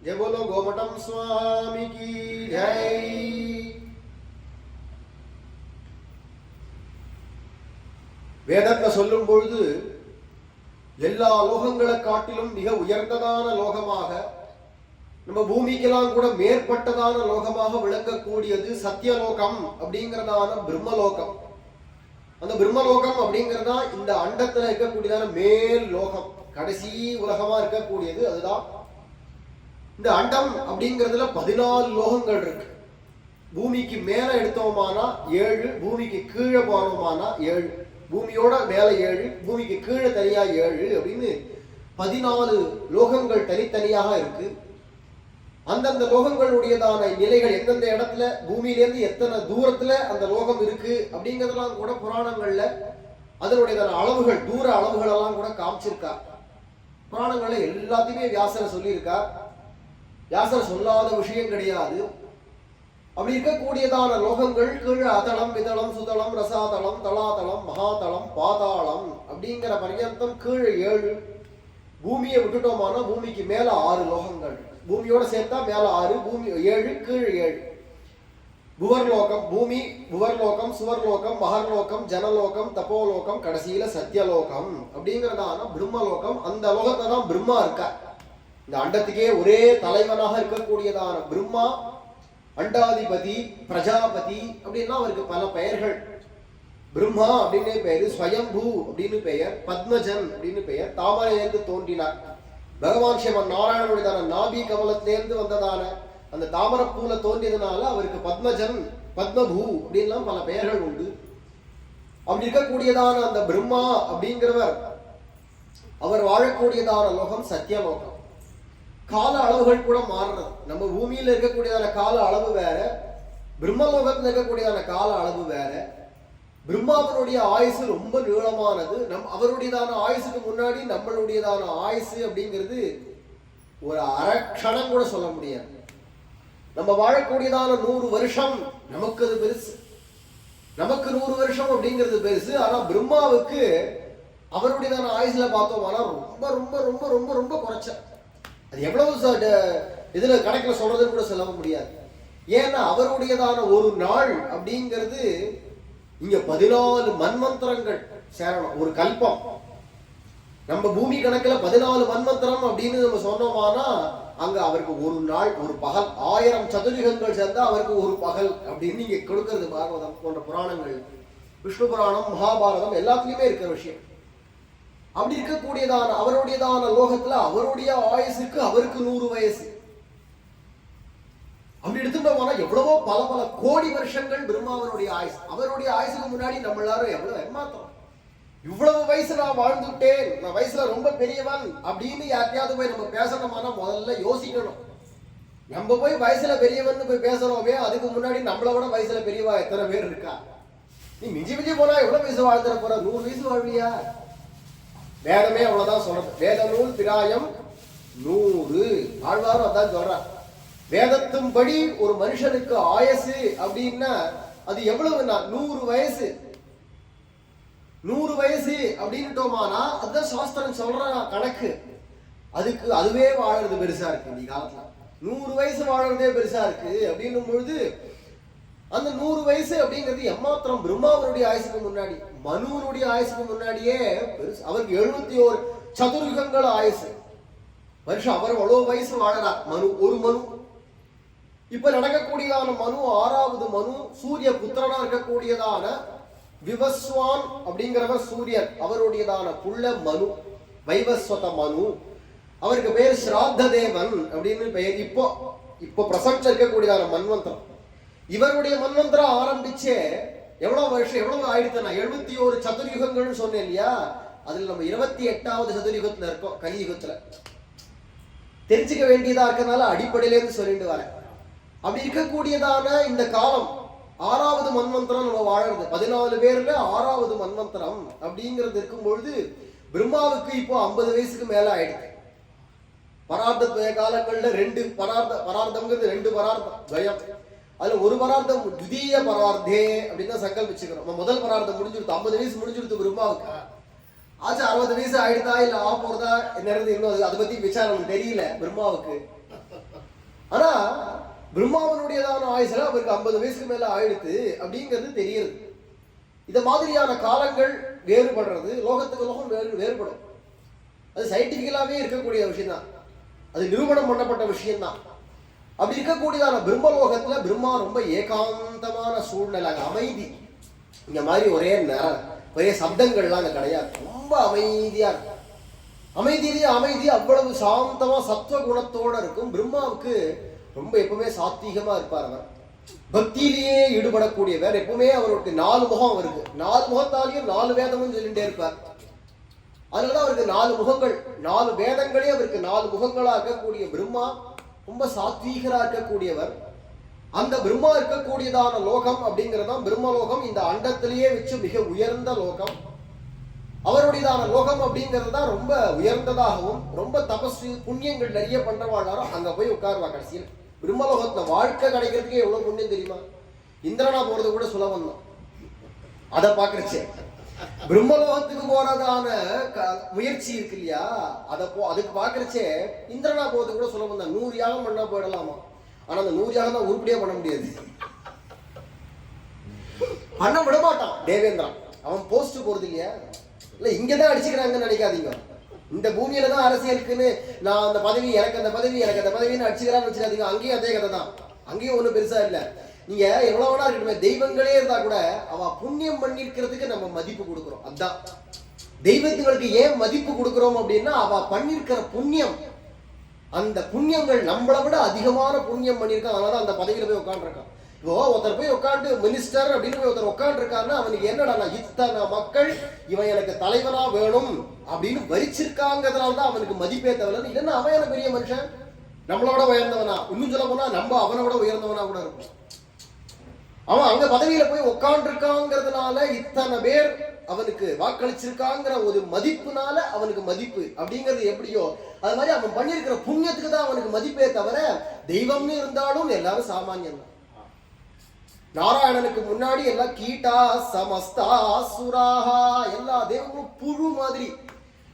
जय बोलो गोमटम स्वामी की जय. வேதத்தை சொல்லும் பொழுது எல்லா லோகங்களை காட்டிலும் மிக உயர்ந்ததான லோகமாக, நம்ம பூமிக்கெல்லாம் கூட மேற்பட்டதான லோகமாக விளங்கக்கூடியது சத்தியலோகம் அப்படிங்கிறதான பிரம்மலோகம். அந்த பிரம்மலோகம் அப்படிங்கிறதா இந்த அண்டத்துல இருக்கக்கூடியதான மேல் லோகம், கடைசி உலகமா இருக்கக்கூடியது. அதுதான் இந்த அண்டம் அப்படிங்கிறதுல 14 லோகங்கள் இருக்கு. பூமிக்கு மேல எடுத்தோமானா 7, பூமிக்கு கீழே போனோமானா 7, பூமியோட மேல 7, பூமிக்கு கீழே தனியா 7 அப்படின்னு 14 லோகங்கள் தனித்தனியாக இருக்கு. அந்தந்த லோகங்களுடையதான நிலைகள் எந்தெந்த இடத்துல, பூமியிலேருந்து எத்தனை தூரத்துல அந்த லோகம் இருக்கு அப்படிங்கிறதெல்லாம் கூட புராணங்கள்ல அதனுடையதான அளவுகள், தூர அளவுகள் எல்லாம் கூட காமிச்சிருக்கா. புராணங்கள்ல எல்லாத்தையுமே வியாசர் சொல்லியிருக்கா. வியாசர் சொல்லாத விஷயம் கிடையாது. அப்படி இருக்கக்கூடியதான லோகங்கள் கீழே அதளம், விதளம், சுதளம், ரசாதளம், தலாதளம், மகாதளம், பாதாளம் அப்படிங்கிற பர்யந்தம் கீழே 7. பூமியை விட்டுட்டோமானா பூமிக்கு மேல 6 லோகங்கள். பூமியோட சேர்த்தா மேல 6, பூமி 7, கீழே 7. புவர்லோகம், பூமி, புவர்லோகம், சுவர்லோகம், மகர்லோகம், ஜனலோகம், தப்போலோகம், கடைசியில சத்தியலோகம் அப்படிங்கிறதான பிரம்மலோகம். அந்த லோகத்தை தான் பிரம்மா இருக்கா. இந்த அண்டத்துக்கே ஒரே தலைவனாக இருக்கக்கூடியதான பிரம்மா, அண்டாதிபதி, பிரஜாபதி அப்படின்னா அவருக்கு பல பெயர்கள். பிரம்மா அப்படின்னு பெயர், ஸ்வயம்பூ அப்படின்னு பெயர், பத்மஜன் அப்படின்னு பெயர். தாமரையிலிருந்து தோன்றினார். பகவான் சிவன் நாராயணனுடையதான நாபி கமலத்திலேருந்து வந்ததான அந்த தாமரப்பூல தோன்றியதுனால அவருக்கு பத்மஜன், பத்மபூ அப்படின்லாம் பல பெயர்கள் உண்டு. அப்படி இருக்கக்கூடியதான அந்த பிரம்மா அப்படிங்கிறவர், அவர் வாழக்கூடியதான லோகம் சத்தியலோகம். கால அளவுகள் கூட மாறுறது. நம்ம பூமியில இருக்கக்கூடியதான கால அளவு வேற, பிரம்மலோகத்தில் இருக்கக்கூடியதான கால அளவு வேற. பிரம்மாவனுடைய ஆயுசு ரொம்ப நீளமானது. அவருடையதான ஆயுசுக்கு முன்னாடி நம்மளுடையதான ஆயுசு அப்படிங்கிறது ஒரு அரை க்ஷணம் கூட சொல்ல முடியாது. நம்ம வாழக்கூடியதான 100 வருஷம் நமக்கு அது பெருசு. நமக்கு 100 வருஷம் அப்படிங்கிறது பெருசு. ஆனா பிரம்மாவுக்கு அவருடையதான ஆயுசுல பார்த்தோம் ஆனா ரொம்ப ரொம்ப ரொம்ப ரொம்ப ரொம்ப குறைச்ச. அது எவ்வளவு இதுல கணக்குல சொல்றதுன்னு கூட சொல்ல முடியாது. ஏன்னா அவருடையதான ஒரு நாள் அப்படிங்கிறது இங்க 14 மன்வந்தரங்கள் சேரணும். ஒரு கல்பம் நம்ம பூமி கணக்குல 14 மன்வந்தரம் அப்படின்னு நம்ம சொன்னோமானா அங்க அவருக்கு ஒரு நாள், ஒரு பகல். 1000 சதுர்யுகங்கள் சேர்ந்தா அவருக்கு ஒரு பகல் அப்படின்னு நீங்க கொடுக்கிறது. பாகவதம் போன்ற புராணங்கள், விஷ்ணு புராணம், மகாபாரதம் எல்லாத்துலயுமே இருக்கிற விஷயம். அப்படி இருக்கக்கூடியதான அவருடையதான லோகத்துல அவருடைய ஆயுசுக்கு அவருக்கு 100 வயசு. அப்படி எடுத்துட்டோம்னா எவ்வளவோ பல பல கோடி வருஷங்கள் பிரம்மாவனுடைய ஆயுசு. அவருடைய ஆயுசுக்கு முன்னாடி நம்ம எல்லாரும் எவ்வளவு ஏமாத்தோம். இவ்வளவு வயசு நான் வாழ்ந்துட்டேன், நான் வயசுல ரொம்ப பெரியவன் அப்படின்னு யார்ட்டையாவது போய் நம்ம பேசணுமானா முதல்ல யோசிக்கணும். நம்ம போய் வயசுல பெரியவன் போய் பேசுறோமே, அதுக்கு முன்னாடி நம்மள விட வயசுல பெரியவா எத்தனை பேர் இருக்கா? நீ மிஞ்சி மிஞ்சி போனா எவ்வளவு வயசு வாழ்ந்துட போற? 100 வயசு வாழ்வியா? வேதமே அவ்வளவுதான் சொல்றது. வேத நூல் பிராயம் 100. ஆழ்வாரும் அதான் சொல்றார். வேதத்தின்படி ஒரு மனுஷனுக்கு ஆயுசு அப்படின்னா அது எவ்வளவுன்னா 100 வயசு. 100 வயசு அப்படின்ட்டோமானா அதுதான் சாஸ்திரம் சொல்ற கணக்கு. அதுக்கு அதுவே வாழறது பெருசா இருக்கு. இந்த காலத்துல 100 வயசு வாழறதே பெருசா இருக்கு அப்படின்னும் பொழுது அந்த 100 வயசு அப்படிங்கிறது எம்மாத்திரம் பிரம்மாவனுடைய ஆயுசுக்கு முன்னாடி, மனுவனுடைய ஆயுசுக்கு முன்னாடியே பெருசு. அவருக்கு 71 சதுர்யுகங்கள் ஆயுசு. வருஷம் அவர் அவ்வளவு வயசு வாழறார். மனு ஒரு மனு. இப்ப நடக்கக்கூடியதான மனு 6வது மனு. சூரிய புத்திரனா இருக்கக்கூடியதான விவஸ்வான் அப்படிங்கிறவர் சூரியன். அவருடையதான புள்ள மனு, வைவஸ்வத மனு. அவருக்கு பேர் ஸ்ராத்த தேவன் அப்படின்னு பெயர். இப்போ பிரசன்ட்ல இருக்கக்கூடியதான மன்வந்தரம். இவருடைய மன்வந்தரம் ஆரம்பிச்சே எவ்வளவு வருஷம், எவ்வளவு ஆயிடுச்சுன்னா 71 சதுர்யுகங்கள்னு சொன்னேன் இல்லையா? அதுல நம்ம 28வது சதுர்யுகத்துல இருக்கோம், கலியுகத்துல. தெரிஞ்சுக்க வேண்டியதா இருக்கனால அடிப்படையில இருந்து சொல்லிட்டு வரேன். அப்படி இருக்கக்கூடியதான இந்த காலம் 6வது மன்வந்தரம் நம்ம வாழறது. 14 பேர்ல 6வது மன்வந்தரம் அப்படிங்கிறது இருக்கும் பொழுது பிரம்மாவுக்கு இப்போ 50 வயசுக்கு மேல ஆயிடுச்சு. பரார்த்த காலங்கள்ல 2 பரார்த்தம்ங்கிறது 2 பரார்த்தம் ஜயம். அதுல ஒரு பரார்த்தம் துதிய பரார்த்தே அப்படின்னு சங்கல்பிச்சுக்கிறோம். முதல் பரார்த்தம் முடிஞ்சிருத்து, 50 வயசு முடிஞ்சிருத்து பிரம்மாவுக்கு. ஆச்சு 60 வயசு ஆயிடுதா இல்ல போறதா என்னது இன்னும் அதை பத்தி விசாரம் தெரியல பிரம்மாவுக்கு. ஆனா பிரம்மாவனுடையதான ஆயுசுல அவருக்கு 50 வயசுக்கு மேல ஆயிடுத்து அப்படிங்கிறது தெரியுது. இந்த மாதிரியான காலங்கள் வேறுபடுறது, லோகத்துக்கு லோகம் வேறுபடும். அது சயின்டிபிக்கலாவே இருக்கக்கூடிய விஷயம் தான், அது நிரூபணம் பண்ணப்பட்ட விஷயம்தான். அப்படி இருக்கக்கூடியதான பிரம்மலோகத்துல பிரம்மா ரொம்ப ஏகாந்தமான சூழ்நிலை, அமைதி. இந்த மாதிரி ஒரே சப்தங்கள்லாம் அங்க கிடையாது, ரொம்ப அமைதியா இருக்கும். அமைதியிலேயே அமைதி, அவ்வளவு சாந்தமா சத்துவ குணத்தோட இருக்கும். பிரம்மாவுக்கு ரொம்ப எப்பவுமே சாத்வீகமா இருப்பார். அவர் பக்தியிலேயே ஈடுபடக்கூடியவர். எப்பவுமே அவருக்கு 4 முகம், அவருக்கு 4 முகத்தாலையும் 4 வேதமும் சொல்லிட்டே இருப்பார். அதனாலதான் அவருக்கு 4 முகங்கள், 4 வேதங்களே அவருக்கு 4 முகங்களா இருக்கக்கூடிய பிரம்மா ரொம்ப சாத்வீகரா இருக்கக்கூடியவர். அந்த பிரம்மா இருக்கக்கூடியதான லோகம் அப்படிங்கிறதான் பிரம்மலோகம். இந்த அண்டத்திலேயே வச்சு மிக உயர்ந்த லோகம். அவருடையதான லோகம் அப்படிங்கிறது தான் ரொம்ப உயர்ந்ததாகவும், ரொம்ப தபசு புண்ணியங்கள் நிறைய பண்றவாழ்றாரோ அங்க போய் உட்காருவா. கடைசியில் பிரம்மலோகத்துல வாழ்க்கை கிடைக்கிறதுக்கே எவ்வளவு புண்ணியம் தெரியுமா? இந்திரனா போறது கூட சுலபம் தான். அதை பாக்குறச்சே பிரம்மலோகத்துக்கு போறதான முயற்சி இருக்கு இல்லையா, அதுக்கு பாக்குறச்சே இந்திரனா போறது கூட சுலபம் தான். 100 யாகம் பண்ணா போயிடலாமா? ஆனா அந்த 100 யாகம் தான் உருப்படியா பண்ண முடியாது, பண்ண விட மாட்டான் தேவேந்திரன். அவன் போஸ்ட் போறது இல்லையா, இல்ல இங்கதான் அடிச்சுக்கிறாங்கன்னு நினைக்காதீங்க. இந்த பூமியில தான் அரசியலுக்குன்னு நான் அந்த பதவி எனக்கு அந்த பதவி எனக்கு அந்த பதவின்னு அடிச்சுக்கிறான்னு வச்சுக்காதீங்க. அங்கேயும் அதே கதை தான், அங்கேயும் ஒண்ணும் பெருசா இல்லை. நீங்க எவ்வளவு வேணா இருக்கட்டுமே, தெய்வங்களே இருந்தா கூட அவ புண்ணியம் பண்ணிருக்கிறதுக்கு நம்ம மதிப்பு கொடுக்கிறோம். அதான் தெய்வத்துகளுக்கு ஏன் மதிப்பு கொடுக்கிறோம் அப்படின்னா, அவ பண்ணிருக்கிற புண்ணியம், அந்த புண்ணியங்கள் நம்மளை விட அதிகமான புண்ணியம் பண்ணியிருக்கான். அதனால அந்த பதவியில போய் உட்காந்துருக்கான். இப்போ ஒருத்தர் போய் உட்காந்து மினிஸ்டர் அப்படின்னு போய் ஒருத்தர் உட்காந்துருக்காருன்னா அவனுக்கு என்னடா, இத்தனை மக்கள் இவன் எனக்கு தலைவனா வேணும் அப்படின்னு வரிச்சிருக்காங்கிறதுனாலதான் அவனுக்கு மதிப்பே தவிர, இல்லைன்னா அவன் என்ன பெரிய மனுஷன், நம்மளோட உயர்ந்தவனா, இன்னும் சொல்ல போனா நம்ம அவனோட உயர்ந்தவனா கூட இருக்கும். அவன் அங்க பதவியில போய் உட்காந்துருக்காங்கிறதுனால இத்தனை பேர் அவனுக்கு வாக்களிச்சிருக்காங்கிற ஒரு மதிப்புனால அவனுக்கு மதிப்பு அப்படிங்கிறது எப்படியோ அது மாதிரி அவன் பண்ணியிருக்கிற புண்ணியத்துக்கு தான் அவனுக்கு மதிப்பே தவிர, தெய்வம்னு இருந்தாலும் எல்லாரும் சாமானியம் தான். நாராயணனுக்கு முன்னாடி எல்லாம் கீட்டா சமஸ்தா சுராஹா, எல்லா தெய்வங்களும் புழு மாதிரி.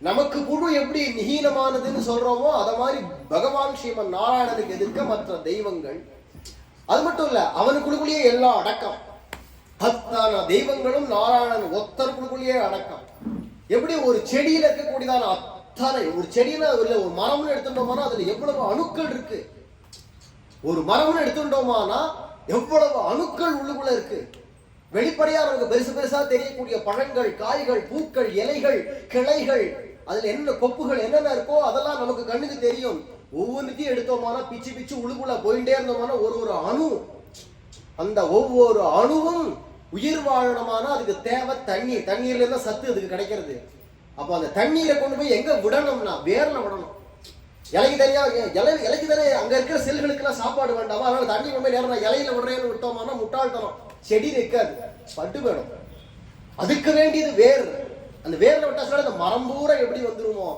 நமக்கு புழு எப்படி நிஹீனமானதுன்னு சொல்றோமோ அத மாதிரி பகவான் ஸ்ரீமன் நாராயணனுக்கு எதிர்க்க மற்ற தெய்வங்கள். அது மட்டும் இல்ல, அவனுக்குள்ளேயே எல்லாம் அடக்கம். அத்தனை தெய்வங்களும் நாராயணன் ஒத்தருக்குள்ளேயே அடக்கம். எப்படி ஒரு செடியில இருக்கக்கூடியதான அத்தனை, ஒரு செடியில ஒரு மரம்னு எடுத்துட்டோம்னா அதுல எவ்வளவு அணுக்கள் இருக்கு. ஒரு மரம்னு எடுத்துட்டோமானா எவ்வளவு அணுக்கள் உள்ளுக்குள்ள இருக்கு. வெளிப்படையா நமக்கு பெருசு பெருசா தெரியக்கூடிய பழங்கள், காய்கள், பூக்கள், இலைகள், கிளைகள், அதுல என்ன கொப்புகள் என்னென்ன இருக்கோ அதெல்லாம் நமக்கு கண்ணுக்கு தெரியும். ஒவ்வொன்றுத்தையும் எடுத்தோம்னா பிச்சு பிச்சு உள்ளுக்குள்ள போயிட்டே இருந்தோம்னா ஒரு அணு, அந்த ஒவ்வொரு அணுவும் உயிர் வாழணுமானா அதுக்கு தேவை தண்ணீர். தண்ணீர்ல இருந்தா சத்து அதுக்கு கிடைக்கிறது. அப்ப அந்த தண்ணீரை கொண்டு போய் எங்க விடணும்னா வேர்ல விடணும். இலைக்கு தனியா இலைக்கு தானே அங்க இருக்கிற செல்களுக்கு எல்லாம் சாப்பாடு வேண்டாமா, அதனால தண்ணி கொண்டு போய் நேரம் இலையில விடுறேன்னு விட்டோம்னா முட்டாள்தனம், செடி நிற்காது, பட்டு போயிடும். அதுக்கு வேண்டியது வேர். அந்த வேர்ல விட்டா சொல்ல அந்த மரம் பூரா எப்படி வந்துருமோ,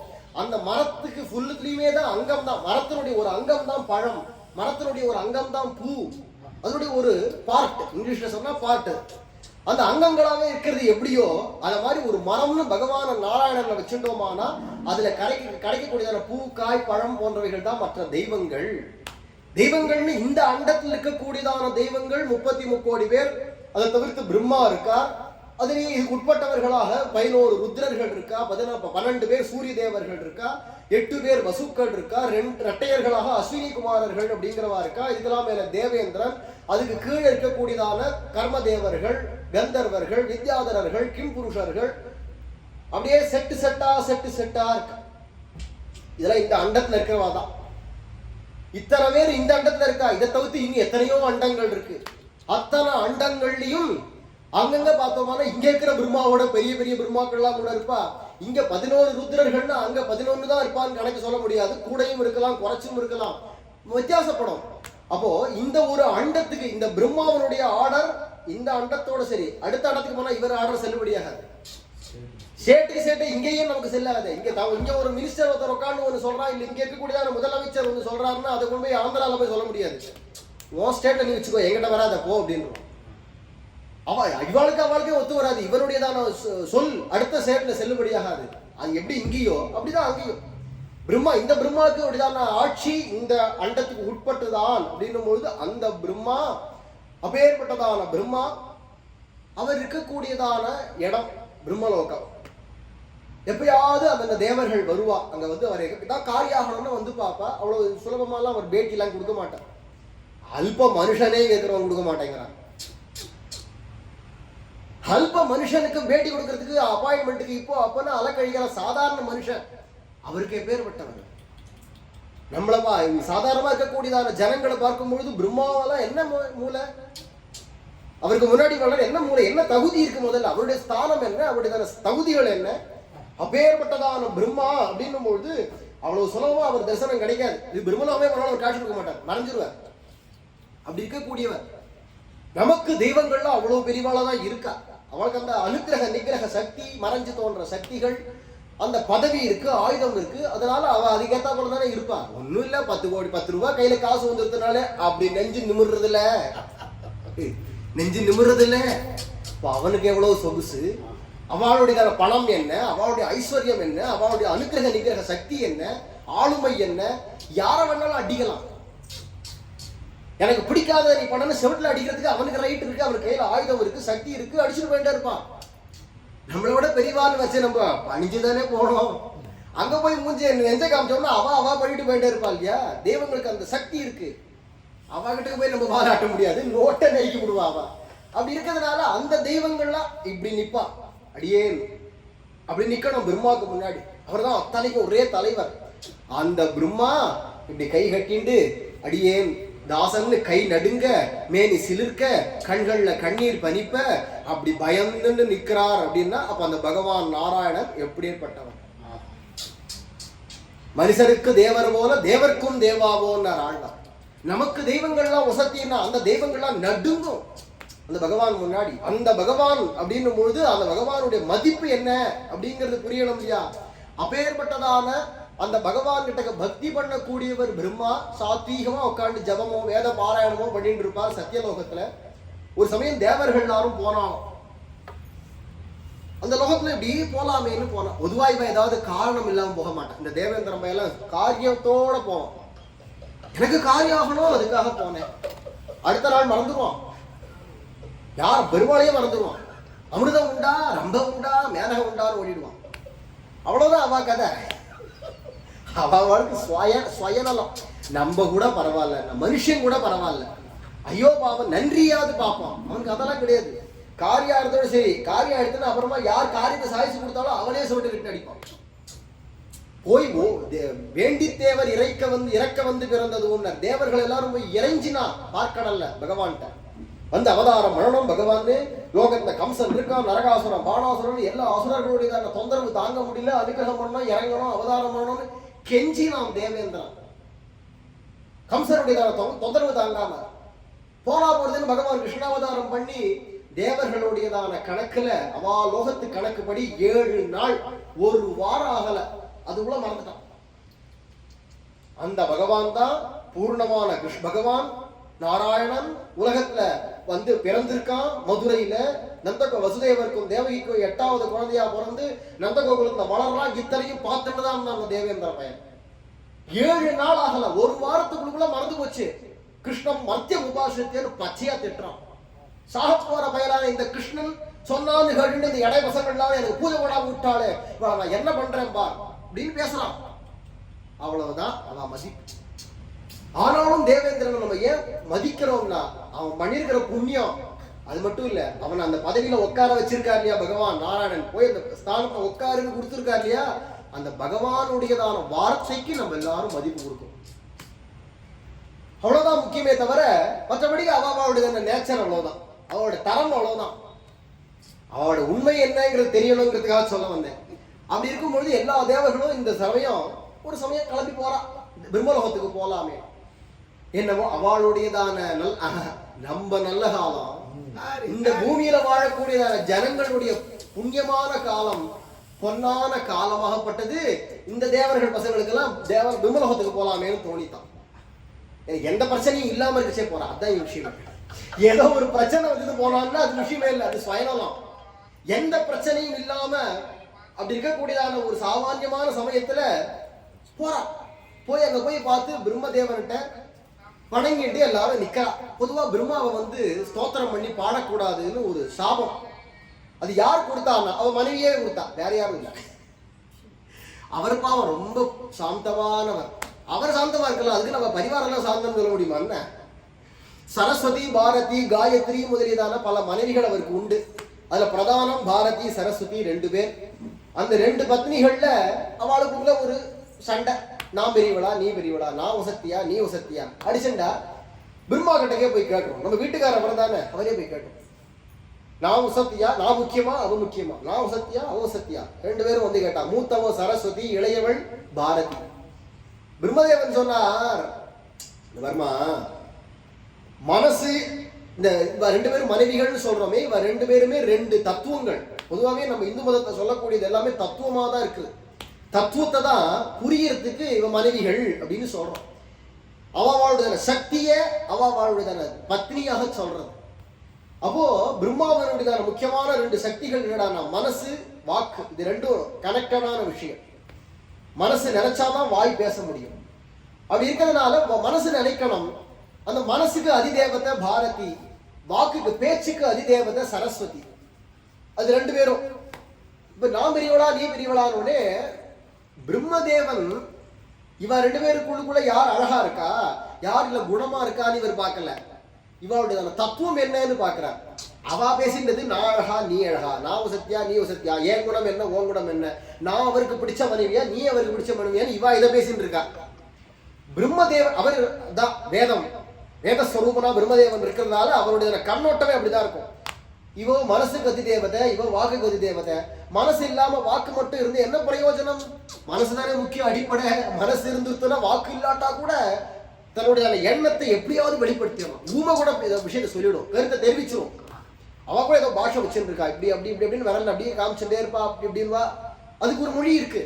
அந்த மரத்துக்கு ஃபுல்லுக்குலயுமே தான் அங்கம் தான். மரத்தினுடைய ஒரு அங்கம் தான் பழம், மரத்தினுடைய ஒரு அங்கம் தான் பூ, அதனுடைய ஒரு பார்ட், இங்கிலீஷ்ல சொன்னா பார்ட். அந்த அங்கங்களாவே இருக்கிறது எப்படியோ அத மாதிரி ஒரு மரம்னு பகவான நாராயணன்ல வச்சுட்டோமானா அதுல கிடைக்கக்கூடியதான பூ, காய், பழம் போன்றவைகள் தான் மற்ற தெய்வங்கள். தெய்வங்கள்னு இந்த அண்டத்தில் இருக்கக்கூடியதான தெய்வங்கள் 33 கோடி பேர். அதை தவிர்த்து பிரம்மா இருக்கா, அதுலேயே இதுக்கு உட்பட்டவர்களாக 11 ருத்ரர்கள் இருக்கா, 12 பேர் சூரிய தேவர்கள் இருக்கா, 8 பேர் வசுக்கள் இருக்கா, 2 இரட்டையர்களாக அஸ்வினி குமாரர்கள் அப்படிங்கிறவா இருக்கா. இதெல்லாம் மேல தேவேந்திரன், அதுக்கு கீழே இருக்கக்கூடியதான கர்ம தேவர்கள், கந்தர்வர்கள், வித்யாதரர்கள், கிம்புருஷர்கள், அப்படியே செட்டு செட்டா இருக்கு. இதெல்லாம் இந்த அண்டத்துல இருக்கிறவா தான். இத்தனை பேர் இந்த அண்டத்துல இருக்கா. இதை தவிர்த்து இன்னும் எத்தனையோ அண்டங்கள் இருக்கு. அத்தனை அண்டங்கள்லயும் அங்கங்க பார்த்தோம்னா இங்க இருக்கிற பிரம்மாவோட பெரிய பெரிய பிரம்மாக்கள் எல்லாம் கூட இருப்பா. இங்க 11 ருத்ரர்கள்னா அங்க 11 தான் இருப்பான்னு கணக்கு சொல்ல முடியாது. கூடையும் இருக்கலாம், குறைச்சும் இருக்கலாம், வித்தியாசப்படும். அப்போ இந்த ஒரு அண்டத்துக்கு இந்த பிரம்மாவனுடைய ஆர்டர் இந்த அண்டத்தோட சரி, அடுத்த அண்டத்துக்கு போனா இவர் ஆர்டர் செல்லுபடியாகாது. சேட்டு இங்கேயும் நமக்கு செல்லாது. இங்க ஒரு மினிஸ்டர் ஒருத்தர் உட்காந்து ஒன்று சொல்றான், இல்ல இங்க இருக்கக்கூடிய முதலமைச்சர் ஒன்று சொல்றாருன்னா அதை கொண்டு போய் ஆந்திரால போய் சொல்ல முடியாது. உன் ஸ்டேட்டை நீ வச்சுக்கோ, எங்கிட்ட வராத போ அப்படின்னு. அவளுக்கு ஒத்து வராது. இவருடையதான சொல் அடுத்த ஸ்டேட்ல செல்லுபடியாகாது. அது எப்படி இங்கேயோ அப்படிதான் அங்கேயும். பிரம்மா, இந்த பிரம்மாவுக்கு அப்படிதான ஆட்சி இந்த அண்டத்துக்கு உட்பட்டுதான் அப்படின்னும் பொழுது அந்த பிரம்மா, அப்பேற்பட்டதான பிரம்மா அவர் இருக்கக்கூடியதான இடம் பிரம்மலோகம். எப்பயாவது அந்த தேவர்கள் வருவா, அங்க வந்து அவர் ஏதாவது காரியாகணும்னு வந்து பாப்பா. அவ்வளவு சுலபமாலாம் அவர் பேட்டி எல்லாம் கொடுக்க மாட்டார். அல்ப மனுஷனே கேட்கிறவன் கொடுக்க மாட்டேங்கிறான். அல்ப மனுஷனுக்கு பேட்டி கொடுக்கறதுக்கு அப்பாயின்மெண்ட்டுக்கு இப்போ அப்பன்னு அலக்கழிக்கிற சாதாரண மனுஷன் அவருக்கு எப்பேற்பட்டவர். நம்மளப்பா சாதாரணமா இருக்கக்கூடியதான ஜனங்களை பார்க்கும் பொழுது பிரம்மாவெல்லாம் என்ன மூளை, அவருக்கு முன்னாடி வளர என்ன மூளை, என்ன தகுதி இருக்கு, முதல்ல அவருடைய ஸ்தானம் என்ன, அவருடைய தகுதிகள் என்ன. அப்பேற்பட்டதான பிரம்மா அப்படின்னும் பொழுது அவ்வளவு சுலபமா அவர் தரிசனம் கிடைக்காது. இது பிரம்மலாவே ஒரு காட்சி கொடுக்க மாட்டார், மறைஞ்சிருவார். அப்படி இருக்கக்கூடியவர். நமக்கு தெய்வங்கள்லாம் அவ்வளவு பெரியவாளதான் இருக்கா. அவளுக்கு அந்த அனுக்கிரக நிகிரக சக்தி, மறைஞ்சு தோன்ற சக்திகள், அந்த பதவி இருக்கு, ஆயுதம் இருக்கு. அதனால அவ அதுக்கேற்ற போல தானே இருப்பா. ஒன்னும் இல்ல, 10 கோடி 10 ரூபாய் கையில காசு வந்துருதுனால அப்படி நெஞ்சு நிமிர்றது இல்ல, நெஞ்சு நிமிர்றது இல்ல. அவனுக்கு எவ்வளவு சொகுசு, அவளுடைய பணம் என்ன, அவளுடைய ஐஸ்வர்யம் என்ன, அவளுடைய அனுக்கிரக நிகிரக சக்தி என்ன, ஆளுமை என்ன, யார வேணாலும் அடிக்கலாம். எனக்கு பிடிக்காத நீ பண்ணு செவட்டில் அடிக்கிறதுக்கு அவனுக்கு ரைட் இருக்கு, அவனுக்கு கையில ஆயுதம் இருக்கு, சக்தி இருக்கு, அடிச்சுட்டு போயிட்டே இருப்பான். நம்மளோட பெரியவாள் வச்சு நம்ம பணிஞ்சுதானே போனோம். அங்க போய் மூஞ்சி நெஞ்ச காமிச்சோம்னா அவ பண்ணிட்டு போயிட்டே இருப்பாள் இல்லையா. தெய்வங்களுக்கு அந்த சக்தி இருக்கு, அவகிட்ட போய் நம்ம பாராட்ட முடியாது, நோட்டை நெருக்கி விடுவா அவ. அப்படி இருக்கிறதுனால அந்த தெய்வங்கள்லாம் இப்படி நிப்பா, அடியேன் அப்படி நிக்கணும் பிரம்மாவுக்கு முன்னாடி. அவர் தான் அத்தனைக்கும் ஒரே தலைவர். அந்த பிரம்மா இப்படி கை கட்டிண்டு அடியேன் தாசன்னு கை நடுங்க, மேனி சிலிர்க்க, கண்கள்ல கண்ணீர் பனிப்ப அப்படி பயந்து நிக்கிறார் அப்படின்னா அப்ப அந்த பகவான் நாராயணன் எப்படிப்பட்டவன். மனுஷருக்கு தேவர் போல தேவர்க்கும் தேவாவோன்னார் ஆழ்வார். நமக்கு தெய்வங்கள்லாம் வசத்தின்னா அந்த தெய்வங்கள்லாம் நடுங்கும் அந்த பகவான் முன்னாடி. அந்த பகவான் அப்படின்னும் பொழுது அந்த பகவானுடைய மதிப்பு என்ன அப்படிங்கிறது புரியணும் இல்லையா. அப்பேற்பட்டதான அந்த பகவான் கிட்ட பக்தி பண்ணக்கூடியவர் பிரம்மா சாத்வீகமா உட்காந்து ஜபமோ வேத பாராயணமோ பண்ணிட்டு இருப்பார் சத்தியலோகத்துல. ஒரு சமயம் தேவர்கள் எல்லாரும் போனாலும் அந்த லோகத்துல இப்படி போலாமேன்னு போனா. பொதுவா இவன் ஏதாவது காரணம் இல்லாம போக மாட்டான். இந்த தேவேந்திரம் எல்லாம் காரியத்தோட போவான். எனக்கு காரியம் ஆகணும் அதுக்காக போனேன். அடுத்த நாள் மறந்துடுவான், யார் பெருமாளையே மறந்துடுவான். அமிர்தம் உண்டா, ரம்பம் உண்டா, மேனகம் உண்டான்னு ஓடிடுவான். அவ்வளவுதான் அவ கதை. அவளுக்கு சுயநலம். நம்ம கூட பரவாயில்ல, மனுஷன் கூட பரவாயில்ல, ஐயோ பாவம் நன்றியாவது பார்ப்பான். அவனுக்கு அதெல்லாம் கிடையாது. காரியம் எடுத்தோட சரி, காரியம் எடுத்துன்னு அப்புறமா யார் காரியத்தை சாதிச்சு கொடுத்தாலும் அவனே சொல்லிட்டு விட்டு அடிப்பான். போய் வேண்டி தேவர் இறக்க வந்து பிறந்தது உன்னர். தேவர்கள் எல்லாரும் போய் இறைஞ்சினா பார்க்கடல்ல பகவான்கிட்ட வந்து அவதாரம் பண்ணணும். பகவான் லோகத்துல கம்சன் இருக்கான், நரகாசுரன், பாணாசுரன், எல்லா அசுரர்களுடைய தொந்தரவு தாங்க முடியல, அனுகிரகம் பண்ணணும், இறங்கணும், அவதாரம் பண்ணணும்னு கெஞ்சி நாம் தேவேந்திரன் கம்சனுடைய தொந்தரவு தாங்காம போனா போறதுன்னு பகவான் கிருஷ்ணாவதாரம் பண்ணி தேவர்களுடையதான கணக்குல அவா லோகத்து கணக்குப்படி 7 நாள் 1 வாரம் ஆகல, அதுக்குள்ள மறந்துட்டான். அந்த பகவான் தான் பூர்ணமான பகவான் நாராயணன் உலகத்துல வந்து பிறந்திருக்கான். மதுரையில வசுதேவருக்கும் தேவகிக்கும் 8வது குழந்தையா பிறந்து நந்தகோகுலத்துல வளரலாம். இத்தனையும் பார்த்துட்டு தான் அந்த தேவேந்திர பையன். 7 நாள் ஆகல, 1 வாரத்துக்குள்ள மறந்து போச்சு. கிருஷ்ணன் மத்திய உபாசத்தேன்னு பச்சையா திட்டுறான். சாக போற பயலான இந்த கிருஷ்ணன் சொன்னான்னு கேட்டு இந்த இடை பசங்கள்லாம் எனக்கு பூஜை போடாம விட்டாளே, நான் என்ன பண்றேன் பா அப்படின்னு பேசுறான். அவ்வளவுதான் அவன் மதிப்பு. ஆனாலும் தேவேந்திரன் நம்ம ஏன் மதிக்கிறோம்னா அவன் பண்ணிருக்கிற புண்ணியம். அது மட்டும் இல்ல, அவன் அந்த பதவியில உட்கார வச்சிருக்காரு இல்லையா பகவான் நாராயணன், போய் அந்த ஸ்தானத்துல உட்காருன்னு கொடுத்திருக்காரு இல்லையா. அந்த பகவானுடையதான வார்த்தைக்கு நம்ம எல்லாரும் மதிப்பு கொடுக்கணும். அவ்வளவுதான் முக்கியமே தவிர மற்றபடி அவளுடைய நேச்சர் அவ்வளவுதான், அவளோட தரம் அவ்வளவுதான். அவளோட உண்மை என்னங்கிறது தெரியணுங்கிறதுக்காக சொல்ல வந்தேன். அப்படி இருக்கும்பொழுது எல்லா தேவர்களும் இந்த சமயம் ஒரு சமயம் கிளம்பி போறான், பிரம்மலோகத்துக்கு போலாமே. என்னவோ அவளுடையதான நம்ம நல்ல காலம், இந்த பூமியில வாழக்கூடியதான ஜனங்களுடைய புண்ணியமான காலம், பொன்னான காலமாகப்பட்டது. இந்த தேவர்கள் பசங்களுக்கு எல்லாம் பிரம்மலோகத்துக்கு போலாமேன்னு தோணித்தான். எந்த பிரச்சனையும் இல்லாம இருக்கச்சே போறான். அதுதான் விஷயம். ஏதோ ஒரு பிரச்சனை வந்து போனான்னா அது விஷயமே இல்லை, அது சுயநலம். எந்த பிரச்சனையும் இல்லாம அப்படி இருக்கக்கூடியதான ஒரு சாமான்யமான சமயத்துல போறான். போய் அங்க போய் பார்த்து பிரம்மதேவன்கிட்ட வணங்கிட்டு எல்லாரும் நிக்கிறா. பொதுவா பிரம்மாவை வந்து ஸ்தோத்திரம் பண்ணி பாடக்கூடாதுன்னு ஒரு சாபம். அது யார் கொடுத்தான்னா அவன் மனைவியே கொடுத்தா, வேற யாரும் இல்லை. அவர் பாவம் ரொம்ப சாந்தமானவர். அவர் சாந்தமா இருக்கலாம், அதுக்கு நம்ம பரிவாரம் சாந்தம் சொல்ல முடியுமா என்ன? சரஸ்வதி, பாரதி, காயத்ரி முதலியதான பல மனைவிகள் அவருக்கு உண்டு. அதுல பிரதானம் பாரதி, சரஸ்வதி 2 பேர். அந்த 2 பத்னிகள்ல அவளுக்குள்ள ஒரு சண்டை. நான் பெரியவளா நீ பெரியவளா, நான் வசத்தியா நீ வசத்தியா அடிச்சண்டா. பிரம்மா கிட்டக்கே போய் கேட்டுரும். நம்ம வீட்டுக்காரர் தானே, அவரே போய் கேட்டுரும். நான் வசத்தியா, நான் முக்கியமா அவ முக்கியமா, நான் வசத்தியா அவ வசத்தியா. 2 பேரும் வந்து கேட்டா. மூத்தவ சரஸ்வதி, இளையவள் பாரதி. பிரம்மதேவன் சொன்னார், வர்மா மனசு இந்த 2 பேரும் மனைவிகள்னு சொல்றோமே, இவ 2 பேருமே 2 தத்துவங்கள். பொதுவாகவே நம்ம இந்து மதத்தை சொல்லக்கூடியது எல்லாமே தத்துவமா தான் இருக்கு. தத்துவத்தை தான் புரியறதுக்கு இவ மனைவிகள் அப்படின்னு சொல்றோம். அவளுடைய சக்திய அவளுடைய பத்னியாக சொல்றது. அப்போ பிரம்மாவனுடைய முக்கியமான 2 சக்திகள் என்னடா, மனசு வாக்கு. இது 2ம் கனெக்டடான விஷயம். மனசு நினைச்சாதான் வாய் பேச முடியும். அப்படி இருக்கிறதுனால மனசு நினைக்கணும். அந்த மனசுக்கு அதிதேவதை பாரதி, வாக்குக்கு பேச்சுக்கு அதிதேவதை சரஸ்வதி. அது 2 பேரும். இப்ப நான் பெரியவளா நீ பெரியவளானே பிரம்மதேவன் இவ 2 பேருக்குள்ளுக்குள்ள யார் அழகா இருக்கா, யார் இல்ல குணமா இருக்கான்னு இவர் பார்க்கல. இவளுடைய தத்துவம் என்னன்னு பாக்குறார். அவ பேசின்றது நான் அழகா நீ அழகா, நான் வசத்தியா நீ வசத்தியா, என் குணம் என்ன உன் குணம் என்ன, நான் அவருக்கு பிடிச்ச மனைவியா நீ அவருக்கு பிடிச்ச மனைவியான்னு இவா இதை பேசிட்டு இருக்கா. பிரம்மதேவன் அவர் தான் வேதம், வேதஸ்வரூபனா பிரம்மதேவன் இருக்கிறதுனால அவருடைய கண்ணோட்டமே அப்படிதான் இருக்கும். இவோ மனசுக்கு அதி தேவதை, இவோ வாக்குக்கு அதி தேவதை. மனசு இல்லாம வாக்கு மட்டும் இருந்து என்ன பிரயோஜனம்? மனசுதானே முக்கியம், அடிப்படை. மனசு இருந்துச்சுன்னா வாக்கு இல்லாட்டா கூட தன்னுடைய எண்ணத்தை எப்படியாவது வெளிப்படுத்திடணும். ஊமை கூட விஷயத்தை சொல்லிவிடும், கருத்தை தெரிவிச்சிடும். அவ கூட ஏதோ பாஷை வச்சுட்டு இருக்கா, இப்படி அப்படி இப்படி அப்படின்னு வரல, அப்படியே காமிச்சுட்டே இருப்பா, அப்படி இப்படின்வா. அதுக்கு ஒரு மொழி இருக்கு,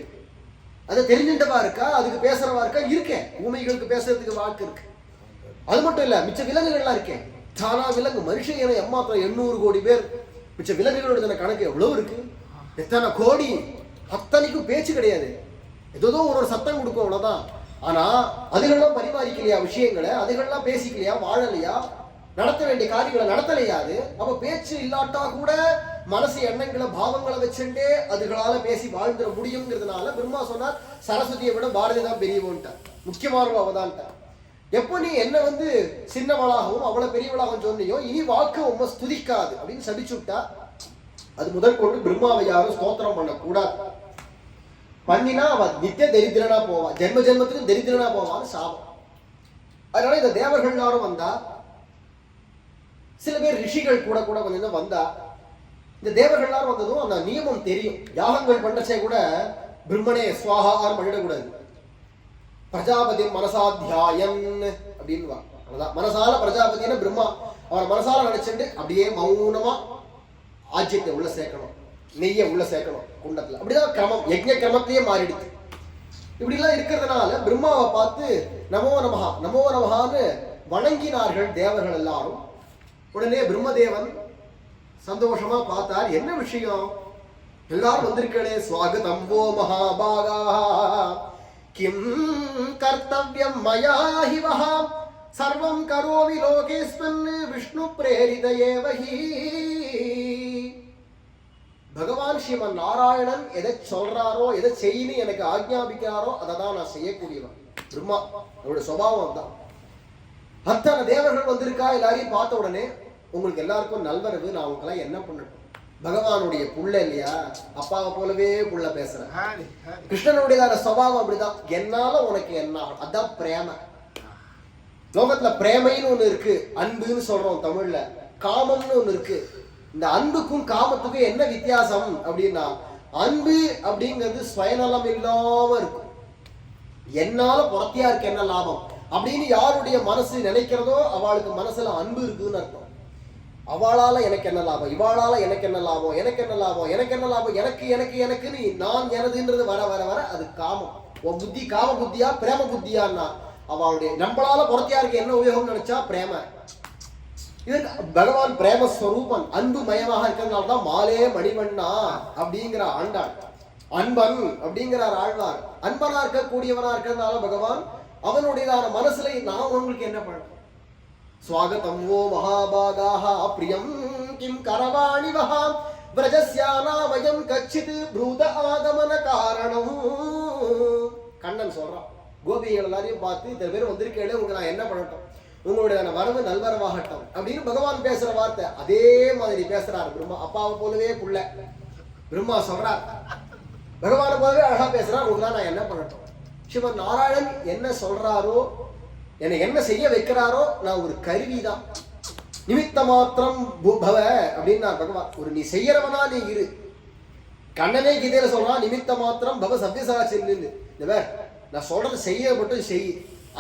அதை தெரிஞ்சுட்டவா இருக்கா, அதுக்கு பேசுறவா இருக்கா, இருக்கேன். ஊமைகளுக்கு பேசுறதுக்கு வாக்கு இருக்கு. அது மட்டும் இல்ல, மிச்ச விலங்குகள்லாம் இருக்கேன். தானா விலங்கு மனுஷன் என எம்மாத்திரம் 800 கோடி பேர். மிச்ச விலங்குகளோட கணக்கு எவ்வளவு இருக்கு, எத்தனை கோடி. அத்தனைக்கும் பேச்சு கிடையாது, ஏதோ ஒரு சத்தம் கொடுக்கும், அவ்வளவுதான். ஆனா அதுகள்லாம் பரிமாறிக்கலையா விஷயங்களை, அதுகள்லாம் பேசிக்கலையா, வாழலையா, நடத்த வேண்டிய காரியங்களை நடத்தலையா? அது அப்ப பேச்சு இல்லாட்டா கூட மனசு எண்ணங்களை பாவங்களை வச்சுட்டே அதுகளால பேசி வாழ்ந்துட முடியுங்கிறதுனால பிரம்மா சொன்னார், சரஸ்வதியை விட பாரதி தான் பெரியவன்ட்டார், முக்கியமானவ அவதான்ட்டார். எப்போ நீ என்ன வந்து சின்னவளாகவும் அவளை பெரியவளாகவும் சொன்னியோ, இனி வாக்கு உண்மை ஸ்துதிக்காது அப்படின்னு சபிச்சு விட்டா. அது முதல் கொண்டு பிரம்மாவை யாரும் ஸ்தோத்திரம் பண்ணக்கூடாது. பண்ணினா அவ நித்திய தரித்திரனா போவா, ஜென்ம ஜென்மத்துக்கும் தரித்திரனா போவான்னு சாபம். அதனால இந்த தேவர்கள் எல்லாரும் வந்தா, சில பேர் ரிஷிகள் கூட கூட கொஞ்சம் வந்தா. இந்த தேவர்கள் எல்லாரும் வந்ததும் அந்த நியமம் தெரியும். யாகங்கள் பண்ணச்சே கூட பிரம்மனே ஸ்வாஹான்னு பண்ணிடக்கூடாது. பிரஜாபதி மனசாத்தியாயன் அப்படின்னு மனசால பிரஜாபதினு பிரம்மா அவரை மனசால நினைச்சுட்டு அப்படியே மௌனமா ஆஜ்யத்தை உள்ள சேர்க்கணும், நெய்யை உள்ள சேர்க்கணும் குண்டத்துல. அப்படிதான் கிரமம், யஜ்ஞ கிரமத்தையே மாறிடுது. இப்படி எல்லாம் இருக்கிறதுனால பிரம்மாவை பார்த்து நமோ நமஹா நமோ நமஹான்னு வணங்கினார்கள் தேவர்கள் எல்லாரும். உடனே பிரம்மதேவன் சந்தோஷமா பார்த்தார், என்ன விஷயம், எல்லாரும் வந்திருக்கே, ஸ்வாகதம் ஓ மகாபாகா, கிம் கர்த்தவ்யம் மயா ஹி வஹா, சர்வம் கரோமி லோகேஸ்மின் விஷ்ணு பிரேரித ஏவ ஹி. பகவான் ஸ்ரீமன் நாராயணன் எதை சொல்றாரோ, எதை செய்யணும் எனக்கு ஆக்ஞாபிக்கிறாரோ அதை தான் நான் செய்யக்கூடியவன். பிரம்மா அவருடைய சுபாவம் தான். அத்தனை தேவர்கள் வந்திருக்கா, எல்லாரையும் பார்த்த உடனே உங்களுக்கு எல்லாருக்கும் நல்வரவு, நான் உங்களுக்கெல்லாம் என்ன பண்ணட்டும், பகவானுடைய புள்ள இல்லையா, அப்பாவை போலவே புள்ள பேசுறேன். கிருஷ்ணனுடைய சுபாவம் அப்படிதான், என்னால உனக்கு என்ன, அதான் பிரேம. லோகத்துல பிரேமைன்னு ஒண்ணு இருக்கு, அன்புன்னு சொல்றோம் தமிழ்ல, காமம்னு ஒண்ணு இருக்கு. இந்த அன்புக்கும் காமத்துக்கும் என்ன வித்தியாசம் அப்படின்னா, அன்பு அப்படிங்கிறது சுயநலம் இல்லாம இருக்கும். என்னால புறத்தியா இருக்கு என்ன லாபம் அப்படின்னு யாருடைய மனசு நினைக்கிறதோ அவளுக்கு மனசுல அன்பு இருக்குன்னு அர்த்தம். அவளால எனக்கு என்ன லாபம், இவாளால எனக்கு என்ன லாபம், எனக்கு என்ன லாபம், எனக்கு என்ன லாபம், எனக்கு எனக்கு எனக்குன்னு நான் எனதுன்றது வர வர வர அது காமம். உன் புத்தி காம புத்தியா பிரேம புத்தியான்னா, அவளுடைய நம்மளால புறத்தியா இருக்கு என்ன உபயோகம் நினைச்சா பிரேம. இதற்கு பகவான் பிரேமஸ்வரூபன், அன்பு மயமாக இருக்கிறதுனால தான் மாலே மணிவண்ணா அப்படிங்கிற ஆண்டாள். அன்பன் அப்படிங்கிறார் ஆழ்வார். அன்பனா இருக்கக்கூடியவனா இருக்கிறதுனால பகவான் அவனுடையதான மனசுல நான் உங்களுக்கு என்ன பண்ண ஸ்வாகதம் ஓ மகாபாகாஹ பிரியம் கிம் கரவாணி வஹா பிரஜஸ்யானா வயம் கச்சித் ப்ரூத ஆகமன காரணம். கண்ணன் சொல்றான், கோபிகள் எல்லாரையும் பார்த்து இத்தனை பேர் வந்திருக்கேன், உங்களுக்கு நான் என்ன பண்ணட்டும், உங்களுடைய வரவு நல்வரவாகட்டும் அப்படின்னு பகவான் பேசுற வார்த்தை. அதே மாதிரி பேசுறாரு பிரம்மா. அப்பாவை போலவே புள்ள பிரம்மா சொல்றார், பகவானை போலவே அழகா பேசுறார், உங்களுக்கு நான் என்ன பண்ணட்டும். சிவன் நாராயணன் என்ன சொல்றாரோ, என்னை என்ன செய்ய வைக்கிறாரோ, நான் ஒரு கருவிதான், நிமித்த மாத்திரம் பவ அப்படின்னு பகவான். ஒரு நீ செய்யறவனா நீ இரு. கண்ணனே கீதையில சொல்றான், நிமித்த மாத்திரம் பவ சவ்யசாச்சின்னு. நான் சொல்றது செய்ய மட்டும் செய்,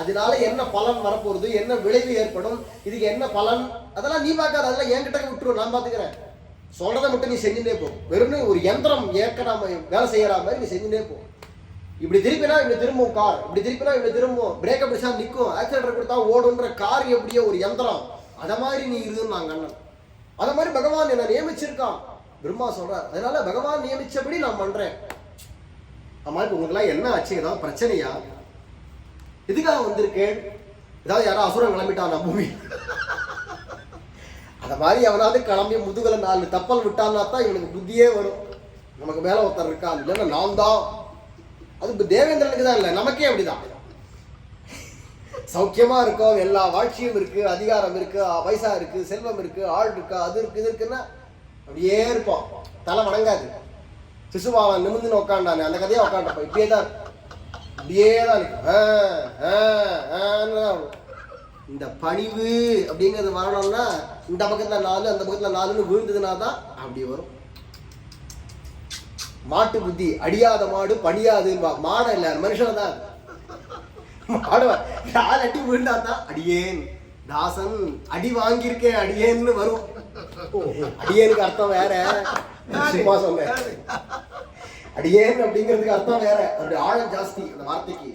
அதனால என்ன பலன் வரப்போறது, என்ன விளைவு ஏற்படும், இதுக்கு என்ன பலன், அதெல்லாம் நீ பார்க்காத, அதெல்லாம் என்கிட்ட விட்டுரும், நான் பாத்துக்கிறேன். சொல்றதை மட்டும் நீ செஞ்சுட்டே போ. வெறும் ஒரு யந்திரம் ஏற்கனவே வேலை செய்யற மாதிரி நீ செஞ்சுட்டே போ. இப்படி திருப்பினா இப்படி திரும்பும் கார், இப்படி திருப்பினா இப்படி திரும்பும், பிரேக்கை பிடிச்சா நிற்கும், ஆக்சிடென்ட் கொடுத்தா ஓடுன்ற கார் எப்படியோ ஒரு யந்திரம், அத மாதிரி நீ இருந்தாங்க அண்ணன். அத மாதிரி பகவான் என்ன நியமிச்சிருக்கான் பிரம்மா சொல்றார். அதனால பகவான் நியமிச்சபடி நான் பண்றேன். அம்மா இப்ப உங்களுக்கு எல்லாம் என்ன ஆச்சு, ஏதாவது பிரச்சனையா, எதுக்காக வந்திருக்கேன், ஏதாவது யாரும் அசுரம் கிளம்பிட்டான் பூமி, அத மாதிரி அவனாவது கிளம்பி முதுகல 4 தப்பல் விட்டான்னா தான் இவனுக்கு புத்தியே வரும். நமக்கு மேல ஒருத்தர் இருக்கான், இல்லைன்னா நான் தான். அது இப்ப தேவேந்திரனுக்கு தான் இல்லை, நமக்கே அப்படிதான். சௌக்கியமா இருக்கும், எல்லா வாழ்ச்சியும் இருக்கு, அதிகாரம் இருக்கு, பைசா இருக்கு, செல்வம் இருக்கு, ஆள் இருக்கா, அது இருக்கு, இது இருக்குன்னா அப்படியே இருப்போம், தலை வணங்காது. சிசுபாவன் நிமிந்து உட்காண்டானே, அந்த கதையா உட்காண்டப்ப இப்படியே தான், இப்படியே தான் இருக்கு. இந்த பணிவு அப்படிங்கிறது வரணும்னா இந்த பக்கத்துல 4 அந்த பக்கத்துல 4ன்னு விழுந்ததுனா தான் அப்படி வரும். மாட்டு புத்தி, அடியாத மாடு பணியாது, மாடை இல்ல மனுஷன் தான். மாடுவன் 4 அடி விழுந்தாதான் அடியேன் தாசன், அடி வாங்கியிருக்கேன் அடியேன்னு வரும். அடியேனுக்கு அர்த்தம் வேற, சும்மா சொன்னேன். அடியேன் அப்படிங்கிறதுக்கு அர்த்தம் வேற, அதோடைய ஆழம் ஜாஸ்தி அந்த வார்த்தைக்கு.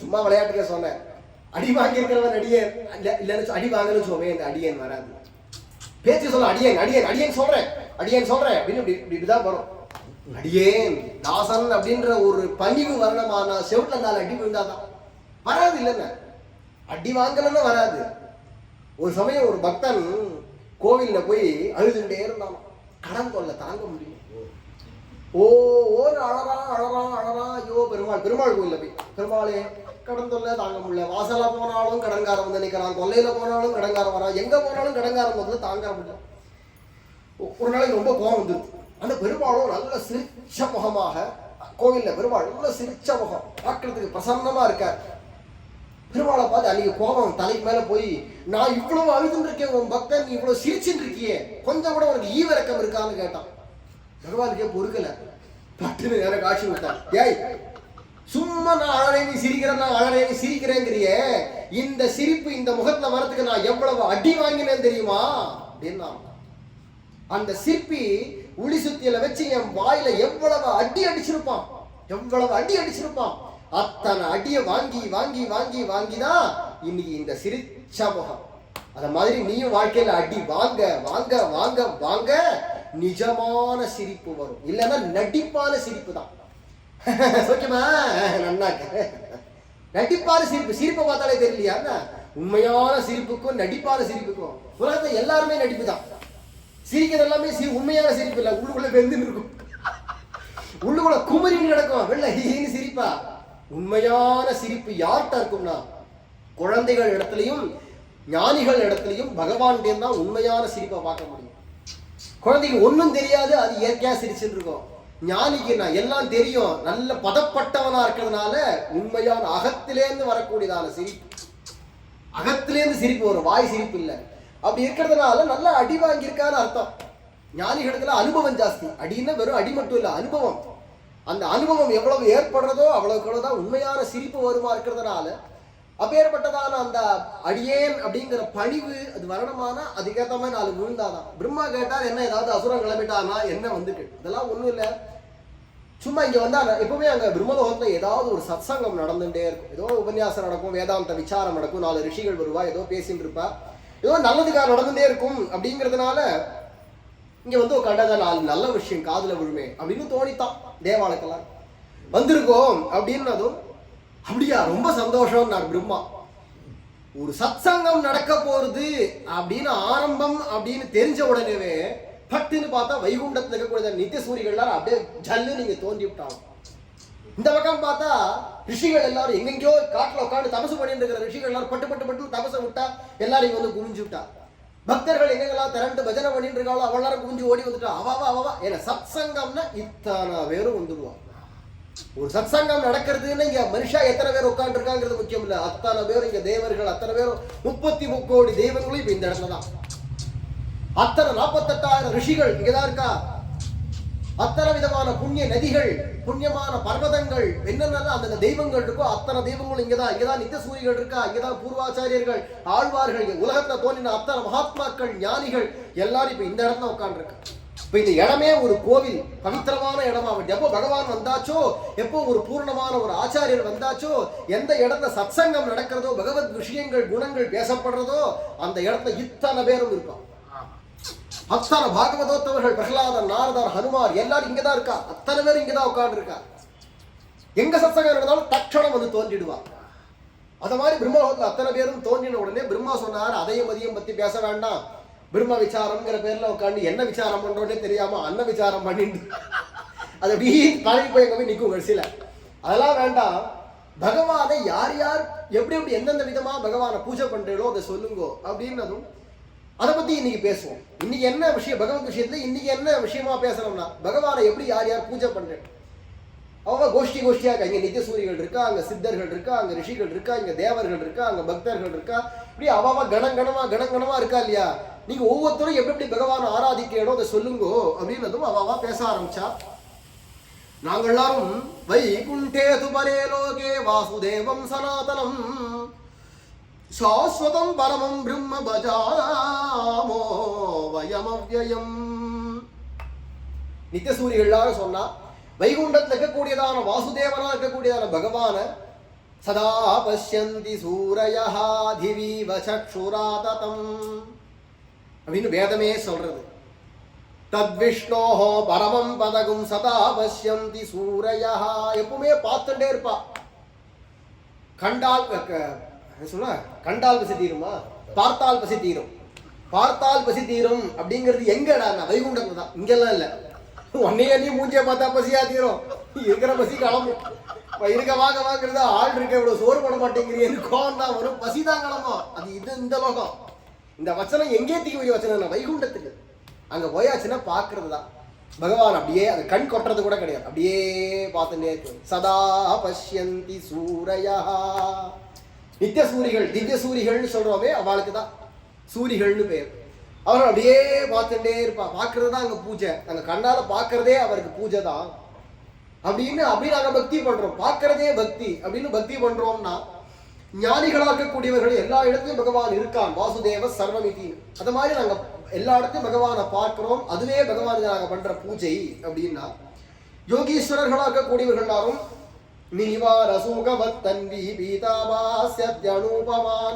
சும்மா விளையாட்டுக்கே சொன்னேன். அடி வாங்கியிருக்கிறவன் அடியேன் இல்லைன்னு அடி வாங்கன்னு சொல்லுவேன், இந்த அடியேன் வராது. பேச்சு சொல்ல அடியேன் அடியேன் அடியேன் சொல்றேன் அடியேன் சொல்றேன் அப்படின்னு இப்படிதான் வரும். அடியேன் தாசன் அப்படின்ற ஒரு பணிவு வரணுமானா செவுட்ல 4 அடி விழுந்தாதான் வராது. இல்லைங்க, அடி வாங்கலன்னு வராது. ஒரு சமயம் ஒரு பக்தன் கோவில்ல போய் அழுதுகிட்டே இருந்தான், கடன் தொல்லை தாங்க முடியும். ஓன்னு அழறான் அழறான் அழறான். ஐயோ பெருமாள் கோவில்ல போய், பெருமாளே கடன் தொல்லை தாங்க முடியல, வாசலா போனாலும் கடன்காரன் வந்து நிற்கிறான், கொல்லையில போனாலும் கடன்காரன் வரான், எங்க போனாலும் கடன்காரன் வந்து தாங்க முடியல. ஒரு நாளைக்கு ரொம்ப கோபம் வந்துருக்கு. அந்த பெருமாளும் நல்ல சிரிச்ச முகமாக, கோவில்ல பெருமாள் நல்ல சிரிச்ச முகம், பார்க்கறதுக்கு பிரசன்னமா இருக்கார். பெருமாளை பார்த்து அன்னைக்கு கோபம் தலைக்கு மேல போய், நான் இவ்வளவு அழுதுன்னு இருக்கேன், உன் பக்தன் நீ இவ்வளவு சிரிச்சுட்டு இருக்கியே, கொஞ்சம் கூட உனக்கு ஈவிரக்கம் இருக்கான்னு கேட்டான். பகவானுக்கே பொறுக்கல, பட்டுன்னு வேற காட்சி விட்டான். ஏய் சும்மா நான் அழறேன் நீ சிரிக்கிறேன், நான் அழறேன் நீ சிரிக்கிறேங்கிறியே, இந்த சிரிப்பு இந்த முகத்துல வரதுக்கு நான் எவ்வளவு அடி வாங்கினேன் தெரியுமா அப்படின்னா. அந்த சிற்பி உளி சுத்தியில வச்சு என் வாயில எவ்வளவு அடி அடிச்சிருப்பான், எவ்வளவு அடி அடிச்சிருப்பான். அத்தனை அடியை வாங்கி வாங்கி வாங்கி வாங்கிதான் இன்னைக்கு இந்த சிரிச்ச முகம். அத மாதிரி நீயும் வாழ்க்கையில அடி வாங்க வாங்க வாங்க வாங்க நிஜமான சிரிப்பு வரும், இல்லைன்னா நடிப்பான சிரிப்பு தான். ஓகேமா, நன்னாக்க நடிப்பான சிரிப்பு, சிரிப்பை பார்த்தாலே தெரியலையா, உண்மையான சிரிப்புக்கும் நடிப்பான சிரிப்புக்கும். உலகத்தை எல்லாருமே நடிப்பு தான், சிரிக்கிறது எல்லாமே உண்மையான சிரிப்பு இல்ல, உள்ளுக்குள்ள வெந்துன்னு இருக்கும், உள்ளுக்குள்ள குமரின்னு கிடக்கும், வெள்ள ஹீன்னு சிரிப்பா. உண்மையான சிரிப்பு யார்கிட்ட இருக்கும்னா குழந்தைகள் இடத்துலையும் ஞானிகள் இடத்துலையும் பகவான் தான் உண்மையான சிரிப்பை பார்க்க முடியும். குழந்தைக்கு ஒன்றும் தெரியாது, அது இயற்கையா சிரிச்சுட்டு இருக்கும். ஞானிக்கு நான் எல்லாம் தெரியும், நல்ல பதப்பட்டவனா இருக்கிறதுனால உண்மையான அகத்திலேருந்து வரக்கூடியதான சிரிப்பு, அகத்திலேருந்து சிரிப்பு வரும், வாய் சிரிப்பு இல்லை. அப்படி இருக்கிறதுனால நல்லா அடி வாங்கியிருக்கான்னு அர்த்தம். ஞானிகளுக்குல அனுபவம் ஜாஸ்தி, அடின்னா வெறும் அடி மட்டும் இல்லை, அனுபவம். அந்த அனுபவம் எவ்வளவு ஏற்படுறதோ அவ்வளவுக்கு தான் உண்மையான சிரிப்பு வருமா இருக்கிறதுனால அப்பேற்பட்டதான அந்த அடியேன் அப்படிங்கிற பணிவு அது வரணுமானா அதுக்கேற்ற மாதிரி 4 விழுந்தாதான். பிரம்மா கேட்டார், என்ன ஏதாவது அசுரம் கிளம்பிட்டானா என்ன வந்துட்டு, அதெல்லாம் ஒன்றும் இல்லை. சும்மா இங்கே வந்தா எப்பவுமே அங்கே பிரம்மலோகத்தில் ஏதாவது ஒரு சத்சங்கம் நடந்துகிட்டே இருக்கும், ஏதோ உபன்யாசம் நடக்கும், வேதாந்த விசாரம் நடக்கும், 4 ரிஷிகள் வருவா, ஏதோ பேசிட்டு இருப்பா, ஏதோ நல்லதுக்காக நடந்துட்டே இருக்கும். அப்படிங்கிறதுனால இங்க வந்து உட்காண்டா நல்ல விஷயம் காதுல விழுமே அப்படின்னு தோணித்தான் தேவாளுக்கெல்லாம். வந்திருக்கோம் அப்படின்னதும் அப்படியா ரொம்ப சந்தோஷம் நான் பிரம்மா. ஒரு சத்சங்கம் நடக்க போறது அப்படின்னு ஆரம்பம் அப்படின்னு தெரிஞ்ச உடனேவே பட்டுன்னு பார்த்தா வைகுண்டத்துல இருக்கக்கூடிய நித்திய சூரிகள்லாம் அப்படியே ஜல்லு நீங்க தோண்டி விட்டாங்க. இந்த பக்கம் பார்த்தா ரிஷிகள் எல்லாரும் எங்கெங்கயோ காட்டுல உட்காந்து தபசு பண்ணிட்டு இருக்கிற ரிஷிகள் எல்லாரும் பட்டு பட்டு பட்டு தபசை விட்டா எல்லாரும் இங்க வந்து குமிஞ்சு விட்டா. பக்தர்கள் எங்கெல்லாம் திரண்டு பஜனை பண்ணிட்டு இருக்காளோ அவளாரும் குமிஞ்சு ஓடி வந்துட்டா. அவா ஏன்னா சத் சங்கம்னா இத்தனை பேரும் வந்துடுவான். ஒரு சத் சங்கம் நடக்கிறதுன்னு இங்க மனுஷா எத்தனை பேர் உட்காந்து இருக்காங்கிறது முக்கியம் இல்ல, அத்தனை பேரும் இங்க தேவர்கள் அத்தனை பேரும் 33 கோடி தெய்வங்களும் இப்ப இந்த இடத்துல தான். அத்தனை 48,000 ரிஷிகள் இங்கதான் இருக்கா. அத்தனை விதமான புண்ணிய நதிகள் புண்ணியமான பர்வதங்கள் என்னென்ன அந்த தெய்வங்கள் இருக்கோ அத்தனை தெய்வங்களும் இங்கதான் நித்திய சூரிகள் இருக்கா. இங்கதான் பூர்வாச்சாரியர்கள் ஆழ்வார்கள் உலகத்துல தோன்றின அத்தனை மகாத்மாக்கள் ஞானிகள் எல்லாரும் இப்ப இந்த இடத்துல உட்கார்ந்து இருக்கா. இப்ப இந்த இடமே ஒரு கோவில் பவித்திரமான இடமா. எப்போ பகவான் வந்தாச்சோ எப்போ ஒரு பூர்ணமான ஒரு ஆச்சாரியர் வந்தாச்சோ எந்த இடத்துல சத்சங்கம் நடக்கிறதோ பகவத் விஷயங்கள் குணங்கள் பேசப்படுறதோ அந்த இடத்துல இத்தனை பேரும் இருப்பான். அத்தனை பாகவதோத்தவர்கள் பிரகலாதர் நாரதர் ஹனுமார் எல்லாரும் இங்கதான் இருக்கா. அத்தனை பேர் இங்கதான் உட்கார்ந்து இருக்கா. எங்க சத்சங்கம் நடந்தாலும் தட்சணம் வந்து தோன்றிடுவா. அத மாதிரி பிரம்மலோகத்துல அத்தனை பேரும் தோன்றின உடனே பிரம்மா சொன்னார் அதையும் மதியம் பத்தி பேச வேண்டாம். பிரம்ம விசாரம்ங்கிற பேர்ல உட்காந்து என்ன விசாரம் பண்றோன்னே தெரியாம அன்ன விசாரம் பண்ணிட்டு அதை பழகி போய் எங்க போய் நிற்கும் கடைசியில. அதெல்லாம் வேண்டாம். பகவானை யார் யார் எப்படி எந்தெந்த விதமா பகவானை பூஜை பண்றீங்களோ அதை சொல்லுங்கோ அப்படின்னதும் அதை பத்தி இன்னைக்கு பேசுவோம். இன்னைக்கு என்ன விஷயம் பகவத் விஷயத்துல இன்னைக்கு என்ன விஷயமா பேசணும்னா பகவானை எப்படி யார் யார் பூஜை பண்றேன். அவங்க கோஷ்டியா இருக்கா. இங்க நித்திய சூரிகள் இருக்கா, அங்க சித்தர்கள் இருக்கா, அங்க ரிஷிகள் இருக்கா, இங்க தேவர்கள் இருக்கா, அங்க பக்தர்கள் இருக்கா. இப்படி அவ கணங்கணமா இருக்கா இல்லையா. நீங்க ஒவ்வொருத்தரும் எப்படி பகவானை ஆராதிக்கணும் அதை சொல்லுங்கோ அப்படின்னதும் அவ பேச ஆரம்பிச்சா. நாங்கள் எல்லாரும் வைகுண்டே துபரே லோகே வாசுதேவம் சனாதனம் சாஸ்வதம் பரமம் பிரம்ம பஜாமோ வயமவ்யயம். நித்திய சூரிகள் எல்லாரும் சொன்னா வைகுண்டத்தில் இருக்கக்கூடியதான வாசுதேவனா இருக்கக்கூடியதான பகவான சதா பஷ்யந்தி சூரயா திவீவ சக்ஷுராததம் அப்படின்னு வேதமே சொல்றது. தத்விஷ்ணோஹோ பரமம் பதகும் சதா பஷ்யந்தி சூரயா எப்பவுமே பார்த்துட்டே இருப்பா. கண்டால் பசி தீருமா, பார்த்தால் பசி தீரும். பார்த்தால் பசி தீரும் அப்படிங்கிறது எங்கடா வைகுண்டத்துல தான், இங்கெல்லாம் இல்ல. உன்னையே மூஞ்சிய பார்த்தா பசியா தீரும், இருக்கிற பசி கிளம்பும். இருக்க வாங்கிறது ஆள் இருக்க இவ்வளவு சோறு போட மாட்டேங்கிறீங்க கோவம் தான் வரும், பசி தான் கிளம்பும். அது இது இந்த லோகம். இந்த வச்சனம் எங்கே தீவிர வச்சனம் வைகுண்டத்துக்கு. அங்க போயாச்சுன்னா பாக்குறது தான் பகவான். அப்படியே அது கண் கொட்டுறது கூட கிடையாது, அப்படியே பார்த்துட்டே இருக்கு. சதா பஷ்யந்தி சூரயா. நித்திய சூரிகள் திவ்ய சூரிகள்னு சொல்றோமே அவளுக்கு தான் சூரிகள்னு பேர். அவர்கள் அப்படியே பார்த்துட்டே இருப்பா. பார்க்கறது தான் அங்க பூஜை. நாங்க கண்ணால பார்க்கறதே அவருக்கு பூஜை தான் அப்படின்னு நாங்க பக்தி பண்றோம். பார்க்கறதே பக்தி அப்படின்னு பக்தி பண்றோம்னா ஞானிகளாக கூடியவர்கள் எல்லா இடத்துலையும் பகவான் இருக்கான். வாசுதேவ சர்வமிதி. அது மாதிரி நாங்க எல்லா இடத்தையும் பகவானை பார்க்கிறோம். அதுவே பகவானுக்கு நாங்க பண்ற பூஜை அப்படின்னா யோகீஸ்வரர்களாக கூடியவர்கள் எல்லாரும்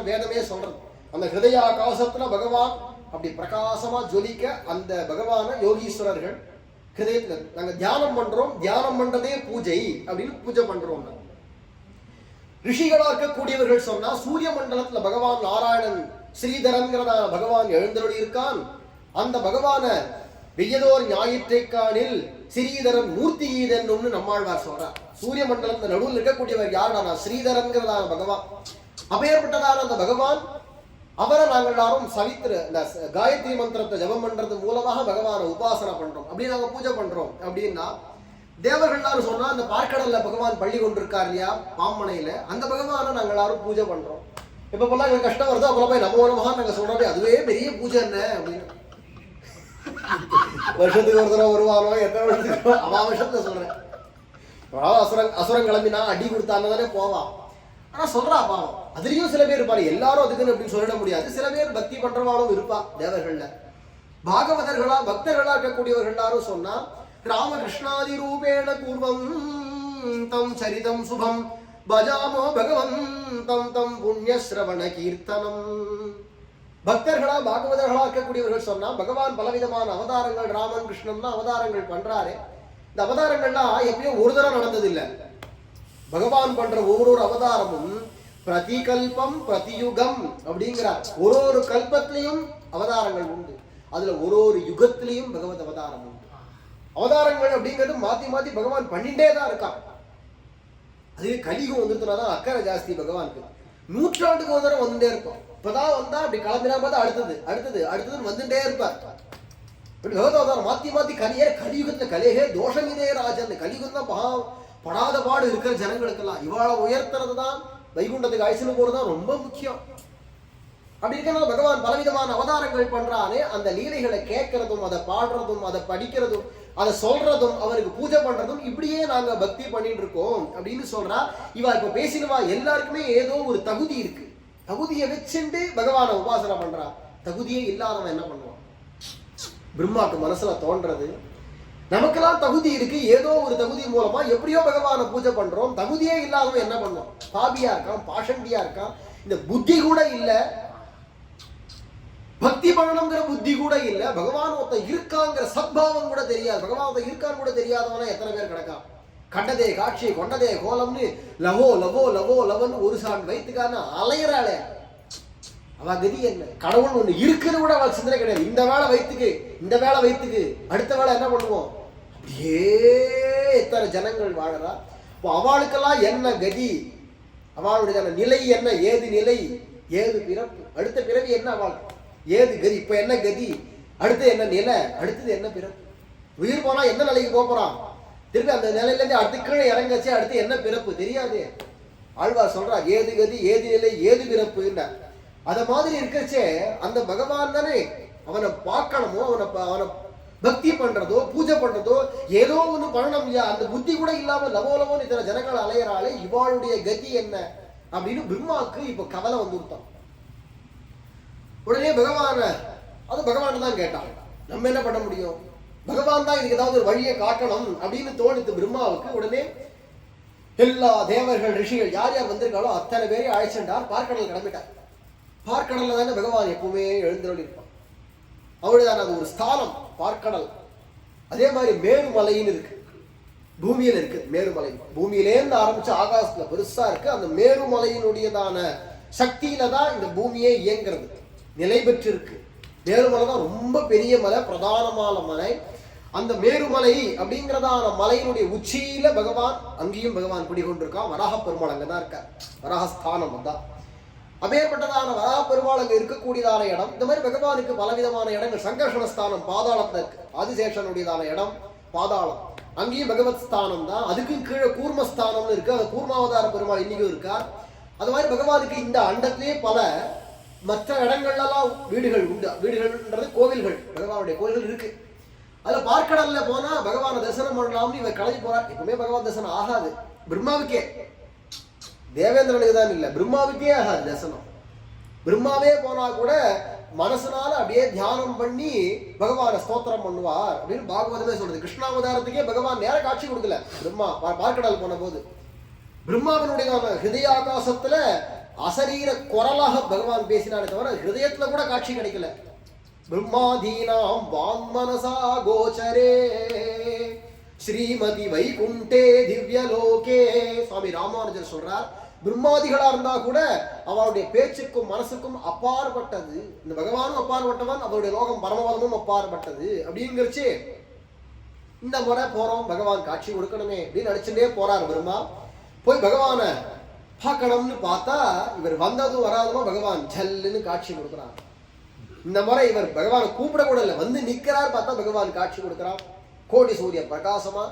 வேதமே சொல்றது. அந்த ஹிருதயாகாசத்துல பகவான் அப்படி பிரகாசமா ஜொலிக்க அந்த பகவான யோகீஸ்வரர்கள் ஹிருதயத்துல நாங்க தியானம் பண்றோம். தியானம் பண்றதே பூஜை அப்படின்னு பூஜை பண்றோம். ரிஷிகளா இருக்கக்கூடியவர்கள் சொன்னா சூரிய மண்டலத்துல பகவான் நாராயணன் ஸ்ரீதரன்கிறத பகவான் எழுந்தருளி இருக்கான். அந்த பகவான வெய்யதோர் ஞாயிற்றைக்கானில் ஸ்ரீதரன் மூர்த்தி ஈதன்னு நம்மாழ்வார் சொல்றார். சூரிய மண்டலத்துல நடுவில் இருக்கக்கூடியவர் யாருன்னா ஸ்ரீதரன்கிறதான பகவான். அப்பேற்பட்டதான அந்த பகவான் அவரை நாங்கள் எல்லாரும் சவித்திர இந்த காயத்ரி மந்திரத்தை ஜபம் பண்றது மூலமாக பகவானை உபாசனை பண்றோம், அப்படி நாங்க பூஜை பண்றோம். அப்படின்னா தேவர்கள் எல்லாரும் சொன்னா அந்த பார்க்கடல்ல பகவான் பள்ளி கொண்டிருக்கார் இல்லையா பாம்பனையில, அந்த பகவானை நாங்கள் எல்லாரும் பூஜை பண்றோம். இப்ப போல எங்களுக்கு கஷ்டம் வருதோ அப்போ போய் நம்ம மூலமாக நாங்க சொல்றோம் அதுவே பெரிய பூஜை என்ன அப்படின்னு. வருஷத்துக்கு ஒரு தடவை வருவானோ எத்தனை வருஷத்துக்கு அவன் வருஷத்துல சொல்றேன். அசுரம் கிளம்பினா அடி கொடுத்தான்னு தானே போவான். ஆனா சொல்றா பாவம். அதுலயும் சில பேர் இருப்பாரு, எல்லாரும் அதுக்குன்னு அப்படின்னு சொல்லிட முடியாது. சில பேர் பக்தி பண்றவாலும் இருப்பா தேவர்கள்ல. பாகவதர்களா பக்தர்களா இருக்கக்கூடியவர்கள் எல்லாரும் சொன்னா ராமகிருஷ்ணாதி ரூபேண பூர்வம் தம் சரிதம் சுபம் பஜாமோ பகவந்தம் தம் புண்ணிய ஸ்ரவண கீர்த்தனம். பக்தர்களா பாகவதர்களா இருக்கக்கூடியவர்கள் சொன்னா பகவான் பலவிதமான அவதாரங்கள், ராமன் கிருஷ்ணன் தான் அவதாரங்கள் பண்றாரு. இந்த அவதாரங்கள்லாம் எப்பயும் ஒரு தடவை நடந்தது இல்லை. பகவான் பண்ற ஒவ்வொரு அவதாரமும் பிரதிகல்பம் பிரதியுகம் அப்படிங்கிறார். ஒரு கல்பத்திலையும் அவதாரங்கள் உண்டு. அதுல ஒரு யுகத்திலையும் பகவத் அவதாரம் உண்டு. அவதாரங்கள் அப்படிங்கிறது மாத்தி மாத்தி பகவான் பண்ணிட்டே தான் இருக்கான். அதுவே கலியுகம் வந்துட்டுனாதான் அக்கறை ஜாஸ்தி பகவானுக்கு. நூற்றாண்டுக்கு ஒரு தடவை வந்துட்டே இருப்பான். இப்பதான் வந்தா அப்படி கிளம்பினா பார்த்தா அடுத்தது வந்துட்டே இருப்பார். பகவத் அவதாரம் மாத்தி மாத்தி கலியுகத்துல கலேகே தோஷமிதே ராஜன். கலியுகம் தான் படாத பாடு இருக்கிற ஜனங்களுக்கெல்லாம் இவாளை உயர்த்துறது தான், வைகுண்டத்துக்கு அழைச்சுன்னு போறதுதான் ரொம்ப முக்கியம். அப்படி இருக்கிறது பகவான் பலவிதமான அவதாரங்கள் பண்றானே, அந்த லீலைகளை கேட்கறதும், அதை பாடுறதும், அதை படிக்கிறதும், அதை சொல்றதும், அவருக்கு பூஜை பண்றதும், இப்படியே நாங்க பக்தி பண்ணிட்டு இருக்கோம் அப்படின்னு சொல்றா. இவா இப்ப பேசினவா எல்லாருக்குமே ஏதோ ஒரு தகுதி இருக்கு. தகுதியை வச்சுட்டு பகவானை உபாசனை பண்றா. தகுதியே இல்லாதவன் என்ன பண்ணுவான்? பிரம்மாக்கு மனசுல தோன்றது, நமக்கெல்லாம் தகுதி இருக்கு, ஏதோ ஒரு தகுதி மூலமா எப்படியோ பகவானை பூஜை பண்றோம். தகுதியே இல்லாதவன் என்ன பண்ணுவான்? பாபியா இருக்கான், பாஷண்டியா இருக்கான், இந்த புத்தி கூட இல்ல, பக்தி பண்ணணுங்கிற புத்தி கூட இல்ல, பகவான் ஒருத்த இருக்காங்கிற சத்பாவம் கூட தெரியாது, பகவான் ஒருத்த இருக்கான்னு கூட தெரியாதவனா எத்தனை பேர் கிடக்கான். கண்டதே காட்சி கொண்டதே கோலம்னு லவோ லவோ லவோ லவன்னு ஒரு சான் வயிற்றுக்கான அலையிறாளே, அவ கதி என்ன? கடவுள் ஒண்ணு இருக்குன்னு கூட அவள் சிந்தனை கிடையாது. இந்த வேலை வயிற்றுக்கு அடுத்த வேலை என்ன பண்ணுவோம்? அப்படியே எத்தனை ஜனங்கள் வாழறா. இப்போ அவளுக்கெல்லாம் என்ன கதி? அவளுடைய நிலை என்ன? ஏது நிலை, ஏது பிறப்பு, அடுத்த பிறவி என்ன, அவள் ஏது கதி, இப்ப என்ன கதி, அடுத்து என்ன நிலை, அடுத்தது என்ன பிறப்பு, உயிர் போனா என்ன நிலைக்கு போறான், திருப்பி அந்த நிலையில இருந்து அடுத்து கீழே இறங்கச்சு, அடுத்து என்ன பிறப்பு தெரியாது. ஆழ்வார் சொல்றா ஏது கதி, ஏது நிலை, ஏது பிறப்பு. அத மாதிரி இருக்கச்சே அந்த பகவான் தானே அவனை பார்க்கணுமோ, அவனை பக்தி பண்றதோ பூஜை பண்றதோ ஏதோ ஒண்ணு பண்ணணும் இல்லையா? அந்த புத்தி கூட இல்லாம லவோலவோன்னு இத்தனை ஜனங்கள் அலையறாளே, இவாளுடைய கதி என்ன அப்படின்னு பிரம்மாவுக்கு இப்ப கவலை வந்துட்டான். உடனே பகவான் தான் கேட்டான். நம்ம என்ன பண்ண முடியும்? பகவான் தான் இதுக்கு ஏதாவது ஒரு வழியை காட்டணும் அப்படின்னு தோணித்து பிரம்மாவுக்கு. உடனே எல்லா தேவர்கள் ரிஷிகள் யார் யார் வந்திருக்காளோ அத்தனை பேரையும் அழைச்சிட்டார். பார்க்கடல் கிளம்பிட்டார். பார்க்கடல்ல தானே பகவான் எப்பவுமே எழுந்தருளி இருப்பான். அவருதான் அது ஒரு ஸ்தானம் பார்க்கடல். அதே மாதிரி மேருமலைன்னு இருக்கு, பூமியில இருக்கு மேருமலை. பூமியிலேருந்து ஆரம்பிச்சு ஆகாசத்துல பெருசா இருக்கு. அந்த மேருமலையினுடையதான சக்தியில தான் இந்த பூமியே இயங்குறது, நிலை பெற்று இருக்கு. மேருமலை தான் ரொம்ப பெரிய மலை, பிரதானமான மலை. அந்த மேருமலை அப்படிங்கிறதான மலையினுடைய உச்சியில பகவான், அங்கேயும் பகவான் குடிகொண்டிருக்கான். வராக பெருமாள் அங்கதான் இருக்கார். வராகஸ்தானம் தான் அப்பேற்பட்டதான வராக பெருமாள் அங்க இருக்கக்கூடியதான இடம். இந்த மாதிரி பகவானுக்கு பலவிதமான இடங்கள். சங்கர்ஷண ஸ்தானம் பாதாளத்துல இருக்கு, ஆதிசேஷனுடையதான இடம் பாதாளம், அங்கேயும் பகவத் ஸ்தானம் தான். அதுக்கும் கீழே கூர்மஸ்தானம்னு இருக்கு, அந்த கூர்மாவதார பெருமாள் இன்னைக்கும் இருக்கார். அது மாதிரி பகவானுக்கு இந்த அண்டத்திலே பல மற்ற இடங்கள்லாம் வீடுகள் உண்டு. வீடுகள்ன்றது கோவில்கள், பகவானுடைய கோவில்கள் இருக்கு. அதுல பார்க்கடல்ல போனா பகவான தரிசனம் பண்ணலாம்னு இவர் கலந்து போறார். எப்பவுமே பகவான் தரிசனம் ஆகாது பிரம்மாவுக்கே, தேவேந்திரனுக்கு தான் இல்லை, பிரம்மாவுக்கே ஆகாது தரிசனம். பிரம்மாவே போனா கூட மனசுனால அப்படியே தியானம் பண்ணி பகவான ஸ்தோத்திரம் பண்ணுவார் அப்படின்னு பாகவதமே சொல்றது. கிருஷ்ணாவதாரத்துக்கே பகவான் நேர காட்சி கொடுக்கல. பிரம்மா பார்க்கடல் போன போது பிரம்மாவினுடைய ஹிருதயாகாசத்துல அசரீர குரலாக பகவான் பேசினானே தவிர ஹிருதயத்துல கூட காட்சி கிடைக்கல. பிரம்மாதீனாம் வான்மனசா கோச்சரே ஸ்ரீமதி வைகுண்டே திவ்யலோகே. சுவாமி ராமானுஜர் சொல்றார், பிரம்மாதிகளா இருந்தா கூட அவருடைய பேச்சுக்கும் மனசுக்கும் அப்பாற்பட்டது இந்த பகவானும் அப்பாற்பட்டவன், அவருடைய லோகம் பரமபதமும் அப்பாற்பட்டது அப்படிங்கிறச்சு. இந்த முறை போறோம், பகவான் காட்சி கொடுக்கணுமே அப்படின்னு நினைச்சுட்டே போறாரு பிரம்மா. போய் பகவான பார்க்கணும்னு பார்த்தா இவர் வந்ததும் வராதமா பகவான் ஜல்லுன்னு காட்சி கொடுக்குறார். இந்த முறை இவர் பகவானை கூப்பிட கூட இல்லை, வந்து நிற்கிறார். பார்த்தா பகவான் காட்சி கொடுக்கிறார். கோடி சூரிய பிரகாசமா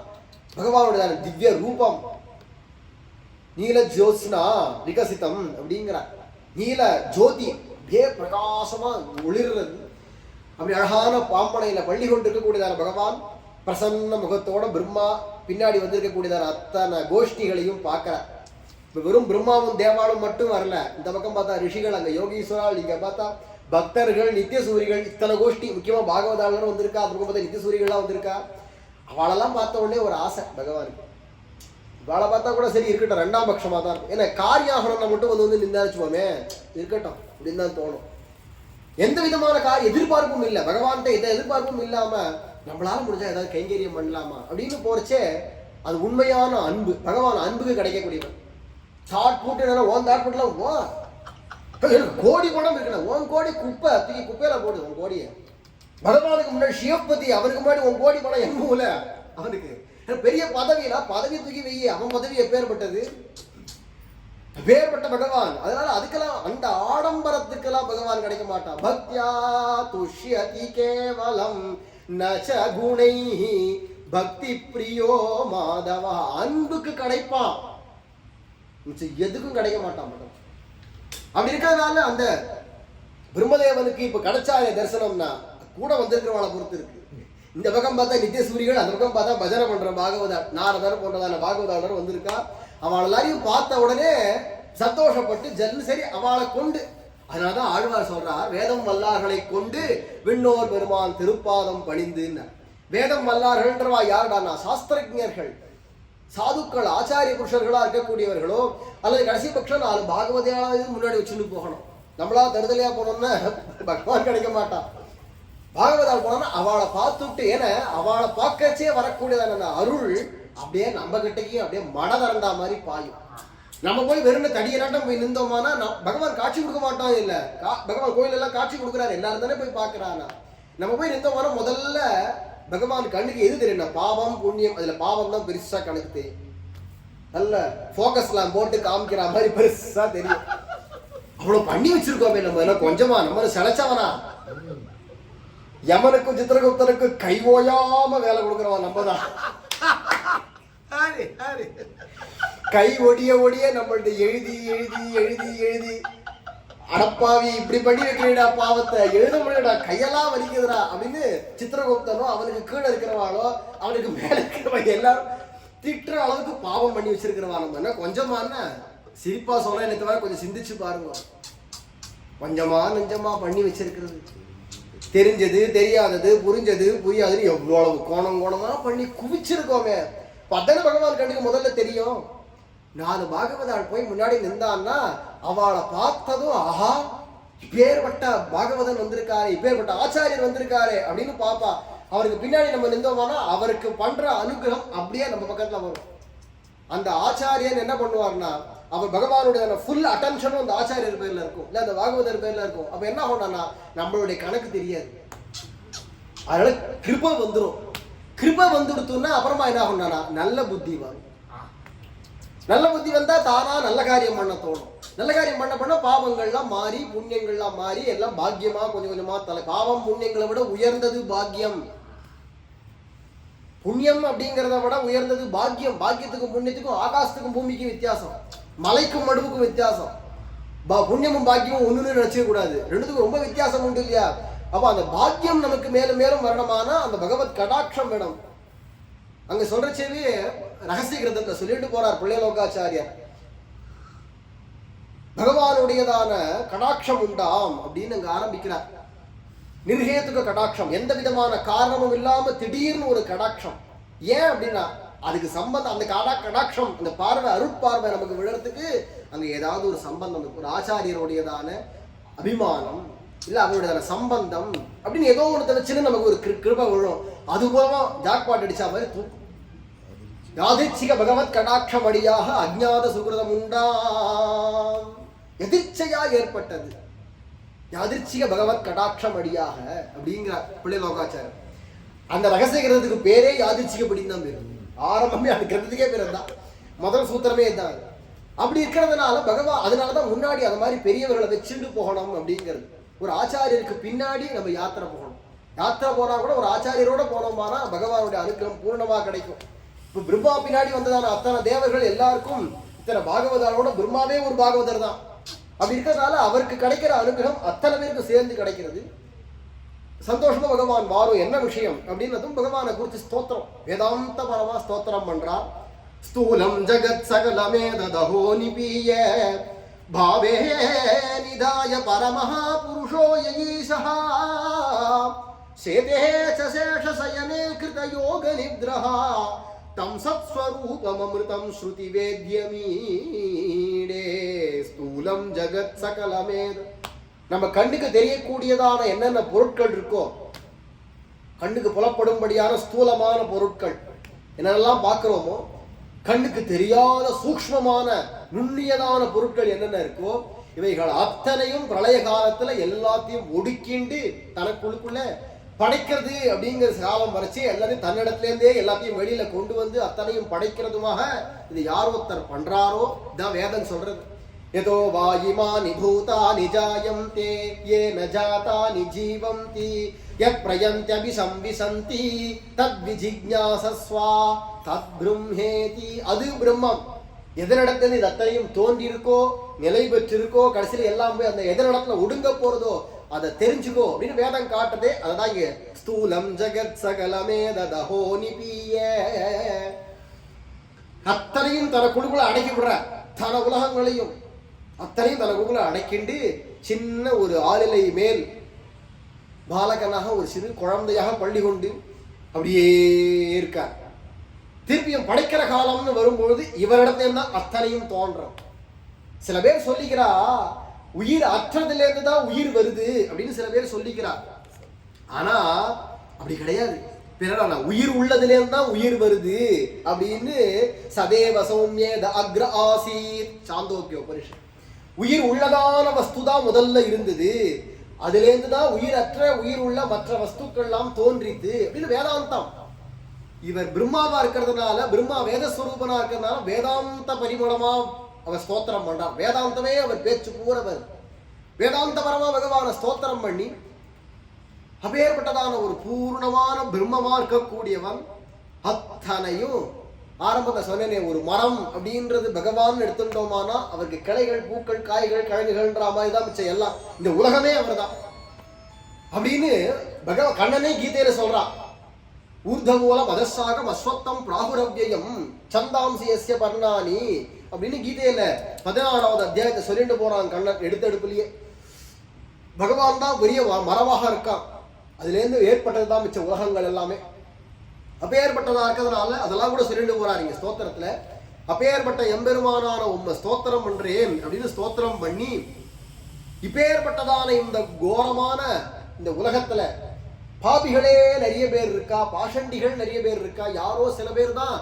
பகவானுடைய திவ்ய ரூபம், நீல ஜோத்ஸ்னா விகசிதம் அப்படிங்கிறார். நீல ஜோதி அப்படியே பிரகாசமா ஒளிர்றது. அப்படி அழகான பாம்பனையில பள்ளி கொண்டிருக்கக்கூடியதான பகவான் பிரசன்ன முகத்தோட பிரம்மா பின்னாடி வந்திருக்கக்கூடியதான அத்தனை கோஷ்டிகளையும் பார்க்கிறார். இப்ப வெறும் பிரம்மாவும் தேவாலும் மட்டும் வரல. இந்த பக்கம் பார்த்தா ரிஷிகள், அங்க யோகீஸ்வரால், இங்க பார்த்தா பக்தர்கள், நித்தியசூரிகள், இத்தனை கோஷ்டி. முக்கியமா பாகவதாளர் வந்திருக்கா, அப்புறம் பார்த்தா நித்தியசூரிகள்லாம் வந்திருக்கா. அவளெல்லாம் பார்த்த உடனே ஒரு ஆசை பகவானுக்கு. இவாளை பார்த்தா கூட சரி இருக்கட்டும், ரெண்டாம் பட்சமா தான் இருக்கும். ஏன்னா காரியாகணும்னா மட்டும் வந்து நிந்தாச்சுவோமே, இருக்கட்டும் அப்படின்னு தான் தோணும். எந்த விதமான எதிர்பார்ப்பும் இல்லை, பகவான்கிட்ட எந்த எதிர்பார்ப்பும் இல்லாம நம்மளால முடிஞ்சா ஏதாவது கைங்கரியம் பண்ணலாமா அப்படின்னு போறச்சே அது உண்மையான அன்பு. பகவான் அன்புக்கு கிடைக்கக்கூடியவன். சாட் போட்டு ஓன் தாட் போட்டுலாம் கோடி பணம் இருக்கணும், உன் கோடி குப்பை தூக்கி குப்பையில போடுது உன் கோடியை. பகவானுக்கு முன்னாடி சிவபதி, அவருக்கு முன்னாடி உன் கோடி பணம் எங்கூல அவனுக்கு பெரிய பதவினா பதவி தூக்கி வெய்ய, அவன் பதவி எப்பேற்பட்டது, பேர்பட்ட பகவான். அதனால அதுக்கெல்லாம் அந்த ஆடம்பரத்துக்கெல்லாம் பகவான் கிடைக்க மாட்டான். பக்தியா துஷ்யதி கேவலம் நச குணை பக்தி பிரியோ மாதவா. அன்புக்கு கிடைப்பான், எதுக்கும் கிடைக்க மாட்டான் பகவான். அப்படி இருக்கிறதுனால அந்த பிரம்மதேவனுக்கு இப்ப கிடைச்சாலே தரிசனம்னா கூட வந்திருக்கிறவளை பொறுத்து இருக்கு. இந்த பக்கம் பார்த்தா நித்திய சூரியர்கள், அந்த பக்கம் பார்த்தா பஜனை பண்ற பாகவதா நாரதர் போன்றதான பாகவதாளர் வந்திருக்கா. அவள் எல்லாரையும் பார்த்த உடனே சந்தோஷப்பட்டு ஜன்னு சரி அவளை கொண்டு. அதனாலதான் ஆழ்வார் சொல்றார், வேதம் வல்லார்களை கொண்டு விண்ணோர் பெருமான் திருப்பாதம் பணிந்துன்னு. வேதம் வல்லார்கள்ன்றவா யாருடானா சாஸ்திரஜர்கள், சாதுக்கள், ஆச்சாரிய புருஷர்களா இருக்கக்கூடியவர்களோ அல்லது கடைசி பட்சம் 4 பாகவதையாவது முன்னாடி வச்சுன்னு போகணும். நம்மளா தருதலையா போனோம்னா பகவான் கிடைக்க மாட்டான். பாகவதால் போனோம்னா அவளை பார்த்துட்டு, ஏன்னா அவளை பார்க்கச்சே வரக்கூடியதான அருள் அப்படியே நம்ம கிட்டக்கையும் அப்படியே மடதரண்டா மாதிரி பாயும். நம்ம போய் வெறும் தடியலாட்டம் போய் நின்றோமானா பகவான் காட்சி கொடுக்க மாட்டோம். இல்ல பகவான் கோயில் எல்லாம் காட்சி கொடுக்குறாரு, எல்லாரும் தானே போய் பார்க்கறானா. நம்ம போய் நின்றோமானா முதல்ல பகவான் கண்ணுக்கு எது தெரியும், பாவம் புண்ணியம். அதுல பாவம் தான் பெருசா கணக்கு தெரியும், நல்ல போக்கஸ்லாம் போட்டு காமிக்கிற மாதிரி பெருசா தெரியும். அவ்வளவு பண்ணி வச்சிருக்கோமே நம்ம, என்ன கொஞ்சமா நம்ம செலச்சவனா. யமனுக்கும் சித்திரகுப்தனுக்கும் கை ஓயாம வேலை கொடுக்குறவன் நம்ம தான். கை ஒடிய ஒடிய நம்மள்ட்ட எழுதி எழுதி எழுதி எழுதி அடப்பாவி இப்படி பண்ணி வைக்கிறீடா, பாவத்தை எழுத முடியடா, கையெல்லாம் வலிக்குதுடா அப்படின்னு சித்திரகுப்தனோ அவனுக்கு கீழே இருக்கிறவாளோ அவனுக்கு மேல இருக்கிறவங்க எல்லாரும் திட்டுற அளவுக்கு பாவம் பண்ணி வச்சிருக்கிறவா நம்ம. என்ன கொஞ்சமான சிரிப்பா சொல்ல எனக்கு வேற கொஞ்சம் சிந்திச்சு பாருங்க. கொஞ்சமா நெஞ்சமா பண்ணி வச்சிருக்கிறது, தெரிஞ்சது தெரியாதது புரிஞ்சது புரியாதுன்னு எவ்வளவு கோணம் கோணமா பண்ணி குவிச்சிருக்கோமே. பத்தனை பகவான் கண்ணுக்கு முதல்ல தெரியும். 4 பாகவதாள் போய் முன்னாடி நின்றான்னா அவளை பார்த்ததும் ஆஹா இப்பேற்பட்ட பாகவதன் வந்திருக்காரு, இப்பேற்பட்ட ஆச்சாரியர் வந்திருக்காரு அப்படின்னு பாப்பா. அவருக்கு பின்னாடி நம்ம நின்றோம்னா அவருக்கு பண்ற அனுகிரகம் அப்படியே நம்ம பக்கத்துல வரும். அந்த ஆச்சாரியன் என்ன பண்ணுவார்னா அவர் பகவானுடைய ஃபுல் அட்டென்ஷனும் அந்த ஆச்சாரியர் பேர்ல இருக்கும், இல்ல அந்த பாகவதர் பேர்ல இருக்கும். அப்ப என்ன பண்ணா நம்மளுடைய கணக்கு தெரியாது. அதனால கிருபை வந்துடும். கிருபை வந்துடுத்துன்னா அப்புறமா என்ன பண்ணா நல்ல புத்தி வரும். நல்ல புத்தி வந்தா தானா நல்ல காரியம் பண்ண தோணும். நல்ல காரியம் பண்ண பாவங்கள்லாம் மாறி புண்ணியங்கள்லாம் மாறி எல்லாம் பாக்கியமா கொஞ்சம் கொஞ்சமா பாவம் புண்ணியங்களை விட உயர்ந்தது பாக்கியம். புண்ணியம் அப்படிங்கிறத விட உயர்ந்தது பாக்கியம். பாக்கியத்துக்கும் புண்ணியத்துக்கும் ஆகாசத்துக்கும் பூமிக்கும் வித்தியாசம், மலைக்கும் மடுவுக்கும் வித்தியாசம். புண்ணியமும் பாக்கியமும் ஒண்ணுன்னு நினைச்சே கூடாது, ரெண்டுத்துக்கும் ரொம்ப வித்தியாசம் உண்டு இல்லையா. அப்ப அந்த பாக்கியம் நமக்கு மேலும் மேலும் வரணுமானா அந்த பகவத் கடாட்சம் வேணும். அங்க சொல்றச்சேவே ரகசிய கிரந்தத்தை சொல்லிட்டு போறார் பிள்ளைலோகாச்சாரியர், பகவானுடையதான கடாட்சம் உண்டாம் அப்படின்னு அங்க ஆரம்பிக்கிறார். நிர்ஹேதுக கடாட்சம், எந்த விதமான காரணமும் இல்லாம திடீர்னு ஒரு கடாட்சம். ஏன் அப்படின்னா அதுக்கு சம்பந்தம், அந்த கடாட்சம் அந்த பார்வை அருட்பார்வை நமக்கு விழுறதுக்கு அங்க ஏதாவது ஒரு சம்பந்தம் இருக்கு. ஒரு ஆச்சாரியருடையதான அபிமானம் இல்ல அவருடையதான சம்பந்தம் அப்படின்னு ஏதோ ஒன்று வச்சுன்னு நமக்கு ஒரு கிருபை விழும். அது மூலமா ஜாக்பாட் அடிச்சா மாதிரி தூக்கும். யாதிச்சிக பகவத் கடாட்சம் அடியாக அஜ்ஞாத சுகிருதம் உண்டாம், எதிர்ச்சையா ஏற்பட்டது யாதிர்ச்சிக பகவத் கடாட்சம் அடியாக அப்படிங்கிறார் பிள்ளைலோகாச்சாரியர். அந்த ரகசிய கிரந்தத்துக்கு பேரே யாதிர்ச்சிகப்படின்னு தான் பேரு. ஆரம்பமே அந்த கிரந்தத்துக்கே பேர் தான், முதல் சூத்திரமே தான். அப்படி இருக்கிறதுனால பகவான் அதனாலதான் முன்னாடி அந்த மாதிரி பெரியவர்களை வச்சுட்டு போகணும் அப்படிங்கிறது. ஒரு ஆச்சாரியருக்கு பின்னாடி நம்ம யாத்திரை போகணும். யாத்திரை போனா கூட ஒரு ஆச்சாரியரோட போனோம்னா பகவானுடைய அனுகிரகம் பூர்ணமா கிடைக்கும். இப்ப பிரம்மா பின்னாடி வந்ததான அத்தனை தேவர்கள் எல்லாருக்கும் இத்தனை பாகவதாரோட பிரம்மாவே ஒரு பாகவதர் தான். அப்படி இருக்கிறதுனால அவருக்கு கிடைக்கிற அனுகிரகம் அத்தனை பேருக்கு சேர்ந்து கிடைக்கிறது. சந்தோஷமா பகவான் மாறும். என்ன விஷயம் அப்படின்னதும் பகவானை குறித்து ஸ்தோத்திரம், வேதாந்த பரமா ஸ்தோத்திரம் பண்றார். ஸ்தூலம் ஜகத் சகலமேததஹோ நிபீய பாவே நிதாய பரமஹா புருஷோ யஈஷஹ சேதே ச சேஷசயனே கிருத யோக நித்ரஹா தம் சத்ஸ்வரூபமமிருதம் ஸ்ருதி வேத்யமீடே. ஸ்தூலம் ஜகத் சகலமேத நம்ம கண்ணுக்கு தெரியக்கூடியதான என்னென்ன பொருட்கள் இருக்கோ, கண்ணுக்கு புலப்படும்படியான ஸ்தூலமான பொருட்கள் என்னென்னலாம் பார்க்கிறோமோ, கண்ணுக்கு தெரியாத சூக்ஷ்மமான நுண்ணியதான பொருட்கள் என்னென்ன இருக்கோ, இவைகள் அத்தனையும் பிரளய காலத்துல எல்லாத்தையும் ஒடுக்கிண்டு தனக்குள்ளுக்குள்ள படைக்கிறது அப்படிங்கிற காலம் வரைச்சு எல்லாத்தையும் தன்னிடத்திலேருந்தே எல்லாத்தையும் வெளியில கொண்டு வந்து அத்தனையும் படைக்கிறதுமாக இது யார் ஒருத்தர் பண்றாரோ தான் வேதம் சொல்றது. யதோ வாயிமானி பூதானி ஜாயந்தே யேன ஜாதானி ஜீவந்தி யத் பிரயந்த்யபி சம்விசந்தி தத் விஜிக்ஞாசஸ்வா தத் பிரம்மேதி. அது பிரம்மம். எதனிடத்துல இது அத்தனையும் தோன்றி இருக்கோ, நிலை பெற்றிருக்கோ, கடைசியில் எல்லாம் போய் அந்த எதனிடத்துல ஒடுங்க போறதோ அதை தெரிஞ்சுக்கோ அப்படின்னு வேதம் காட்டுதே. அதுதான் இங்க ஸ்தூலம் ஜெகத் சகலமே ததஹோ நிபிய. அத்தனையும் தனக்குழுக்குள்ள அடக்கி விடுற, தன உலகங்களையும் அத்தனையும் தனக்குழுக்குள்ள அடக்கிண்டு சின்ன ஒரு ஆளிலை மேல் பாலகனாக ஒரு சிறு குழந்தையாக பள்ளி கொண்டு அப்படியே இருக்கார். திருப்பியும் படைக்கிற காலம்னு வரும்பொழுது இவரிடத்துல தான் அத்தனையும் தோன்றும். சில பேர் சொல்லிக்கிறா உயிர் அற்றதுல இருந்து தான் உயிர் வருது அப்படின்னு சில பேர் சொல்லிக்கிறார். ஆனா அப்படி கிடையாது. பிறகு உயிர் உள்ளதுல இருந்து தான் உயிர் வருது அப்படின்னு சதேவ சௌமியேத அக்ர ஆசீத் சாந்தோக்கிய உபனிஷத். உயிர் உள்ளதான வஸ்து தான் முதல்ல இருந்தது, அதுல இருந்து தான் உயிர் அற்ற உயிர் உள்ள மற்ற வஸ்துக்கள் எல்லாம் தோன்றிது அப்படின்னு வேதாந்தம். இவர் பிரம்மாவா இருக்கிறதுனால, பிரம்மா வேதஸ்வரூபனா இருக்கிறதுனால வேதாந்த பரிமளமா அவர் ஸ்தோத்திரம் பண்றார். வேதாந்தமே அவர் பேச்சு கூறவர். வேதாந்த பரமா பகவான ஸ்தோத்திரம் பண்ணி அப்பேற்பட்டதான ஒரு பூர்ணமான பிரம்மமா இருக்கக்கூடியவன் அத்தனையும் ஆரம்பத்தை சொன்னேனே, ஒரு மரம் அப்படின்றது பகவான் எடுத்துட்டோமானா அவருக்கு கிளைகள், பூக்கள், காய்கள், கிழங்குகள்ன்ற மாதிரி தான் மிச்சம் எல்லாம். இந்த உலகமே அவர் தான் அப்படின்னு கண்ணனே கீதையில சொல்றான். ஊர்தமூலம் அதசாகம் அஸ்வத்தம் பிராகுரவ்யம் சந்தாம்சியஸ்ய பர்ணானி அப்படின்னு கீதையில 16வது அத்தியாயத்தை சொல்லிட்டு போறான் கண்ணன். எடுத்தெடுப்புலயே பகவான் தான் பெரிய மரமாக இருக்கான். அதுல இருந்து ஏற்பட்டதுதான் மிச்ச உலகங்கள் எல்லாமே. அப்பேற்பட்டதா இருக்கிறதுனால அதெல்லாம் கூட சொல்லிட்டு போறாரு இங்க ஸ்தோத்திரத்துல. அப்பேற்பட்ட எம்பெருமானான உண்மை ஸ்தோத்திரம் பண்றேன் அப்படின்னு ஸ்தோத்திரம் பண்ணி, இப்பேற்பட்டதான இந்த கோரமான இந்த உலகத்துல பாபிகளே நிறைய பேர் இருக்கா, பாஷண்டிகள் நிறைய பேர் இருக்கா. யாரோ சில பேர் தான்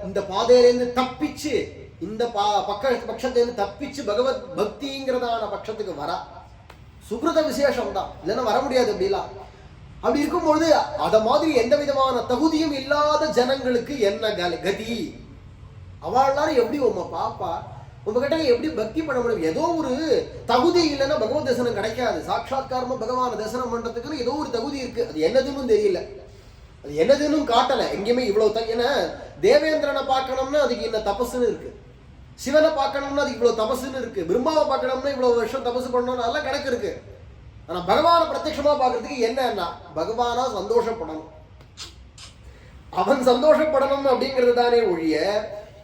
இந்த பாதையிலேருந்து தப்பிச்சு இந்த பட்சத்திலிருந்து தப்பிச்சு பகவத் பக்திங்கிறதான பட்சத்துக்கு வரா. சுக்ருத விசேஷம் தான், இல்லைன்னா வர முடியாது. அப்படிலாம் அப்படி இருக்கும்பொழுது அத மாதிரி எந்த விதமான தகுதியும் இல்லாத ஜனங்களுக்கு என்ன கதி? அவளாரும் எப்படி உங்க பாப்பா உங்ககிட்ட எப்படி பக்தி பண்ண முடியும்? ஏதோ ஒரு தகுதி இல்லைன்னா பகவத் தரிசனம் கிடைக்காது. சாட்சாத்காரமா பகவான தரிசனம் பண்றதுக்குன்னு ஏதோ ஒரு தகுதி இருக்கு. அது என்னதுன்னு தெரியல, அது என்னதுன்னு காட்டல எங்கேயுமே. இவ்வளவு ஏன்னா தேவேந்திரனை பார்க்கணும்னா அதுக்கு என்ன தபசுன்னு இருக்கு, சிவனை பார்க்கணும்னா அதுக்கு இவ்வளவு தபசுன்னு இருக்கு, பிரம்மாவை பார்க்கணும்னா இவ்வளவு வருஷம் தபசு பண்ணணும்னு எல்லாம் கணக்கு இருக்கு. ஆனா பகவான பிரத்யட்சமா பார்க்கறதுக்கு என்னன்னா பகவானா சந்தோஷப்படணும், அவன் சந்தோஷப்படணும் அப்படிங்கிறது தானே ஒழிய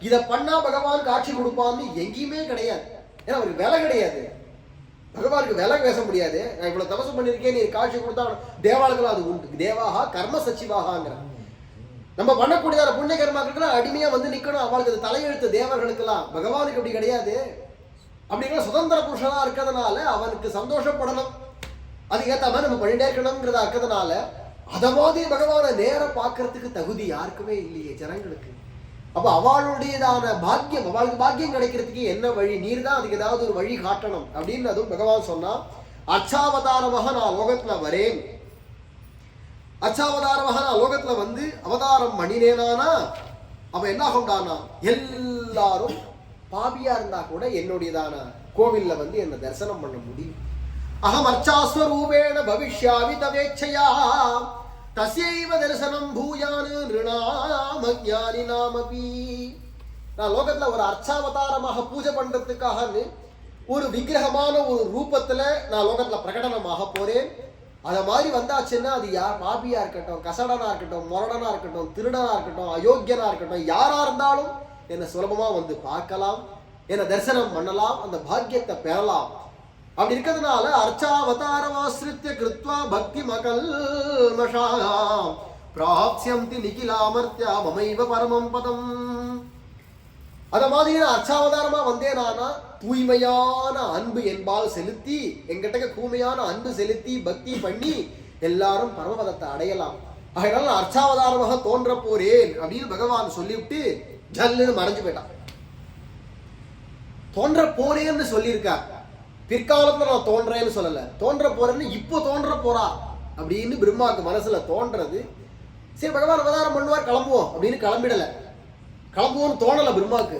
இதை பண்ணா பகவான் காட்சி கொடுப்பான்னு எங்கேயுமே கிடையாது. ஏன்னா அவருக்கு விலை கிடையாது, பகவானுக்கு விலை பேச முடியாது. நான் இவ்வளவு தபசு பண்ணிருக்கேன், நீ காட்சி கொடுத்தா தேவாளுக்கெல்லாம் அது உண்டு. தேவாகா கர்ம சச்சிவாகாங்கிற நம்ம பண்ணக்கூடியதான புண்ணிய கர்மாக்களுக்கெல்லாம் அடிமையா வந்து நிக்கணும். அவளுக்கு அது தலையெழுத்து. தேவர்களுக்கெல்லாம் பகவானுக்கு அப்படி கிடையாது. அப்படிங்கிற சுதந்திர புருஷனா இருக்கிறதுனால அவனுக்கு சந்தோஷப்படணும், அதுக்கேற்ற மாதிரி நம்ம பண்ணிட்டே இருக்கணும்ங்கிறதா இருக்கிறதுனால அத மாதிரி பகவானை நேர பார்க்கறதுக்கு தகுதி யாருக்குமே இல்லையே ஜனங்களுக்கு. அப்ப அவளுடையதான பாக்கியம், அவளுக்கு பாக்கியம் கிடைக்கிறதுக்கு என்ன வழி? நீர் தான் அதுக்கு ஏதாவது ஒரு வழி காட்டணும் அப்படின்னு அதுவும் பகவான் சொன்னா. அச்சாவதாரமாக நான் லோகத்துல வரேன், அச்சாவதாரமாக நான் லோகத்துல வந்து அவதாரம் பண்ணினேனானா அவன் என்ன ஆகும்டானா எல்லாரும் பாபியா இருந்தா கூட என்னுடையதான கோவில்ல வந்து என்ன தரிசனம் பண்ண முடியும். அகம் அர்ச்சாஸ்வரூபேண பவிஷ்யாமி தவேச்சையா தஸ்யைவ தரிசனம் பூயானு நிருணாம ஞானினாமபி. நான் லோகத்துல ஒரு அர்ச்சாவதாரமாக பூஜை பண்றதுக்காக ஒரு விக்கிரகமான ஒரு ரூபத்துல நான் லோகத்துல பிரகடனமாக போறேன். அத மாதிரி வந்தாச்சுன்னா அது யார் பாபியா இருக்கட்டும், கசடனா இருக்கட்டும், மொரடனா இருக்கட்டும், திருடனா இருக்கட்டும், அயோக்கியனா இருக்கட்டும், யாரா இருந்தாலும் என்ன சுலபமா வந்து பார்க்கலாம், என்ன தரிசனம் பண்ணலாம், அந்த பாக்கியத்தை பெறலாம். அப்படி இருக்கிறதுனால அர்ச்சாவதாரமாஸ்ரித்ய கிருத்வா பக்தி மகல்மஷாம் பிராப்ஸ்யந்தி நிகிலாமர்த்யா மமைவ பரமம் பதம். அத மாதிரி நான் அர்ச்சாவதாரமா வந்தேனானா தூய்மையான அன்பு என்பால் செலுத்தி எங்கிட்ட கூமையான அன்பு செலுத்தி பக்தி பண்ணி எல்லாரும் பரமபதத்தை அடையலாம். அதனால நான் அர்ச்சாவதாரமாக தோன்ற போறேன் அப்படின்னு பகவான் சொல்லிவிட்டு ஜல்லுன்னு மறைஞ்சு போயிட்டான். தோன்ற போறேன்னு சொல்லியிருக்கார். பிற்காலத்துல நான் தோன்றேன்னு சொல்லல, தோன்ற போறேன்னு இப்போ தோன்ற போறா அப்படின்னு பிரம்மாவுக்கு மனசுல தோன்றது. சரி பகவான் அவதாரம் பண்ணுவார், கிளம்புவோம் அப்படின்னு கிளம்பிடல. கிளம்புவோம்னு தோணல பிரம்மாவுக்கு.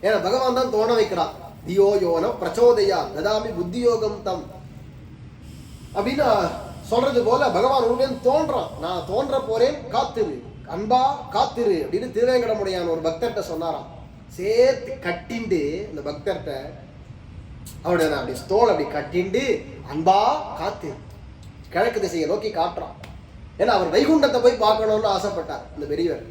ஏன்னா பகவான் தான் தோண வைக்கிறான். தியோ யோன பிரச்சோதயா ததாமி புத்தியோகம் தம் அப்படின்னு சொல்றது போல பகவான் உண்மையிலும் தோன்றான். நான் தோன்ற போறேன், காத்திரு அன்பா காத்திரு அப்படின்னு திருவேங்கடமுடையான் ஒரு பக்தர்கிட்ட சொன்னாராம். சேர்த்து கட்டிண்டு இந்த பக்தர்கிட்ட அவருடைய அப்படி தோல் அப்படி கட்டிண்டு அன்பா காத்திரு கிழக்கு திசையை நோக்கி காட்டுறான். ஏன்னா அவர் வைகுண்டத்தை போய் பார்க்கணும்னு ஆசைப்பட்டார் இந்த பெரியவர்.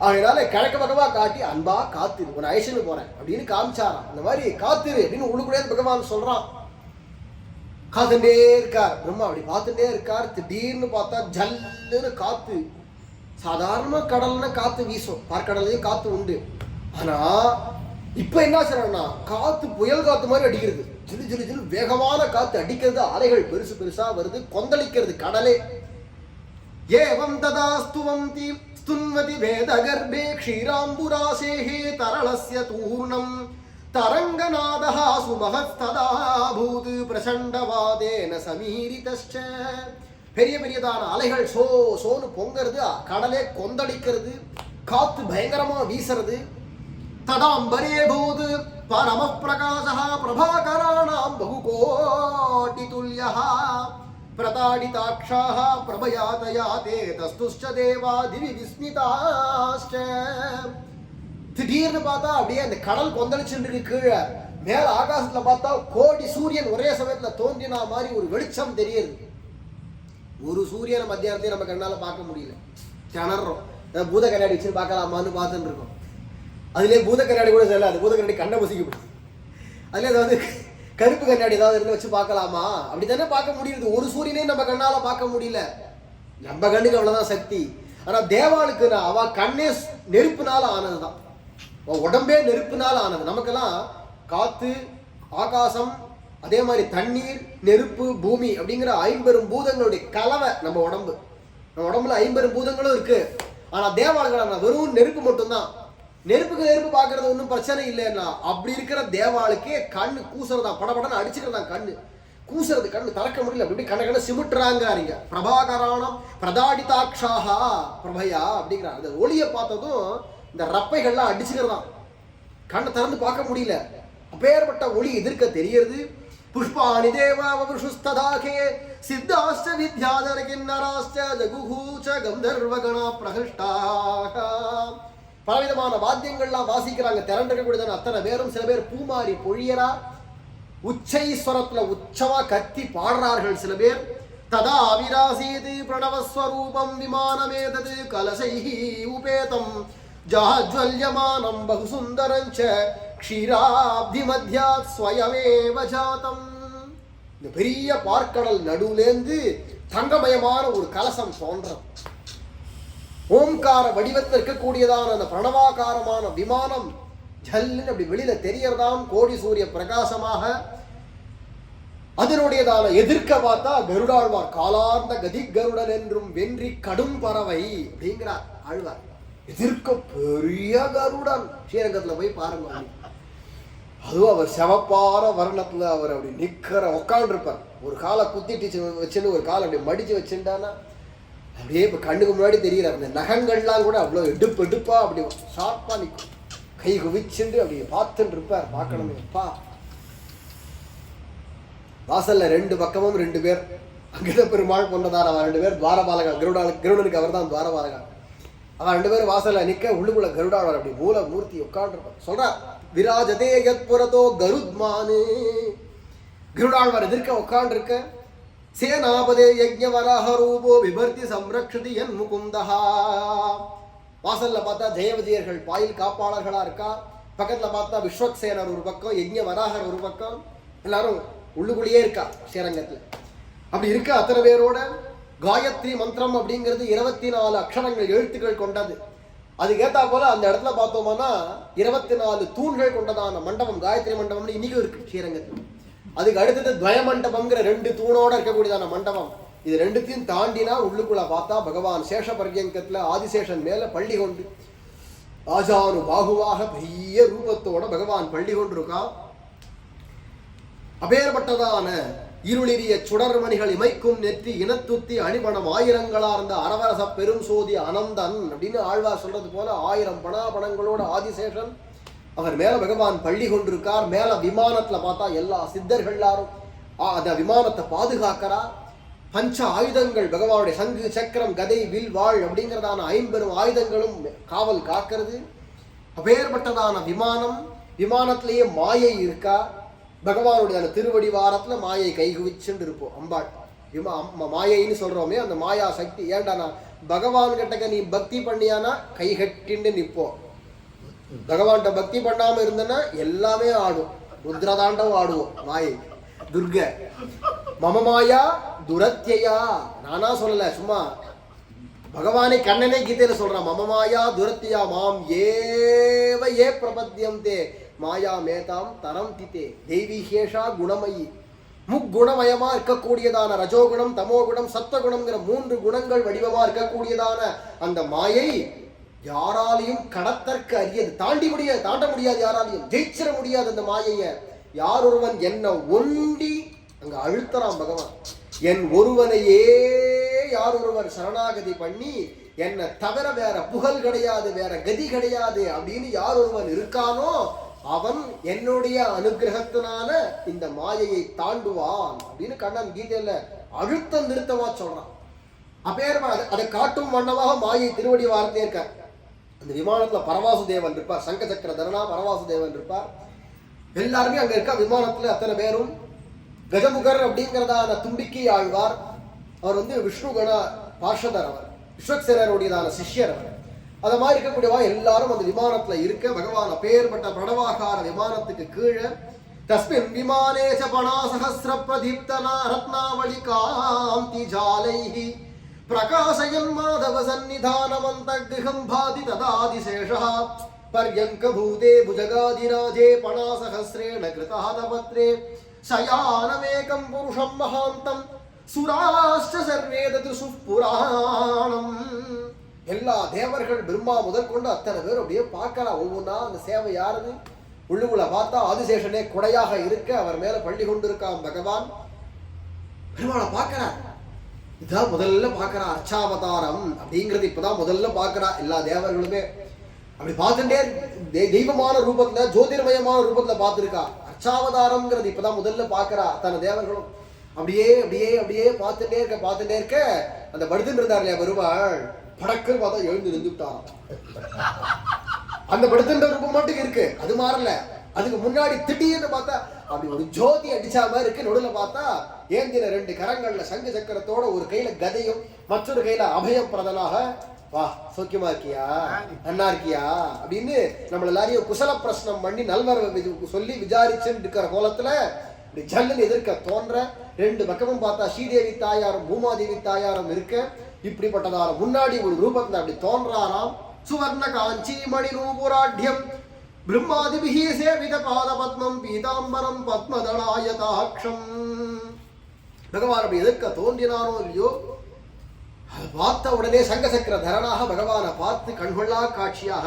அதனால கிழக்கு பக்கமா காட்டி அன்பா காத்திரு ஒரு ஐஷனு போறேன் அப்படின்னு காமிச்சாராம். அந்த மாதிரி காத்திரு அப்படின்னு உள்ளுக்குள்ளே பகவான் சொல்றான். காத்துட்டே இருக்கார் பிரம்மா, அப்படி பார்த்துட்டே இருக்கார். திடீர்னு பார்த்தா ஜல்லுன்னு காத்து. சாதாரண கடல்னா காத்து வீசும், பார்க்கடல்லையும் காத்து உண்டு. ஆனா இப்ப என்ன சொல்றா, காத்து புயல் காத்து மாதிரி அடிக்கிறது. ஜிலு ஜிலு ஜிலு வேகமான காத்து அடிக்கிறது. அலைகள் பெருசு பெருசா வருது, கொந்தளிக்கிறது கடலே. ஏவம் ததா ஸ்துவந்தி ஸ்துன்வதி வேத கர்ப்பே க்ஷீராம்புராசேஹே தரளஸ்ய தூர்ணம் தரங்கநாதஹ சுமஹஸ்ததா பூத் பிரசண்டவாதேன சமீரிதஸ்ச. பெரிய பெரியதான அலைகள் சோ சோனு பொங்கிறது, கடலே கொந்தளிக்கிறது, காத்து பயங்கரமா வீசுறது. தடாம்பரே பூத் பரம பிரகாசஹ பிரபாகராணாம் பகுகோடி துல்யஹ பிரதாடிதாக்ஷாஹ பிரபயாதயாதே தஸ்துஷ்ச தேவா திவி விஸ்மிதாஸ்ச. திடீர்னு பார்த்தா அப்படியே அந்த கடல் கொந்தளிச்சுருக்கு. கீழே மேல ஆகாசத்துல பார்த்தா கோடி சூரியன் ஒரே சமயத்துல தோன்றினா மாதிரி ஒரு வெளிச்சம் தெரியுது. ஒரு சூரியனை மத்தியானத்தையும் நம்ம கண்ணால பார்க்க முடியல, திணறோம். பூத கண்ணாடி வச்சு பார்க்கலாமான்னு பார்த்துட்டு இருக்கோம். அதுலேயே பூத கண்ணாடி கூட செல்லாது, பூத கண்ணாடி கண்ணை புசிக்கப்படும். அதுலேயே ஏதாவது கருப்பு கண்ணாடி ஏதாவது இருந்து வச்சு பார்க்கலாமா, அப்படித்தானே பார்க்க முடியுது. ஒரு சூரியனையும் நம்ம கண்ணால பார்க்க முடியல, நம்ம கண்ணுக்கு அவ்வளவுதான் சக்தி. ஆனா தேவாளுக்கு அவ கண்ணே நெருப்புனால ஆனதுதான், உடம்பே நெருப்புனால ஆனது. நமக்கெல்லாம் காத்து ஆகாசம் அதே மாதிரி தண்ணீர் நெருப்பு பூமி அப்படிங்கிற 50 பூதங்களுடைய கலவை நம்ம உடம்பு. நம்ம உடம்புல 50 பூதங்களும் இருக்கு. ஆனா தேவாளுக்கு வெறும் நெருப்பு மட்டும்தான். நெருப்புக்கு நெருப்பு பார்க்கறது ஒன்றும் பிரச்சனை இல்லைன்னா, அப்படி இருக்கிற தேவாளுக்கே கண்ணு கூசுறதா, படபடன்னு அடிச்சுக்கிறதா, கண்ணு கூசுறது, கண்ணு திறக்க முடியல, அப்படி கண்ண கண்ண சிமிட்டுறாங்க. பிரபாகராணம் பிரதாடிதாக்ஷாஹா பிரபயா அப்படிங்கிற அந்த ஒளியை பார்த்ததும் இந்த ரப்பைகள்லாம் அடிச்சுக்கிறதான், கண்ணை திறந்து பார்க்க முடியல. அப்பேற்பட்ட ஒளி எதிர்க்க தெரியறது. புஷ்பாணி தேவாவருஷுஸ்ததாகே சித்தாஸ்ச வித்யாதர கிண்ணராஸ்ச ஜகுஹூச்ச கந்தர்வகணா பிரஹிஷ்டாஹ. பலவிதமான வாத்தியங்கள்லாம் வாசிக்கிறாங்க, திரண்டிருக்கக்கூடியதான அத்தனை பேரும். சில பேர் பூமாரி பொழியரா, உச்சைஸ்வரத்துல உச்சமா கத்தி பாடுறார்கள் சில பேர். ததா விராசீது பிரணவஸ்வரூபம் விமானமேதது கலசைஹி உபேதம் ஜாஜ்வல்யமானம் பகுசுந்தரஞ்ச க்ஷீராப்தி மத்யாத் ஸ்வயமேவ ஜாதம். இந்த பெரிய பார்க்கடல் நடுவுலேந்து தங்கமயமான ஒரு கலசம் தோன்றும். ஓம்கார வடிவத்தில் இருக்கக்கூடியதான அந்த பிரணவாகாரமான விமானம் ஜல்லுன்னு அப்படி வெளியில தெரியறதாம், கோடி சூரிய பிரகாசமாக. அதனுடையதான எதிர்க்க பார்த்தா கருடாழ்வார், காலார்ந்த கதி கருடன் என்றும் வென்றி கடும் பறவை அப்படிங்கிறார் ஆழ்வார். எதிர்க்க பெரிய கருடன், ஸ்ரீரங்கத்துல போய் பாருங்க. அதுவும் அவர் செவப்பான வர்ணத்துல அவர் அப்படி நிக்கிற உட்காண்டிருப்பார். ஒரு காலை குத்திட்டு வச்சுன்னு ஒரு காலை அப்படி மடிச்சு வச்சுட்டானா அப்படியே இப்போ கண்ணுக்கு முன்னாடி தெரிகிறார். அந்த நகங்கள்லாம் கூட அவ்வளோ எடுப்பா அப்படி ஷார்ப்பா நிற்கும், கை குவிச்சுண்டு அப்படி பார்த்துட்டு இருப்பார். பார்க்கணுமே அப்பா. வாசல்ல 2 பக்கமும் 2 பேர், அங்கித பெருமாள் கொண்டதார். அவன் 2 பேர் துவாரபாலகா, கருடனுக்கு அவர் தான் துவாரபாலகா. அவன் 2 பேரும் வாசல்ல நிற்க, உள்ளுக்குள்ள கருடாழ்வார் அப்படி மூல மூர்த்தி உட்காண்டிருப்பார். சொல்றார், விராஜதே யத் புரதோ கருத்மானு. கருடாழ்வார் எதிர்க்க உட்காண்டிருக்க, சேனாபதே யஜ்ஞவராஹ ரூபோ விபர்த்தி சம்ரக்ஷதி என் முகுந்தஹா. வாசல்ல பார்த்தா ஜெயவிஜயர்கள் பாயில் காப்பாளர்களா இருக்கா. பக்கத்துல பார்த்தா விஸ்வக்சேனர் ஒரு பக்கம், யஜ்ஞவராகர் ஒரு பக்கம், எல்லாரும் உள்ளுக்குள்ளேயே இருக்கா ஸ்ரீரங்கத்துல. அப்படி இருக்க அத்தனை பேரோட காயத்ரி மந்திரம் அப்படிங்கிறது 24 அக்ஷரங்கள் எழுத்துக்கள் கொண்டது. அதுக்கேத்தா போல அந்த இடத்துல பார்த்தோம்னா 24 தூண்கள் கொண்டதான மண்டபம், காயத்ரி மண்டபம்னு இன்னைக்கும் இருக்கு ஸ்ரீரங்கத்தில். அதுக்கு அடுத்தது துவய மண்டபம்ங்கிற 2 தூணோட இருக்கக்கூடியதான மண்டபம். இது ரெண்டுத்தையும் தாண்டினா உள்ளுக்குள்ள பார்த்தா பகவான் சேஷ பர்யங்கத்துல ஆதிசேஷன் மேல பள்ளி கொண்டு ஆஜானு பாகுவாக பெரிய ரூபத்தோட பகவான் பள்ளி கொண்டிருக்கான். அப்பேற்பட்டதான இருளிரிய சுடர்மணிகள் இமைக்கும் நெற்றி இனத்துத்தி அணிபணம் ஆயிரங்களார்ந்த அரவரச பெரும் சோதி அனந்தன் அப்படின்னு ஆழ்வார் சொல்றது போல 1000 பணாபணங்களோட ஆதிசேஷன் அவர் மேல பகவான் பள்ளி கொண்டிருக்கார். மேல விமானத்துல பார்த்தா எல்லா சித்தர்கள் எல்லாரும் அந்த விமானத்தை பாதுகாக்கிறா. பஞ்ச ஆயுதங்கள் பகவானுடைய சங்கு சக்கரம் கதை வில் வாழ் அப்படிங்கிறதான 50 ஆயுதங்களும் காவல் காக்கிறது. அப்பேற்பட்டதான விமானம், விமானத்திலேயே மாயை இருக்கா. பகவானுடைய அந்த திருவடி வாரத்துல மாயை கைகுவிச்சுட்டு இருப்போம். அம்பாள் மாயைன்னு சொல்றோமே அந்த மாயா சக்தி. ஏண்டானா பகவான் கிட்டக்க நீ பக்தி பண்ணியானா கை கட்டின்னு நிற்போம். பகவான்கிட்ட பக்தி பண்ணாம இருந்தனா எல்லாமே ஆடும். ருத்ரதாண்டவம் ஆடுவோம். மாயை துர்க மம மாயா துரத்தியா. நானா சொல்லல, சும்மா பகவானே கண்ணனே கீதையில சொல்றான். மம மாயா துரத்தியா மாம் ஏவ ஏ பிரபத்தியம் தே மாயா மேதாம் தரம் தித்தே தெய்வீகேஷா குணமயி. முக்குணமயமா இருக்கக்கூடியதான ரஜோகுணம் தமோகுணம் சத்வகுணம்ங்கிற 3 குணங்கள் வடிவமா இருக்கக்கூடியதான அந்த மாயை யாராலையும் கடத்தற்கு அரியது. தாண்ட முடியாது, யாராலையும் ஜெயிச்சிட முடியாது அந்த மாயைய. யார் ஒருவன் என்ன ஒண்டி அங்க அழுத்தறான் பகவான். என் ஒருவனையே யார் ஒருவர் சரணாகதி பண்ணி என்ன தவிர வேற புகழ் கிடையாது, வேற கதி கிடையாது அப்படின்னு யார் ஒருவன் இருக்கானோ அவன் என்னுடைய அனுகிரகத்தினால இந்த மாயையை தாண்டுவான் அப்படின்னு கண்ணன் கீதையில அழுத்த நிறுத்தமா சொல்றான். அப்பேர் அதை காட்டும் வண்ணமாக மாயை திருவடி வார்த்தையே இருக்க. அந்த விமானத்துல பரவாசுதேவன் இருப்பார், சங்க சக்கர தரனா பரவாசுதேவன் இருப்பார். எல்லாருமே அங்க இருக்க விமானத்துல அத்தனை பேரும். கஜமுகர் அப்படிங்கிறதான தும்பிக்கை ஆழ்வார், அவர் விஷ்ணு கண பார்ஷதர், அவர் விஸ்வக்சேனருடையதான சிஷ்யர் அவர். அத மாதிரி இருக்கக்கூடியவா எல்லாரும் அந்த விமானத்துல இருக்க. பகவான் அப்பேற்பட்ட பிரணவாகார விமானத்துக்கு கீழே தஸ்மின் விமானேச பணாசஹஸ்ர பிரதீப்தனா ரத்னாவளி காந்தி ஜாலைஹி பிரகாசயன் மாதவ சந்நிதானமந்த கிருஹம் பாதி ததாதிசேஷா பர்யங்க பூதே புஜகாதிராஜே பணாசஹஸ்ரேண கிருதாதபத்ரே சயானமேகம் புருஷம் மகாந்தம் சுராஷ்ட சர்வேதது சுப்புராணம். எல்லா தேவர்கள் பிரம்மா முதற்கொண்டு அத்தனை பேர் அப்படியே பார்க்கலாம். ஒவ்வொன்றா அந்த சேவை யாருது உள்ளுக்குள்ள பார்த்தா ஆதிசேஷனே கொடையாக இருக்க அவர் மேல பள்ளி கொண்டிருக்கான் பகவான். பெருமாளை பார்க்கிறார். இதான் முதல்ல பார்க்கிறா அர்ச்சாவதாரம் அப்படிங்கிறது இப்பதான் முதல்ல பார்க்கிறா. எல்லா தேவர்களுமே அப்படி பார்த்துட்டே தெய்வமான ரூபத்துல ஜோதிர்மயமான ரூபத்துல பார்த்துருக்கா. அர்ச்சாவதாரம்ங்கிறது இப்பதான் முதல்ல பார்க்கிறா அத்தனை தேவர்களும். அப்படியே அப்படியே அப்படியே பார்த்துட்டே இருக்க அந்த படுத்துட்டு இருந்தார் இல்லையா பெருமாள், படக்குன்னு பார்த்தா எழுந்து நின்றுட்டாராம். அந்த படுத்துன்ற ரூபம் மட்டும் இருக்கு, அது மாறல. அதுக்கு முன்னாடி திடீர்னு பார்த்தா அப்படி ஒரு ஜோதி அடிச்சா மாதிரி இருக்கு. நடுவில் பார்த்தா ஏந்தின 2 கரங்கள்ல சங்கு சக்கரத்தோட ஒரு கையில கதையும் மற்றொரு கையில அபயம் பிரதனாக, வா சௌக்கியமா இருக்கியா நன்னா இருக்கியா அப்படின்னு நம்மள எல்லாரையும் குசல பிரश्னம் பண்ணி நல்வரவு சொல்லி விசாரிச்சுன்னு இருக்கிற கோலத்துல இப்படி ஜல்லுன்னு எதிர்க்க தோன்ற. 2 பக்கமும் பார்த்தா ஸ்ரீதேவி தாயாரும் பூமாதேவி தாயாரும் இருக்க. இப்படிப்பட்டதால முன்னாடி ஒரு ரூபத்துல அப்படி தோன்றாராம். சுவர்ண காஞ்சி மணி நூபுராட்யம் பிரம்மாதிபிஹி சேவித பாத பத்மம் பீதாம்பரம் பத்மதளாயதாட்சம். பகவான் அப்படி எதிர்க்க தோன்றினானோ இல்லையோ, பார்த்த உடனே சங்க சக்கர தரனாக பகவானை பார்த்து கண்கொள்ளா காட்சியாக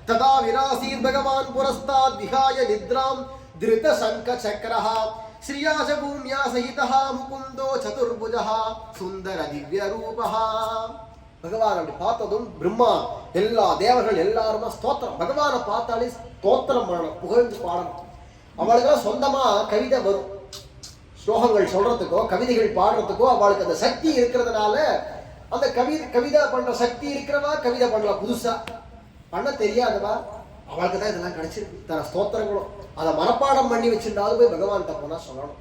ததா விராசீர் பகவான் புரஸ்தாத் விஹாய நித்ராம் திருத சங்க சக்கரஹா ஸ்ரீயாச பூமியா சகிதஹா முகுந்தோ சதுர்புஜஹா சுந்தர திவ்ய ரூபஹா. பகவான் அப்படி பார்த்ததும் பிரம்மா எல்லா தேவர்கள் எல்லாருமா ஸ்தோத்திரம். பகவானை பார்த்தாலே ஸ்தோத்திரம் பண்ணணும், புகழ்ந்து பாடணும். அவளுக்கெல்லாம் சொந்தமா கவிதை வரும். ஸ்லோகங்கள் சொல்றதுக்கோ கவிதைகள் பாடுறதுக்கோ அவளுக்கு அந்த சக்தி இருக்கிறதுனால அந்த கவிதை பண்ற சக்தி இருக்கிறவா கவிதை பண்ணலாம். புதுசா பண்ண தெரியாதவா அவளுக்கு தான் இதெல்லாம் கிடைச்சிருக்கு. தன ஸ்தோத்திரங்களும் அதை மனப்பாடம் பண்ணி வச்சிருந்தாலும் போய் பகவான்கிட்ட போனா சொல்லணும்.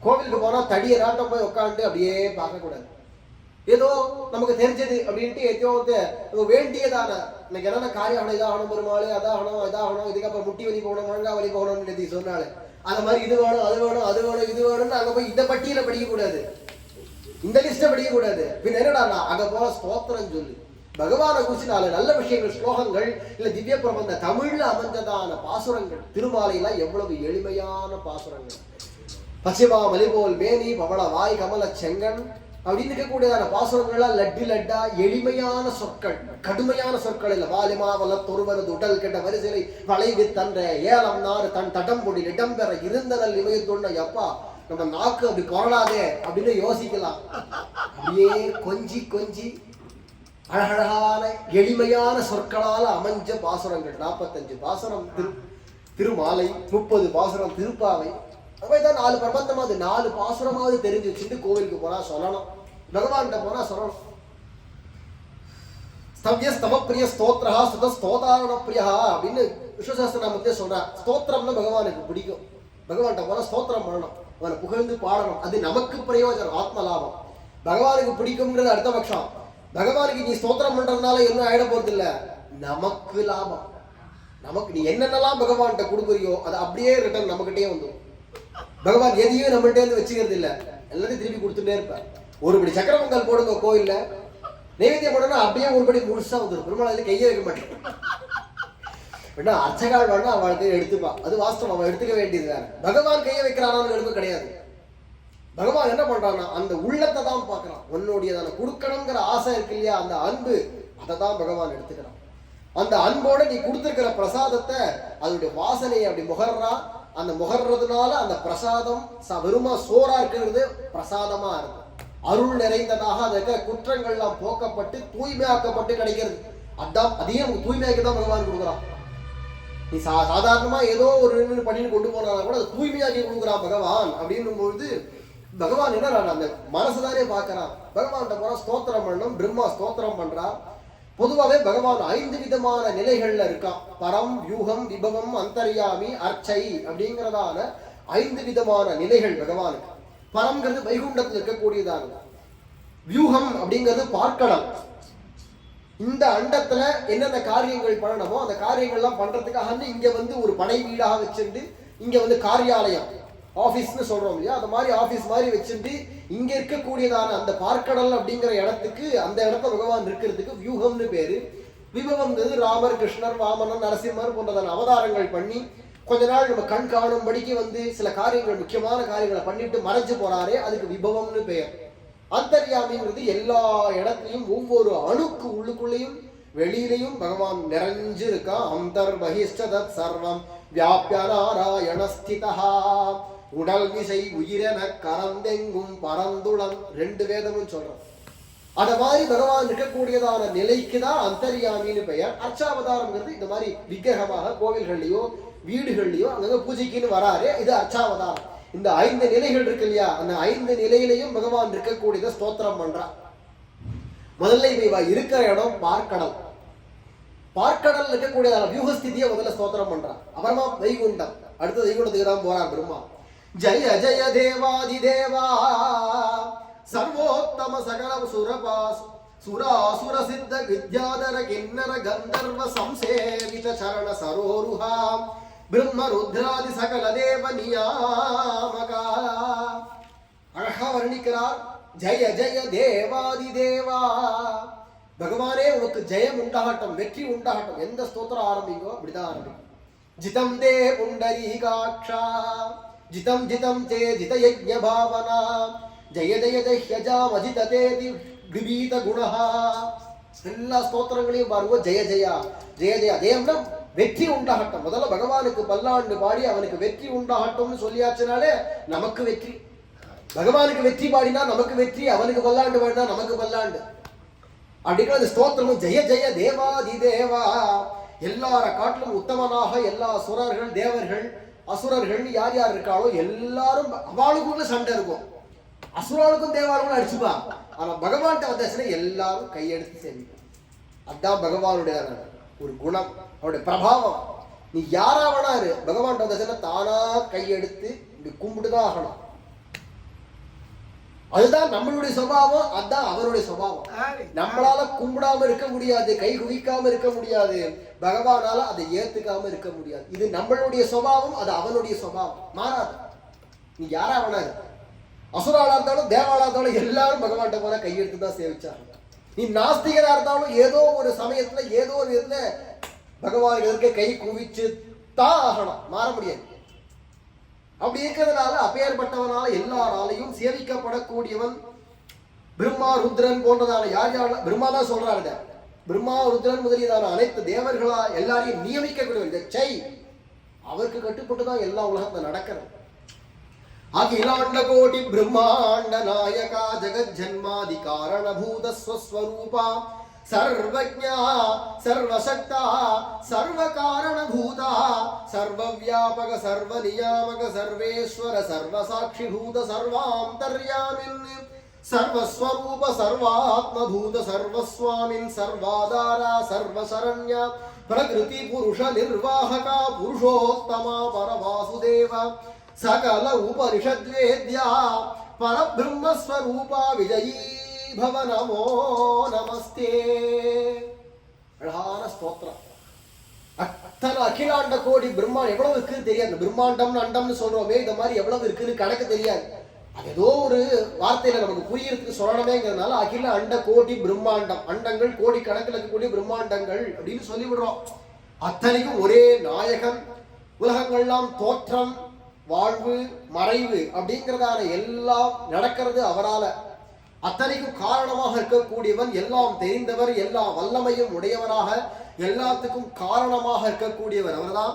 கோவிலுக்கு போனா தடியை நாட்டம் போய் உட்காந்து அப்படியே பார்க்கக்கூடாது. ஏதோ நமக்கு தெரிஞ்சது அப்படின்ட்டு ஏதோ வேண்டியதான இன்னைக்கு என்னென்ன காரியம் இதாகணும், பெருமாள் அதாகணும் இதாகணும், இதுக்கப்புறம் முட்டி வலி போகணும் முழங்கா வலி போகணும்னு சொன்னாலே அந்த மாதிரி இது வேணும் அது வேணும் அது வேணும் இது வேணும்னு அங்க போய் இந்த பட்டியலை படிக்க கூடாது, இந்த லிஸ்ட படிக்க கூடாது. பின் என்னடா அங்க போல ஸ்தோத்திரம் சொல்லு பகவானை குறிச்சு 4 நல்ல விஷயங்கள், ஸ்லோகங்கள், இல்ல திவ்ய பிரபந்த தமிழ்ல அமைஞ்சதான பாசுரங்கள். திருமாலையெல்லாம் எவ்வளவு எளிமையான பாசுரங்கள். பசிமா மலிபோல் மேனி பவள வாய் கமல செங்கன் அப்படின்னு இருக்கக்கூடியதான பாசுரங்கள்லாம் லட்டு லட்டா எளிமையான சொற்கள், கடுமையான சொற்கள் இல்ல. வாலிமாவல தொருவரது உடல் கெட்ட வரிசையை வளைவி தன்ற ஏலம் நாறு தன் தடம்பொடி இடம்பெற இருந்தனல் இமயத்தொன்ன. எப்பா நம்ம நாக்கு அப்படி கொரடாதே அப்படின்னு யோசிக்கலாம். அப்படியே கொஞ்சி கொஞ்சி அழகழகான எளிமையான சொற்களால் அமைஞ்ச பாசுரங்கள். 45 பாசுரம் திருமாலை, 30 பாசுரம் திருப்பாவை. தான் 4 பிரபந்தமாவது 4 பாசுரமாவது தெரிஞ்சு வச்சுட்டு கோவிலுக்கு போனா சொல்லணும், பகவான்கிட்ட போனா சொல்லணும். ஸ்தவ்ய ஸ்தவப்பிரிய ஸ்தோத்ரா ஸ்துத ஸ்தோதாரண பிரியா அப்படின்னு விஸ்வசஹஸ்ரநாமத்தையே சொல்றான். ஸ்தோத்திரம்னா பகவானுக்கு பிடிக்கும். பகவான்கிட்ட போனா ஸ்தோத்திரம் பண்ணணும், அவனை புகழ்ந்து பாடணும். அது நமக்கு பிரயோஜனம், ஆத்ம லாபம். பகவானுக்கு பிடிக்கும்ன்றது அடுத்த பட்சம். பகவானுக்கு நீ ஸ்தோத்திரம் பண்றதுனால என்ன ஆயிட போறது இல்ல, நமக்கு லாபம். நமக்கு நீ என்னென்னலாம் பகவான்கிட்ட கொடுக்குறியோ அது அப்படியே ரிட்டர்ன் நம்மகிட்டே வந்துடும். பகவான் எதையும் நம்மகிட்டே இருந்து வச்சுக்கிறது இல்ல, எல்லாத்தையும் திருப்பி கொடுத்துட்டே இருப்பேன். ஒருபடி சக்கர பொங்கல் போடுங்க கோயில்ல, நைவேத்தியம் போடணும், அப்படியே ஒருபடி முழுசா வந்துடும். பெருமாள் கையே வைக்க மாட்டேன். அர்ச்சகால் வேணா அவளுக்கு எடுத்துப்பா, அது வாஸ்தவம், அவன் எடுத்துக்க வேண்டியது வேற. பகவான் கையை வைக்கிறானான்னு எடுப்பு கிடையாது. பகவான் என்ன பண்றான்னா அந்த உள்ளத்தை தான் பார்க்கறான். உன்னுடையதான கொடுக்கணுங்கிற ஆசை இருக்கு இல்லையா, அந்த அன்பு, அதை தான் பகவான் எடுத்துக்கிறான். அந்த அன்போட நீ கொடுத்துருக்கிற பிரசாதத்தை, அதனுடைய வாசனையை அப்படி முகர்றா. அந்த முகர்றதுனால அந்த பிரசாதம் வெறுமா சோறா இருக்கிறது பிரசாதமா இருக்கும். அருள் நிறைந்ததாக அதுக்கு குற்றங்கள்லாம் போக்கப்பட்டு தூய்மையாக்கப்பட்டு கிடைக்கிறது. அதான் அதையும் தூய்மையாக்கி தான் பகவான் கொடுக்குறான். நீ சாதாரணமா ஏதோ ஒரு பண்ணிட்டு கொண்டு போனாலும் கூட அது தூய்மையாக்கி கொடுக்குறான் பகவான். அப்படின்னும் பொழுது பகவான் என்ன அந்த மனசுதானே பார்க்கறான். பகவான்கிட்ட போனா ஸ்தோத்திரம் பண்ணணும். பிரம்மா ஸ்தோத்திரம் பண்றான். பொதுவாகவே பகவான் 5 விதமான நிலைகள்ல இருக்கான். பரம், வியூகம், விபவம், அந்தர்யாமி, அர்ச்சை அப்படிங்கிறதான 5 விதமான நிலைகள் பகவானுக்கு. பரம்ங்கிறது வைகுண்டத்தில் இருக்கக்கூடியதான, வியூகம் அப்படிங்கிறது பார்க்கடம். இந்த அண்டத்துல என்னென்ன காரியங்கள் பண்ணணுமோ அந்த காரியங்கள்லாம் பண்றதுக்காக இங்க ஒரு படை வீடாக வச்சுட்டு, இங்க காரியாலயம், ஆபீஸ்னு சொல்றோம் இல்லையா, அந்த மாதிரி ஆபீஸ் மாதிரி வச்சுட்டு இங்க இருக்கக்கூடியதான அந்த பார்க்கடல் அப்படிங்கிற இடத்துக்கு, அந்த இடத்த பகவான் இருக்கிறதுக்கு வியூகம்னு பேரு. விபவம்ங்கிறது ராமர், கிருஷ்ணர், வாமனன், நரசிம்மர் போன்றதான அவதாரங்கள் பண்ணி கொஞ்ச நாள் நம்ம கண் காணும்படிக்கு சில காரியங்கள், முக்கியமான காரியங்களை பண்ணிட்டு மறைஞ்சு போறாரே, அதுக்கு விபவம்னு பெயர். அந்தர்யாமிங்கிறது எல்லா இடத்துலையும் ஒவ்வொரு அணுக்கு உள்ளுக்குள்ளேயும் வெளியிலையும் பகவான் நிறைஞ்சு இருக்கான். அந்தர் பகிஷ்டதத் சர்வம் வியாப்ய நாராயண ஸ்திதஹா. உடல் விசை உயிரென கரந்தெங்கும் பரந்துளம் 2 வேதமும் சொல்றோம். அத மாதிரி பகவான் இருக்கக்கூடியதான நிலைக்கு தான் அந்தர்யாமின்னு பெயர். அர்ச்சாவதாரம்ங்கிறது இந்த மாதிரி விக்கிரகமாக கோவில்கள்லயோ வீடுகள்லயோ அங்க பூஜைக்குன்னு வராரு, இது அர்ச்சாவதாரம். இந்த 5 நிலைகள் இருக்கு இல்லையா, அந்த 5 நிலையிலையும் பகவான் இருக்கக்கூடியதை ஸ்தோத்திரம் பண்றான். முதல்ல இவ இருக்கிற இடம் பார்க்கடல். பார்க்கடல் இருக்கக்கூடியதான வியூகஸ்திதியை முதல்ல ஸ்தோத்திரம் பண்றான். அப்புறமா வைகுண்டம், அடுத்த வைகுண்டத்துக்கு தான் போறான் பிரம்மா. ஜய ஜய தேவாதி தேவா சர்வோத்தம சகல சுரபாஸ் சுராசுர சித்த வித்யாதர கிண்ணர கந்தர்வ சம்சேவித சரண சரோருஹா பிரம்ம ருத்ராதி சகல தேவ நியாமகா. அழகா வர்ணிக்கிறார். ஜய ஜய தேவாதி தேவா, பகவானே உனக்கு ஜெயம் உண்டாகட்டும், வெற்றி உண்டாகட்டும். எந்த ஸ்தோத்திரம் ஆரம்பிங்கோ அப்படிதான் ஆரம்பிக்கும். ஜிதம் தே புண்டரீகாட்சா ஜிதம் ஜிதம் தே ஜித யஜ்ஞ பாவனா ஜய ஜய ஜஹ்யஜாம் அஜிததேதி விபீத குணஹா. எல்லா ஸ்தோத்திரங்களையும் பாருங்க, ஜெய ஜெயா ஜெய ஜெயா. ஜெயம்னா வெற்றி உண்டாகட்டும். முதல்ல பகவானுக்கு பல்லாண்டு பாடி அவனுக்கு வெற்றி உண்டாகட்டும்னு சொல்லியாச்சுனாலே நமக்கு வெற்றி. பகவானுக்கு வெற்றி பாடினா நமக்கு வெற்றி, அவனுக்கு பல்லாண்டு பாடினா நமக்கு பல்லாண்டு. அப்படிங்கிற அந்த ஸ்தோத்திரமும் ஜெய ஜெய தேவாதி தேவா. எல்லார காட்டிலும் உத்தமனாக எல்லா சுரர்கள், தேவர்கள், அசுரர்கள் யார் யார் இருக்காளோ எல்லாரும் அவளுக்குள்ள சண்டை இருக்கும். அசுராளுக்கும் தேவாளுக்கும் அடிச்சுப்பா. ஆனா பகவான்கிட்ட வந்தாச்சுன்னா எல்லாரும் கையெடுத்து சேமிக்கும். அதுதான் பகவானுடைய ஒரு குணம், அவருடைய பிரபாவம். நீ யாராவனா இரு, பகவான்கிட்ட வந்தாச்சுன்னா தானா கையெடுத்து இப்படி கும்பிட்டுதான் ஆகணும். அதுதான் நம்மளுடைய சுபாவம், அதுதான் அவருடைய சுபாவம். நம்மளால கும்பிடாம இருக்க முடியாது, கை குவிக்காம இருக்க முடியாது, பகவானால அதை ஏத்துக்காம இருக்க முடியாது. இது நம்மளுடைய சுபாவம், அது அவனுடைய சுபாவம், மாறாது. நீ யாராவனா இரு, அசுராளா இருந்தாலும் தேவாளா இருந்தாலும் எல்லாரும் பகவான்கிட்ட போனா கையெடுத்து தான் சேவிச்சாங்க. நீ நாஸ்திகரா இருந்தாலும் ஏதோ ஒரு சமயத்துல ஏதோ ஒரு இதுல பகவான் இருக்க கை குவிச்சு தான் ஆகணும், மாற முடியாது. அப்படி இருக்கிறதுனால அப்பேற்பட்டவனால எல்லாராலையும் சேவிக்கப்படக்கூடியவன் பிரம்மா ருத்ரன் போன்றதான யார் யார் பிரம்மா தான் சொல்றாரு. பிரம்மா ருத்ரன் முதலியதான அனைத்து தேவர்களா எல்லாரையும் நியமிக்கக்கூடிய அவருக்கு கட்டுப்பட்டுதான் எல்லா உலகத்துல நடக்கிறது. அகிலாண்ட கோடி பிரம்மாண்ட நாயகா ஜெகத் ஜன்மாதி காரணபூத ஸ்வஸ்வரூபா சர்வஜ்ஞா சர்வசக்தா சர்வ காரணபூதா சர்வவ்யாபக சர்வ நியாமக சர்வேஸ்வர சர்வசாட்சிபூத சர்வாந்தர்யாமின் சர்வஸ்வரூப சர்வாத்மபூத சர்வஸ்வாமின் சர்வாதாரா சர்வசரண்யா பிரகிருதி புருஷ நிர்வாககா புருஷோத்தமா பரவாசுதேவ சகல உபனிஷத்வேத்யா பரபிரம்மஸ்வரூபா விஜயீ பவ நமோ நமஸ்தே. அழகான ஸ்தோத்திரம். அத்தனை அகிலாண்ட கோடி பிரம்மா எவ்வளவு இருக்குன்னு தெரியாது. பிரம்மாண்டம் அண்டம்னு சொல்றோமே, இந்த மாதிரி எவ்வளவு இருக்குன்னு கணக்கு தெரியாது. அது ஏதோ ஒரு வார்த்தையில நமக்கு புரியறதுக்கு சொல்லணுமேங்கிறதுனால அகில அண்ட கோடி பிரம்மாண்டம், அண்டங்கள் கோடி கணக்கில் இருக்கக்கூடிய பிரம்மாண்டங்கள் அப்படின்னு சொல்லிவிடுறோம். அத்தனைக்கும் ஒரே நாயகன், உலகங்கள்லாம் தோற்றம் வாழ்வு மறைவு அப்படிங்கிறதான எல்லாம் நடக்கிறது அவரால. அத்தனைக்கும் காரணமாக இருக்கக்கூடியவன், எல்லாம் தெரிந்தவர், எல்லா வல்லமையும் உடையவராக எல்லாத்துக்கும் காரணமாக இருக்கக்கூடியவர் அவர்தான்.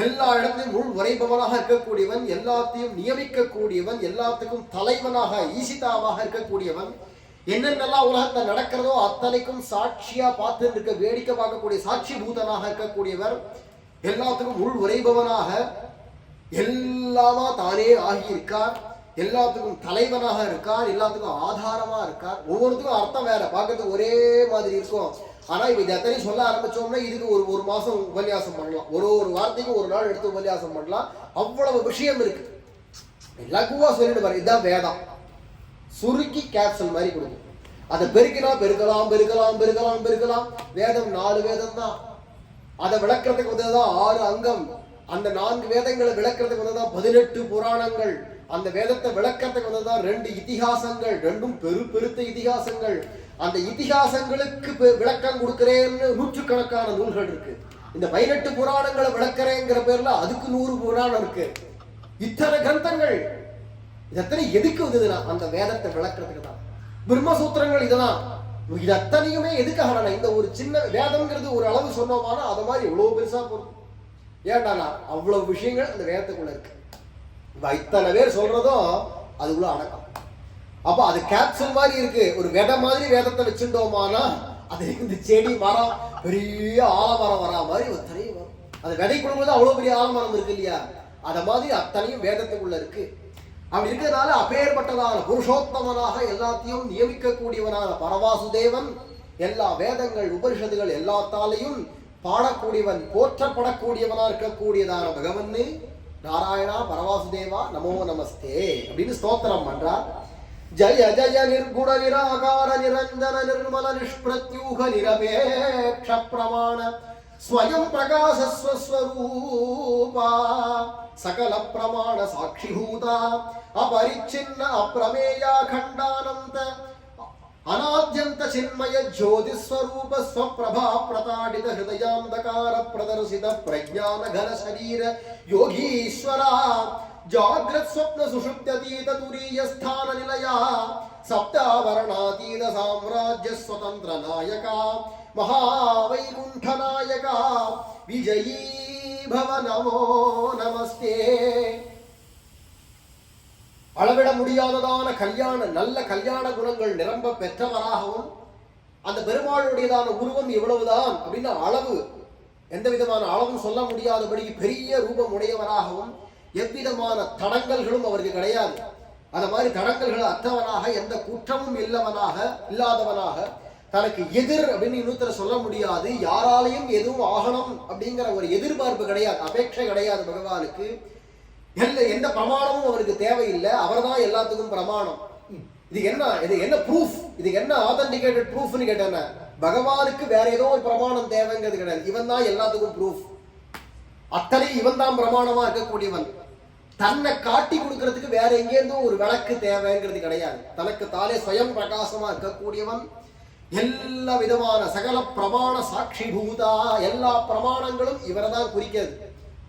எல்லா இடத்திலும் முள் உரைபவனாக இருக்கக்கூடியவன், எல்லாத்தையும் நியமிக்கக்கூடியவன், எல்லாத்துக்கும் தலைவனாக ஈசிதாவாக இருக்கக்கூடியவன். என்னென்னலாம் உலகத்தை நடக்கிறதோ அத்தனைக்கும் சாட்சியா பார்த்து இருக்க வேடிக்கை பார்க்கக்கூடிய சாட்சி பூதனாக இருக்கக்கூடியவர், எல்லாத்துக்கும் முள் உரைபவனாக எல்லாமா தானே ஆகியிருக்கார், எல்லாத்துக்கும் தலைவனாக இருக்கார், எல்லாத்துக்கும் ஆதாரமா இருக்கார். ஒவ்வொருத்துக்கும் அர்த்தம் வேற, பார்க்கறதுக்கு ஒரே மாதிரி இருக்கும். ஆனா இப்ப இது எத்தனையும் சொல்ல ஆரம்பிச்சோம்னா இதுக்கு ஒரு மாசம் உபன்யாசம் பண்ணலாம், ஒரு வார்த்தைக்கு ஒரு நாள் எடுத்து உபன்யாசம் பண்ணலாம். அவ்வளவு விஷயம் இருக்கு. லகுவா சொல்லிட்டு பாரு, இதுதான் வேதம். சுருக்கி கேப்சல் மாதிரி கொடுக்கும். அதை பெருக்கினா பெருக்கலாம் பெருக்கலாம் பெருக்கலாம் பெருக்கலாம். வேதம் 4 வேதம் தான். அதை விளக்கிறதுக்கு வந்ததுதான் 6 அங்கம். அந்த 4 வேதங்களை விளக்கிறதுக்கு வந்ததுதான் 18 புராணங்கள். அந்த வேதத்தை விளக்கத்துக்கு வந்ததுதான் 2 இதிகாசங்கள், 2ம் பெருத்த இதிகாசங்கள். அந்த இதிகாசங்களுக்கு விளக்கம் கொடுக்கிறேன்னு 100கணக்கான நூல்கள் இருக்கு. இந்த 18 புராணங்களை விளக்கிறேங்கிற பேர்ல அதுக்கு 100 புராணம் இருக்கு. இத்தனை கிரந்தங்கள் இதத்தனை எதுக்கு வந்ததுன்னா அந்த வேதத்தை விளக்கிறதுக்கு தான். பிரம்மசூத்திரங்கள் இதெல்லாம் இது அத்தனையுமே எதுக்காக? இந்த ஒரு சின்ன வேதம்ங்கிறது ஒரு அளவு சொன்னோமானா அதை மாதிரி எவ்வளவு பெருசா போகும். ஏன்டானா அவ்வளவு விஷயங்கள் அந்த வேதத்துக்குள்ள இருக்கு. இத்தனை பேர் சொல்றதும் அதுக்குள்ள அடக்கம். அப்ப அது கேப்சூல் மாதிரி இருக்கு. ஒரு விதை மாதிரி வேதத்தை வச்சுட்டோமானா அது இந்த செடி மரம் பெரிய ஆலமரம் வரா மாதிரி அத்தனையும் வரும். அந்த விதை கொடுக்கும்போது அவ்வளவு பெரிய ஆலமரம் இருக்கு இல்லையா, அத மாதிரி அத்தனையும் வேதத்துக்குள்ள இருக்கு. அப்படி இருக்கிறதுனால அப்பேற்பட்டதான புருஷோத்தமனாக எல்லாத்தையும் நியமிக்கக்கூடியவனான பரவாசுதேவன், எல்லா வேதங்கள் உபனிஷத்துகள் எல்லாத்தாலையும் பாடக்கூடியவன், போற்றப்படக்கூடியவனா இருக்கக்கூடியதான பகவன் நாராயணா பரவாசுதேவா நமோ நமஸ்தே அப்படின்னு ஸ்தோத்திரம் பண்றார். ஜய ஜய நிர்குண நிராகார நிரஞ்சன நிர்மல நிஷ்பிரத்யூக நிரபேக்ஷ பிரமாண ஸ்வயம் பிரகாச ஸ்வஸ்வரூபா சகல பிரமாண சாட்சிபூதா அபரிச்சின்ன அப்ரமேயா கண்டானந்த அநாத்யந்த சின்மய ஜோதிஸ்வரூப ஸ்வப்ரபா பிரதாடித ஹிருதயாந்தகார பிரதர்சித பிரஜான கன சரீர யோகீஸ்வரா ஜாக்ரத் ஸ்வப்ன சுஷுப்த்யதீத துரிய ஸ்தான நிலயா சப்தாவரணாதீத சாம்ராஜ்ய ஸ்வதந்திர நாயகா மகாவைகுண்ட நாயகா விஜயீ பவ நமோ நமஸ்தே. அளவிட முடியாததான நல்ல கல்யாண குணங்கள் நிரம்ப பெற்றவராகவும், அந்த பெருமாளுடையதான உருவம் இவ்வளவுதான் அப்படின்னு அளவு எந்த விதமான அளவும் சொல்ல முடியாதபடி பெரிய ரூபம் உடையவராகவும், எவ்விதமான தடங்கல்களும் அவருக்கு கிடையாது. அந்த மாதிரி தடங்கல்கள் அற்றவனாக, எந்த குற்றமும் இல்லாதவனாக, தனக்கு எதிர் அப்படின்னு இன்னொருத்தர சொல்ல முடியாது. யாராலையும் எதுவும் ஆகணும் அப்படிங்கிற ஒரு எதிர்பார்ப்பு கிடையாது, அபேட்சை கிடையாது பகவானுக்கு. எந்த பிரமாணமும் அவருக்கு தேவையில்லை. அவர் தான் எல்லாத்துக்கும் பிரமாணம். இது என்ன ப்ரூஃப், இது என்ன ஆதென்டிகேட்டட் ப்ரூஃப்னு கேட்டாங்க. பகவானுக்கு வேற ஏதோ ஒரு பிரமாணம் தேவைங்கிறது கிடையாது. இவன் தான் எல்லாத்துக்கும் ப்ரூஃப். அத்தனை இவன் தான் பிரமாணமா இருக்கக்கூடியவன். தன்னை காட்டி கொடுக்கறதுக்கு வேற எங்கேருந்தும் ஒரு விளக்கு தேவைங்கிறது கிடையாது. தனக்கு தானே ஸ்வயம் பிரகாசமா இருக்கக்கூடியவன், எல்லா விதமான சகல பிரமாண சாட்சி பூதா, எல்லா பிரமாணங்களும் இவரை தான் குறிக்கிறது.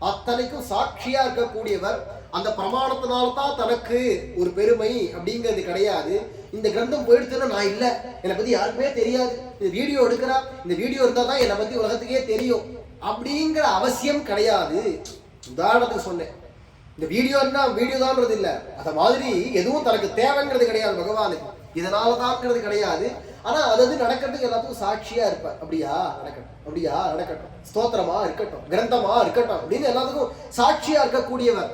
அத்தனைக்கும் சாட்சியா இருக்கக்கூடியவர். அந்த பிரமாணத்தினால்தான் தனக்கு ஒரு பெருமை அப்படிங்கிறது கிடையாது. இந்த கிரந்தம் போயிடுச்சுன்னா நான் இல்லை, என்னை பத்தி யாருக்குமே தெரியாது, இந்த வீடியோ எடுக்கிறா, இந்த வீடியோ இருந்தா தான் என்னை பத்தி உலகத்துக்கே தெரியும் அப்படிங்கிற அவசியம் கிடையாது. உதாரணத்துக்கு சொன்னேன், இந்த வீடியோன்னா வீடியோ தான்றது இல்லை, அத மாதிரி எதுவும் தனக்கு தேவைங்கிறது கிடையாது பகவானுக்கு, இதனால தான்ங்கிறது கிடையாது. ஆனா அது நடக்கிறதுக்கு எல்லாத்துக்கும் சாட்சியா இருப்பார். அப்படியா நடக்கட்டும், அப்படியா நடக்கட்டும், ஸ்தோத்திரமா இருக்கட்டும், கிரந்தமா இருக்கட்டும் அப்படின்னு எல்லாத்துக்கும் சாட்சியா இருக்கக்கூடியவர்.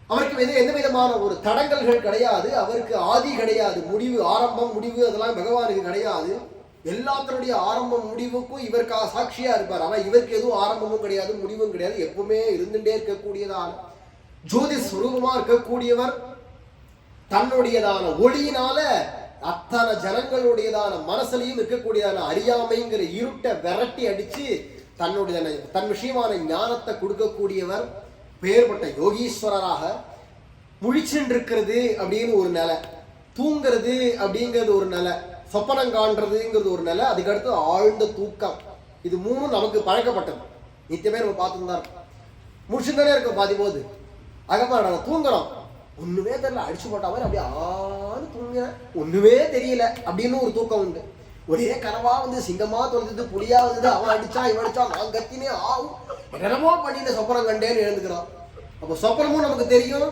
அவருக்கு எந்த விதமான ஒரு தடங்கல்கள் கிடையாது, அவருக்கு ஆதி கிடையாது, முடிவு ஆரம்பம் முடிவு அதெல்லாம் பகவானுக்கு கிடையாது. எல்லாத்தினுடைய ஆரம்பம் முடிவுக்கும் இவருக்காக சாட்சியா இருப்பார். ஆனா இவருக்கு எதுவும் ஆரம்பமும் கிடையாது, முடிவும் கிடையாது, எப்பவுமே இருந்துட்டே இருக்கக்கூடியதான ஜோதி ஸ்வரூபமா இருக்கக்கூடியவர். தன்னுடையதான ஒளியினால அத்தனை ஜனங்களுடையதான மனசுலையும் இருக்கக்கூடியதான அறியாமைங்கிற இருட்டை விரட்டி அடிச்சு தன் விஷயமான ஞானத்தை கொடுக்கக்கூடியவர். பெயர்பட்ட யோகீஸ்வரராக முழிச்சுட்டு இருக்கிறது அப்படின்னு ஒரு நிலை, தூங்கிறது அப்படிங்கிறது ஒரு நிலை, சொப்பனம் காண்றதுங்கிறது ஒரு நிலை, அதுக்கடுத்து ஆழ்ந்த தூக்கம். இது மூணும் நமக்கு பழக்கப்பட்டது, நித்தியமே நம்ம பார்த்துட்டு தான் முடிச்சுதானே இருக்க பாதி போது. அகமா நாங்கள் தூங்குறோம், ஒண்ணுமே தெரியல, அடிச்சு போட்டா மாதிரி அப்படியே ஆறு தூங்க, ஒண்ணுமே தெரியல அப்படின்னு ஒரு தூக்கம் உண்டு. ஒரே கனவா சிங்கமா தொலைஞ்சது, புலியா வந்தது, அவன் அடிச்சா இவன் அடிச்சா, நான் கத்தினே ஆகும் என்னமோ பண்ணிட்டு சொப்பனம் கண்டேன்னு எழுந்துக்கிறோம். அப்போ சொப்பனமும் நமக்கு தெரியும்,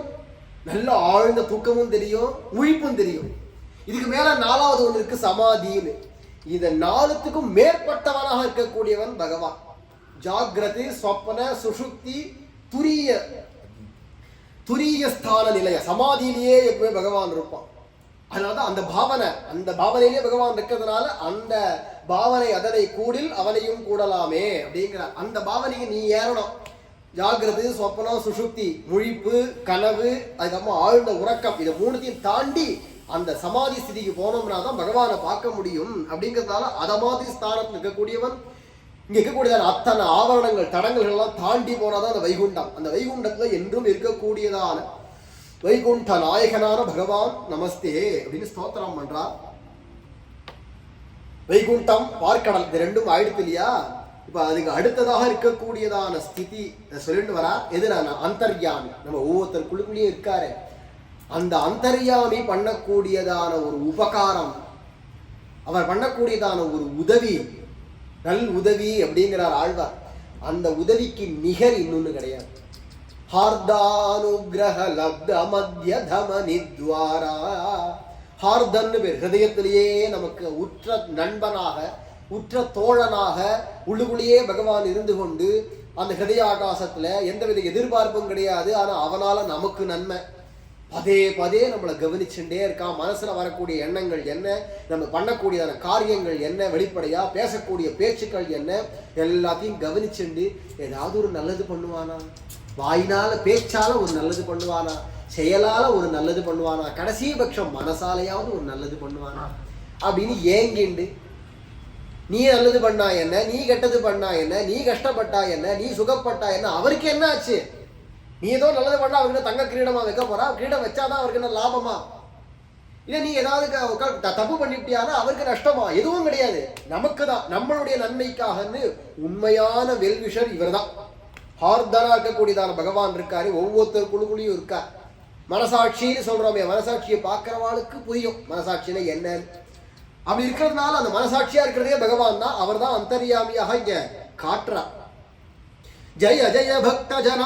நல்ல ஆழ்ந்த தூக்கமும் தெரியும், முழிப்பும் தெரியும். இதுக்கு மேல நாலாவது ஒன்று இருக்கு, சமாதின்னு. இந்த நாலுத்துக்கும் மேற்பட்டவனாக இருக்கக்கூடியவன் பகவான். ஜாகிரதி, சொப்பன, சுஷுப்தி, துரிய ஸ்தான நிலைய, சமாதியிலேயே எப்பவுமே பகவான் இருப்பான். அதனாலதான் அந்த பாவனையிலேயே பகவான் இருக்கிறதுனால அந்த பாவனை அதனை கூடில் அவனையும் கூடலாமே அப்படிங்கிற அந்த பாவனைக்கு நீ ஏறணும். ஜாகிரது, சொப்பனம், சுஷுப்தி, முழிப்பு, கனவு, அதுக்கப்புறம் ஆழ்ந்த உறக்கம், இதை மூணுத்தையும் தாண்டி அந்த சமாதி ஸ்திதிக்கு போனோம்னா தான் பகவானை பார்க்க முடியும். அப்படிங்கிறதுனால அத மாதிரி ஸ்தானத்தில் இருக்கக்கூடியவன். இங்க இருக்கக்கூடியதான அத்தனை ஆவரணங்கள் தடங்கல்கள் எல்லாம் தாண்டி போனாதான் அந்த வைகுண்டம். அந்த வைகுண்டத்துல என்றும் இருக்கக்கூடியதான வைகுண்ட நாயகனான பகவான் நமஸ்தே அப்படின்னு ஸ்தோத்திரம் பண்றார். வைகுண்டம், பார்க்கடல், இது ரெண்டும் ஆயிடுத்து இல்லையா? இப்ப அதுக்கு அடுத்ததாக இருக்கக்கூடியதான ஸ்திதி சொல்லிட்டு வரா. எது? நான் அந்தர்யாமி, நம்ம ஒவ்வொருத்தருக்குள்ளுக்குள்ளேயும் இருக்காரு. அந்த அந்தர்யாமி பண்ணக்கூடியதான ஒரு உபகாரம், அவர் பண்ணக்கூடியதான ஒரு உதவி, நல் உதவி அப்படிங்கிறார் ஆழ்வார். அந்த உதவிக்கு நிகர் இன்னொன்னு கிடையாது. ஹார்தானுகிரக லப்த மத்ய தமனித்வாரா, ஹார்தன்னு பேர். ஹிருதயத்திலேயே நமக்கு உற்ற நண்பனாக, உற்ற தோழனாக உள்ளுக்குள்ளேயே பகவான் இருந்து கொண்டு அந்த ஹிருதய ஆகாசத்துல எந்தவித எதிர்பார்ப்பும் கிடையாது. ஆனா அவனால நமக்கு நன்மை. பதே பதே நம்மளை கவனிச்சுட்டே இருக்கான். மனசுல வரக்கூடிய எண்ணங்கள் என்ன, நம்ம பண்ணக்கூடியதான காரியங்கள் என்ன, வெளிப்படையா பேசக்கூடிய பேச்சுக்கள் என்ன, எல்லாத்தையும் கவனிச்சுண்டு ஏதாவது ஒரு நல்லது பண்ணுவானா, வாயினால பேச்சால ஒரு நல்லது பண்ணுவானா, செயலால ஒரு நல்லது பண்ணுவானா, கடைசி பட்சம் மனசாலையாவது ஒரு நல்லது பண்ணுவானா அப்படின்னு ஏங்கிண்டு, நீ நல்லது பண்ணா என்ன, நீ கெட்டது பண்ணா என்ன, நீ கஷ்டப்பட்டா என்ன, நீ சுகப்பட்டா என்ன, அவருக்கு என்ன ஆச்சு? நீ ஏதோ நல்லது பண்ணா அவருக்கு தங்க கிரீடமா வைக்க போறா, கிரீடம் வச்சாதான் அவருக்கு என்ன லாபமா? இல்ல நீ ஏதாவது தப்பு பண்ணிட்டியானா அவருக்கு நஷ்டமா? எதுவும் கிடையாது, நமக்கு தான், நம்மளுடைய நன்மைக்காகன்னு உண்மையான வெல்விஷர் இவர் தான். ஹார்தரா இருக்கக்கூடியதான பகவான் இருக்காரு, ஒவ்வொருத்தர் குழுக்குள்ளையும் இருக்கார். மனசாட்சின்னு சொல்றோமே, மனசாட்சியை பார்க்கிறவாளுக்கு புரியும் மனசாட்சியில என்னன்னு. அப்படி இருக்கிறதுனால அந்த மனசாட்சியா இருக்கிறதே பகவான் தான். அவர் தான் அந்தர்யாமியாக இங்க காட்டுறார். ஜய ஜய பக்த ஜன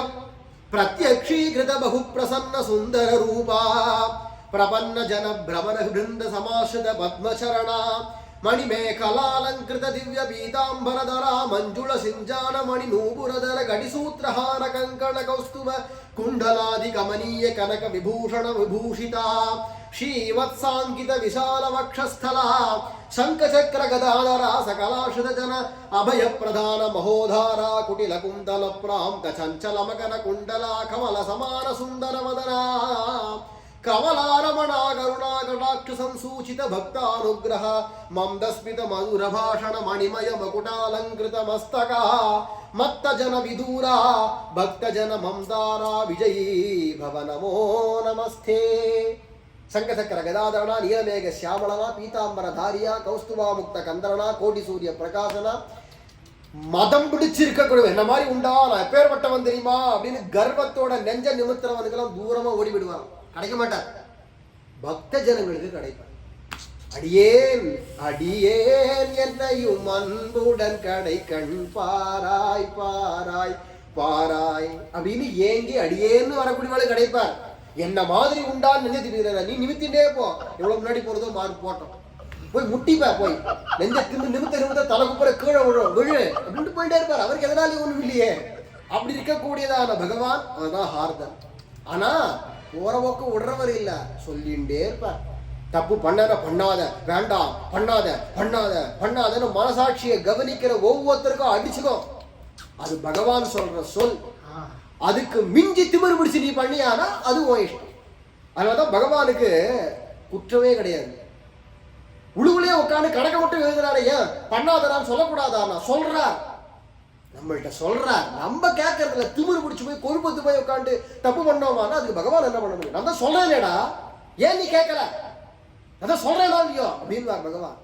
பிரத்யக்ஷீகிருத பகு பிரசன்ன சுந்தர ரூபா பிரபன்ன ஜன பிரமர பிருந்த சமாஸ்ருத பத்மசரணா மணிமேகலாலங்கிருத திவ்ய பீதாம்பரதரா மஞ்சுள சிஞ்சான மணி நூபுரதர கடிசூத்ரஹார கங்கண கௌஸ்துவ குண்டலாதி கமனீய கனக விபூஷண விபூஷிதா ஸ்ரீவத்சாங்கித விஷால வக்ஷஸ்தலா சங்கசக்கர கதாதரா சகலாஷித ஜன அபய பிரதான மகோதாரா குட்டில குந்தல பிராந்த சஞ்சல மகன குண்டலா கமல சமான சுந்தர மதனா கமலாரமணா கருணா கடாட்ச சம்சூச்சித பக்தானுகிரஹ மந்தஸ்மித மதுர பாஷண மணிமய மகுடாலங்கிருத மஸ்தகா மத்த ஜன விதூரா பக்த ஜன மம்தாரா விஜயீ பவ நமோ நமஸ்தே. சங்கசக்கர கதாதரனா நீலமேக சியாமலனா பீதாம்பர தாரியா கௌஸ்துவா முக்த கந்தரனா கோடி சூரிய பிரகாசனா மதம் பிடிச்சிருக்கக்கூடிய என்ன மாதிரி உண்டா, நான் எப்பேற்பட்டவன் தெரியுமா அப்படின்னு கர்வத்தோட நெஞ்ச நிமித்திரவனுக்கெல்லாம் தூரமா ஓடி விடுவான். கிடைக்க மாட்டார். பக்த ஜனங்களுக்கு கிடைப்பார். அடியேன் அடியேன் என்னையும் அன்புடன் கடை கண் பாராய் பாராய் பாராய் அப்படின்னு ஏங்கி அடியேன்னு வரக்கூடியவளை கிடைப்பார். என்ன மாதிரி உண்டான்னு நினைத்து நீ நிமித்திண்டே போ, எவ்வளவு முன்னாடி போறதோ மாறு போட்டோம், போய் முட்டிப்பா, போய் நெஞ்ச நிமித்த தலை குப்புற கீழே விழு அப்படின்னு போயிட்டே இருப்பார். அவருக்கு எதனாலே ஒண்ணும் இல்லையே. அப்படி இருக்கக்கூடியதான பகவான் அவதான் ஹார்தன். ஆனா போற போக்கு விடுறவர் இல்ல, சொல்லிண்டே இருப்பார். தப்பு பண்ணாத பண்ணாத, வேண்டாம் பண்ணாத பண்ணாத பண்ணாதன்னு மனசாட்சியை கவனிக்கிற ஒவ்வொருத்தருக்கும் அடிச்சுக்கோ. அது பகவான் சொல்ற சொல். அதுக்கு மிஞ்சி திமிரு பிடிச்சு நீ பண்ணியானா அது உன் இஷ்டம். அதனாலதான் பகவானுக்கு குற்றமே கிடையாது. உழுவுலயே உட்காந்து கணக்க மட்டும் எழுதுறாரு. ஏன் பண்ணாதரான்னு சொல்லக்கூடாதா? சொல்றார், நம்மள்கிட்ட சொல்றார். நம்ம கேட்கறதுல திமிரு பிடிச்சு போய் கொழுப்பத்து போய் உட்காந்து தப்பு பண்ணோமானா அதுக்கு பகவான் என்ன பண்ண முடியும்? நான் தான் சொல்றேன்டா, ஏன் நீ கேட்கல? அதான் சொல்றேனா இல்லையோ அப்படின்னு பகவான்.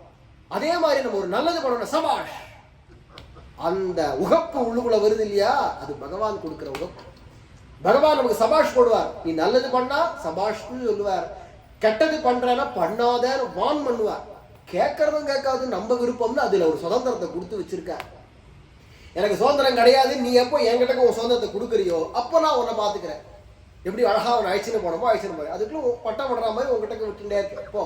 அதே மாதிரி நம்ம ஒரு நல்லது பண்ணணும், சபாஷ், அந்த உகப்பு உள்ளுக்குள்ள வருது இல்லையா, அது பகவான் கொடுக்கிற உகப்பு. பகவான் நமக்கு சபாஷ் போடுவார். நீ நல்லது பண்ணா சபாஷ்னு சொல்லுவார், கெட்டது பண்றேன்னா பண்ணாதன்னு வான் பண்ணுவார். கேட்கறதும் கேட்காது நம்ம விருப்பம்னு அதுல ஒரு சுதந்திரத்தை கொடுத்து வச்சிருக்க. எனக்கு சுதந்திரம் கிடையாது, நீ எப்போ என்கிட்ட உன் சுதந்திரத்தை கொடுக்குறியோ அப்போ நான் உன்னை பாத்துக்கிறேன். எப்படி அழகா அவனை அழிச்சுன்னு போனோமோ அழிச்சுன்னு போய் அதுக்குள்ள பட்டம் படுற மாதிரி உங்ககிட்ட விட்டுட்டே இருக்கேன், போ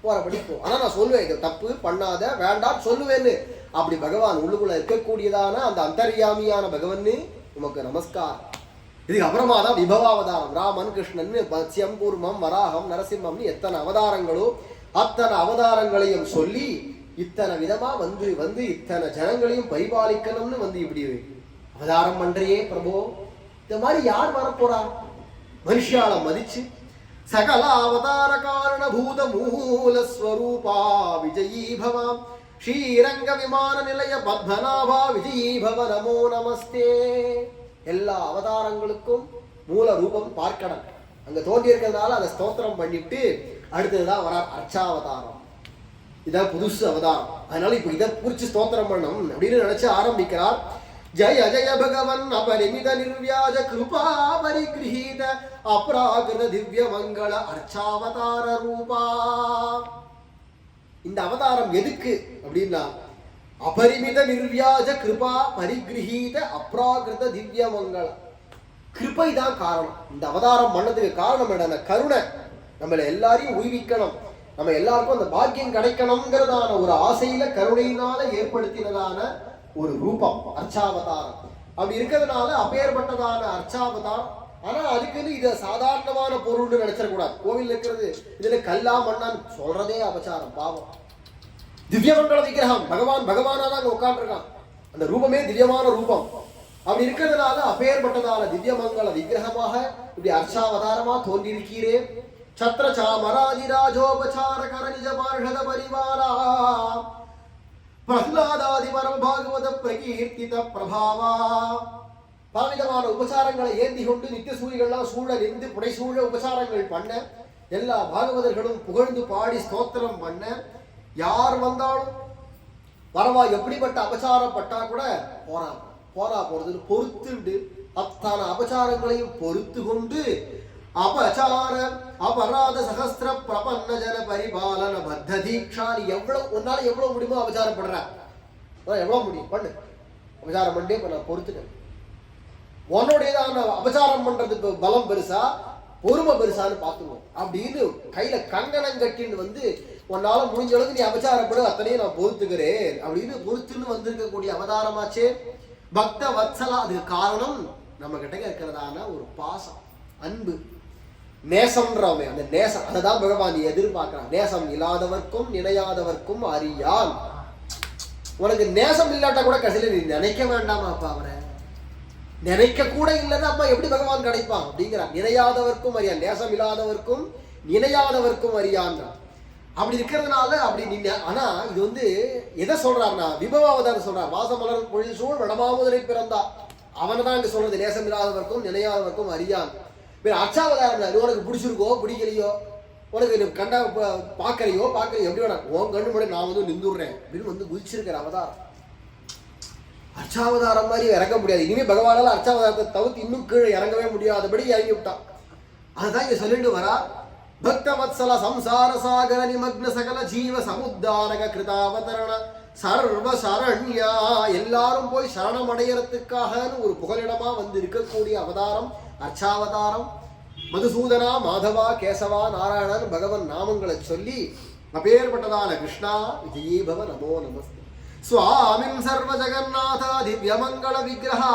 போறபடி போ. ஆனா நான் சொல்லுவேன், இது தப்பு பண்ணாத வேண்டாம் சொல்லுவேன்னு. அப்படி பகவான் உள்ளுக்குள்ள இருக்கக்கூடியதான அந்த அந்தர்யாமியான பகவன்னு உமக்கு நமஸ்காரம். இதுக்கு அப்புறமா தான் விபவாவதாரம். ராமன் கிருஷ்ணன் மத்ஸ்யம் கூர்மம் வராகம் நரசிம்மம்னு எத்தனை அவதாரங்களோ அத்தனை அவதாரங்களையும் சொல்லி இத்தனை விதமா வந்து வந்து இத்தனை ஜனங்களையும் பரிபாலிக்கணும்னு வந்து இப்படி அவதாரம் பண்றியே பிரபோ. இந்த மாதிரி யார் வரப்போறா? மனுஷால மதிச்சு சகல அவதார காரண பூத மூல ஸ்வரூபா விஜயீ பவாம் ஸ்ரீரங்க விமான நிலைய பத்மநாபா விஜயீ பவ நமோ நமஸ்தே. எல்லா அவதாரங்களுக்கும் மூல ரூபம் பார்க்கணும். அங்க தோன்றி இருக்கிறதுனால அதை ஸ்தோத்திரம் பண்ணிட்டு அடுத்ததுதான் வர அர்ச்சாவதாரம். இதான் புதுசு அவதாரம். அதனால இப்ப இதை குறிச்சு ஸ்தோத்திரம் பண்ணணும் அப்படின்னு நினைச்சு ஆரம்பிக்கிறார். ஜய ஜய பகவன் அபரிமித நிர்வியாஜ கிருபா பரிகிரஹீத அப்ராகிருத திவ்ய மங்கள அர்ச்சாவதார ரூபா. இந்த அவதாரம் எதுக்கு அப்படின்னா அபரிமித நிர்வியாஜ கிருபா பரிகிரஹீத அப்ராகிருத திவ்ய மங்கள. கிருபை தான் காரணம். இந்த அவதாரம் பண்ணதுக்கு காரணம் என்ன? கருணை. நம்மள எல்லாரையும் உய்விக்கணும், நம்ம எல்லாருக்கும் அந்த பாக்கியம் கிடைக்கணுங்கிறதான ஒரு ஆசையில கருணையினால ஏற்படுத்தினதான ஒரு ரூபம் அர்ச்சாவதாரம். அப்படி இருக்கிறதுனால அப்பேற்பட்டதான அர்ச்சாவதாரம். ஆனா அதுக்குன்னு இதை சாதாரணமான பொருள்னு நினைச்சிடக்கூடாது. கோவில் இருக்கிறது இதுல கல்லா மண்ணான்னு சொல்றதே அபச்சாரம், பாவம். திவ்யமங்கள விக்கிரகம், பகவான் பகவானா தான் உட்காந்துருக்கான். அந்த ரூபமே திவ்யமான ரூபம். அப்படி இருக்கிறதுனால அப்பேற்பட்டதான திவ்யமங்கள விக்கிரகமாக இப்படி அர்ச்சாவதாரமா தோன்றியிருக்கிறே. சத்ர சாமராஜிராஜோபசார கர நிஜ பார்ஷத பரிவாரா பிரஹ்லாதாதி பரம பாகவத பிரகீர்த்தித பிரபாவா. பலவிதமான உபசாரங்களை ஏந்தி கொண்டு நித்திய சூரிகள்லாம் சூழ நின்று புடைசூழ உபசாரங்கள் பண்ண, எல்லா பாகவதர்களும் புகழ்ந்து பாடி ஸ்தோத்திரம் பண்ண, யார் வந்தாலும் வரவா எப்படிப்பட்ட அபசாரப்பட்டா கூட போறா போறது பொறுத்துண்டு அத்தனை அபசாரங்களையும் பொறுத்து கொண்டு அபசார அபராத சகஸ்திர பிரபன்ன ஜன பரிபாலன பத்த தீக்ஷா. நீ எவ்வளவு உன்னால எவ்வளவு முடியுமோ அபசாரப்படுற, எவ்வளவு முடியும் பண்ணு, அபசாரம் பண்ணே இப்ப நான் பொறுத்துட்டேன். உன்னோடையதான அபசாரம் பண்றதுக்கு பலம் பெருசா பொறுமை பெருசான்னு பார்த்துவோம் அப்படின்னு கையில கங்கணம் கட்டின்னு வந்து உன்னால முடிஞ்ச அளவுக்கு நீ அபசாரப்படு, அத்தனையும் நான் பொறுத்துக்கிறேன் அப்படின்னு பொறுத்துன்னு வந்திருக்கக்கூடிய அவதாரமாச்சே பக்த வத்சலா. அதுக்கு காரணம் நம்ம கிட்ட இருக்கிறதான ஒரு பாசம், அன்பு, நேசம்ன்றவன். அந்த நேசம் அதான் பகவான் எதிர்பார்க்கிறான். நேசம் இல்லாதவர்க்கும் நினையாதவர்க்கும் அறியான். உனக்கு நேசம் இல்லாட்டா கூட கடைசியில நீ நினைக்க வேண்டாமா அப்பா, அவரை நினைக்க கூட இல்லைன்னா அப்பா எப்படி பகவான் கிடைப்பான் அப்படிங்கிறான். நினையாதவர்க்கும் அறியான், நேசம் இல்லாதவர்க்கும் நினையாதவர்க்கும் அறியான்றான். அப்படி இருக்கிறதுனால அப்படி நீங்க. ஆனா இது வந்து எதை சொல்றாருன்னா விபவாவதாரம் சொல்றார். வாசமலர் பொழில் சூழ் வடமாமுதலை பிறந்தா அவனை தான் இங்க சொல்றது. நேசம் இல்லாதவர்க்கும் நினையாதவர்க்கும் அறியான். அர்ச்சாவதாரம் உனக்கு பிடிச்சிருக்கோ பிடிக்கலையோ உனக்கு கண்டா பார்க்கறியோ எப்படி வேணா உன் கண்ணு முன்னாடி நான் வந்து நின்றுடுறேன் அப்படின்னு வந்து குதிச்சிருக்கிற அவதாரம். அர்ச்சாவதாரம் மாதிரி இறங்க முடியாது. இனிமே பகவானால அர்ச்சாவதாரத்தை தவிர்த்து இன்னும் கீழே இறங்கவே முடியாதபடி இறங்கி விட்டான். அதுதான் இங்க சொல்லிட்டு வரா. பக்தவத்சல சம்சார சாகர நிமக்ன சகல ஜீவ சமுத்தாரக கிருதாவதரண சர்வ சரண்யா. எல்லாரும் போய் சரணம் அடையறதுக்காக ஒரு புகலிடமா வந்து இருக்கக்கூடிய அவதாரம் அர்ச்சாவதாரம். மதுசூதனா மாதவா கேசவா நாராயணன் பகவன் நாமங்களை சொல்லி அப்பேற்பட்டதான கிருஷ்ணா விஜயீபவ நமோ நமஸ்தே. சுவாமின் சர்வ ஜகநாத திவ்ய மங்கள விக்கிரஹா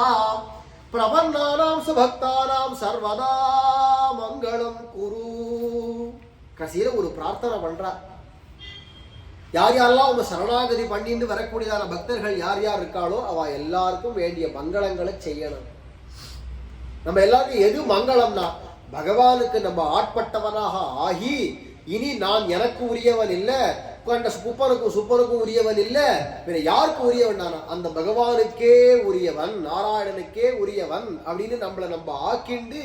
பிரபன்னானாம் சுபக்தானாம் சர்வதா மங்களம் குரு. கடைசியில ஒரு பிரார்த்தனை பண்றா. யார் யாரெல்லாம் உங்க சரணாகதி பண்ணிட்டு வரக்கூடியதான பக்தர்கள் யார் யார் இருக்காளோ அவ எல்லாருக்கும் வேண்டிய மங்களங்களை செய்யணும். நம்ம எல்லாருக்கும் எது மங்களம்னா பகவானுக்கு நம்ம ஆட்பட்டவனாக ஆகி இனி நான் எனக்கு உரியவன் இல்லை, குப்பனுக்கும் உரியவன் இல்லை, வேற யாருக்கு உரியவன் நானா அந்த பகவானுக்கே உரியவன் நாராயணனுக்கே உரியவன் அப்படின்னு நம்ம ஆக்கிண்டு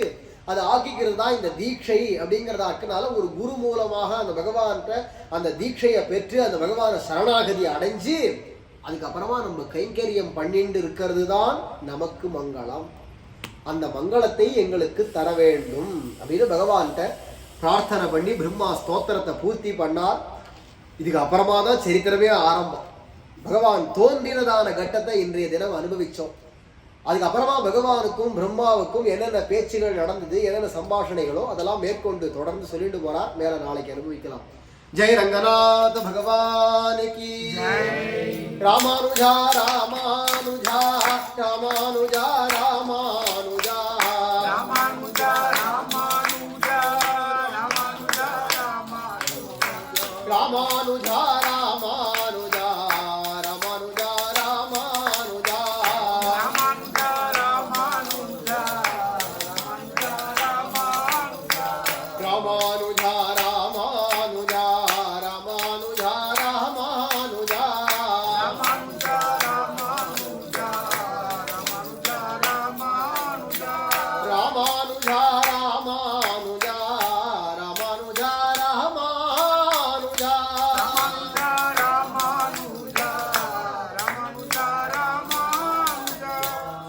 அதை ஆக்கிக்கிறது தான் இந்த தீட்சை அப்படிங்கிறதா இருக்கனால ஒரு குரு மூலமாக அந்த பகவான்கிட்ட அந்த தீட்சையை பெற்று அந்த பகவான சரணாகதி அடைஞ்சு அதுக்கப்புறமா நம்ம கைங்கரியம் பண்ணிட்டு இருக்கிறது தான் நமக்கு மங்களம். அந்த மங்களத்தை எங்களுக்கு தர வேண்டும் அப்படின்னு பகவான்கிட்ட பிரார்த்தனை பண்ணி பிரம்மா ஸ்தோத்திரத்தை பூர்த்தி பண்ணார். இதுக்கு அப்புறமா தான் சரித்திரமே ஆரம்பம். பகவான் தோன்றினதான கட்டத்தை இன்றைய தினம் அனுபவிச்சோம். அதுக்கப்புறமா பகவானுக்கும் பிரம்மாவுக்கும் என்னென்ன பேச்சுகள் நடந்தது, என்னென்ன சம்பாஷணைகளோ அதெல்லாம் மேற்கொண்டு தொடர்ந்து சொல்லிட்டு போறார். மேல நாளைக்கு அனுபவிக்கலாம். ஜெய் ரங்கநாத பகவானுக்கு ராமானுஜா ராமானுஜா ராமானுஜா ராமானுஜா ராமானுஜா ராமானுஜா ராமானுஜா ராமானுஜா ராமானுஜா ராமானுஜா ராமானுஜா ராமானுஜா ராமானுஜா ராமானுஜா ராமானுஜா ராமானுஜா ராமானுஜா ராமானுஜா ராமானுஜா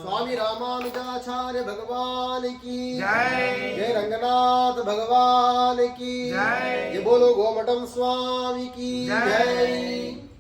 स्वामी रामानुजाचार्य भगवान की जय. जय रंगनाथ भगवान की जय. ये बोलो गोमटम स्वामी की जय.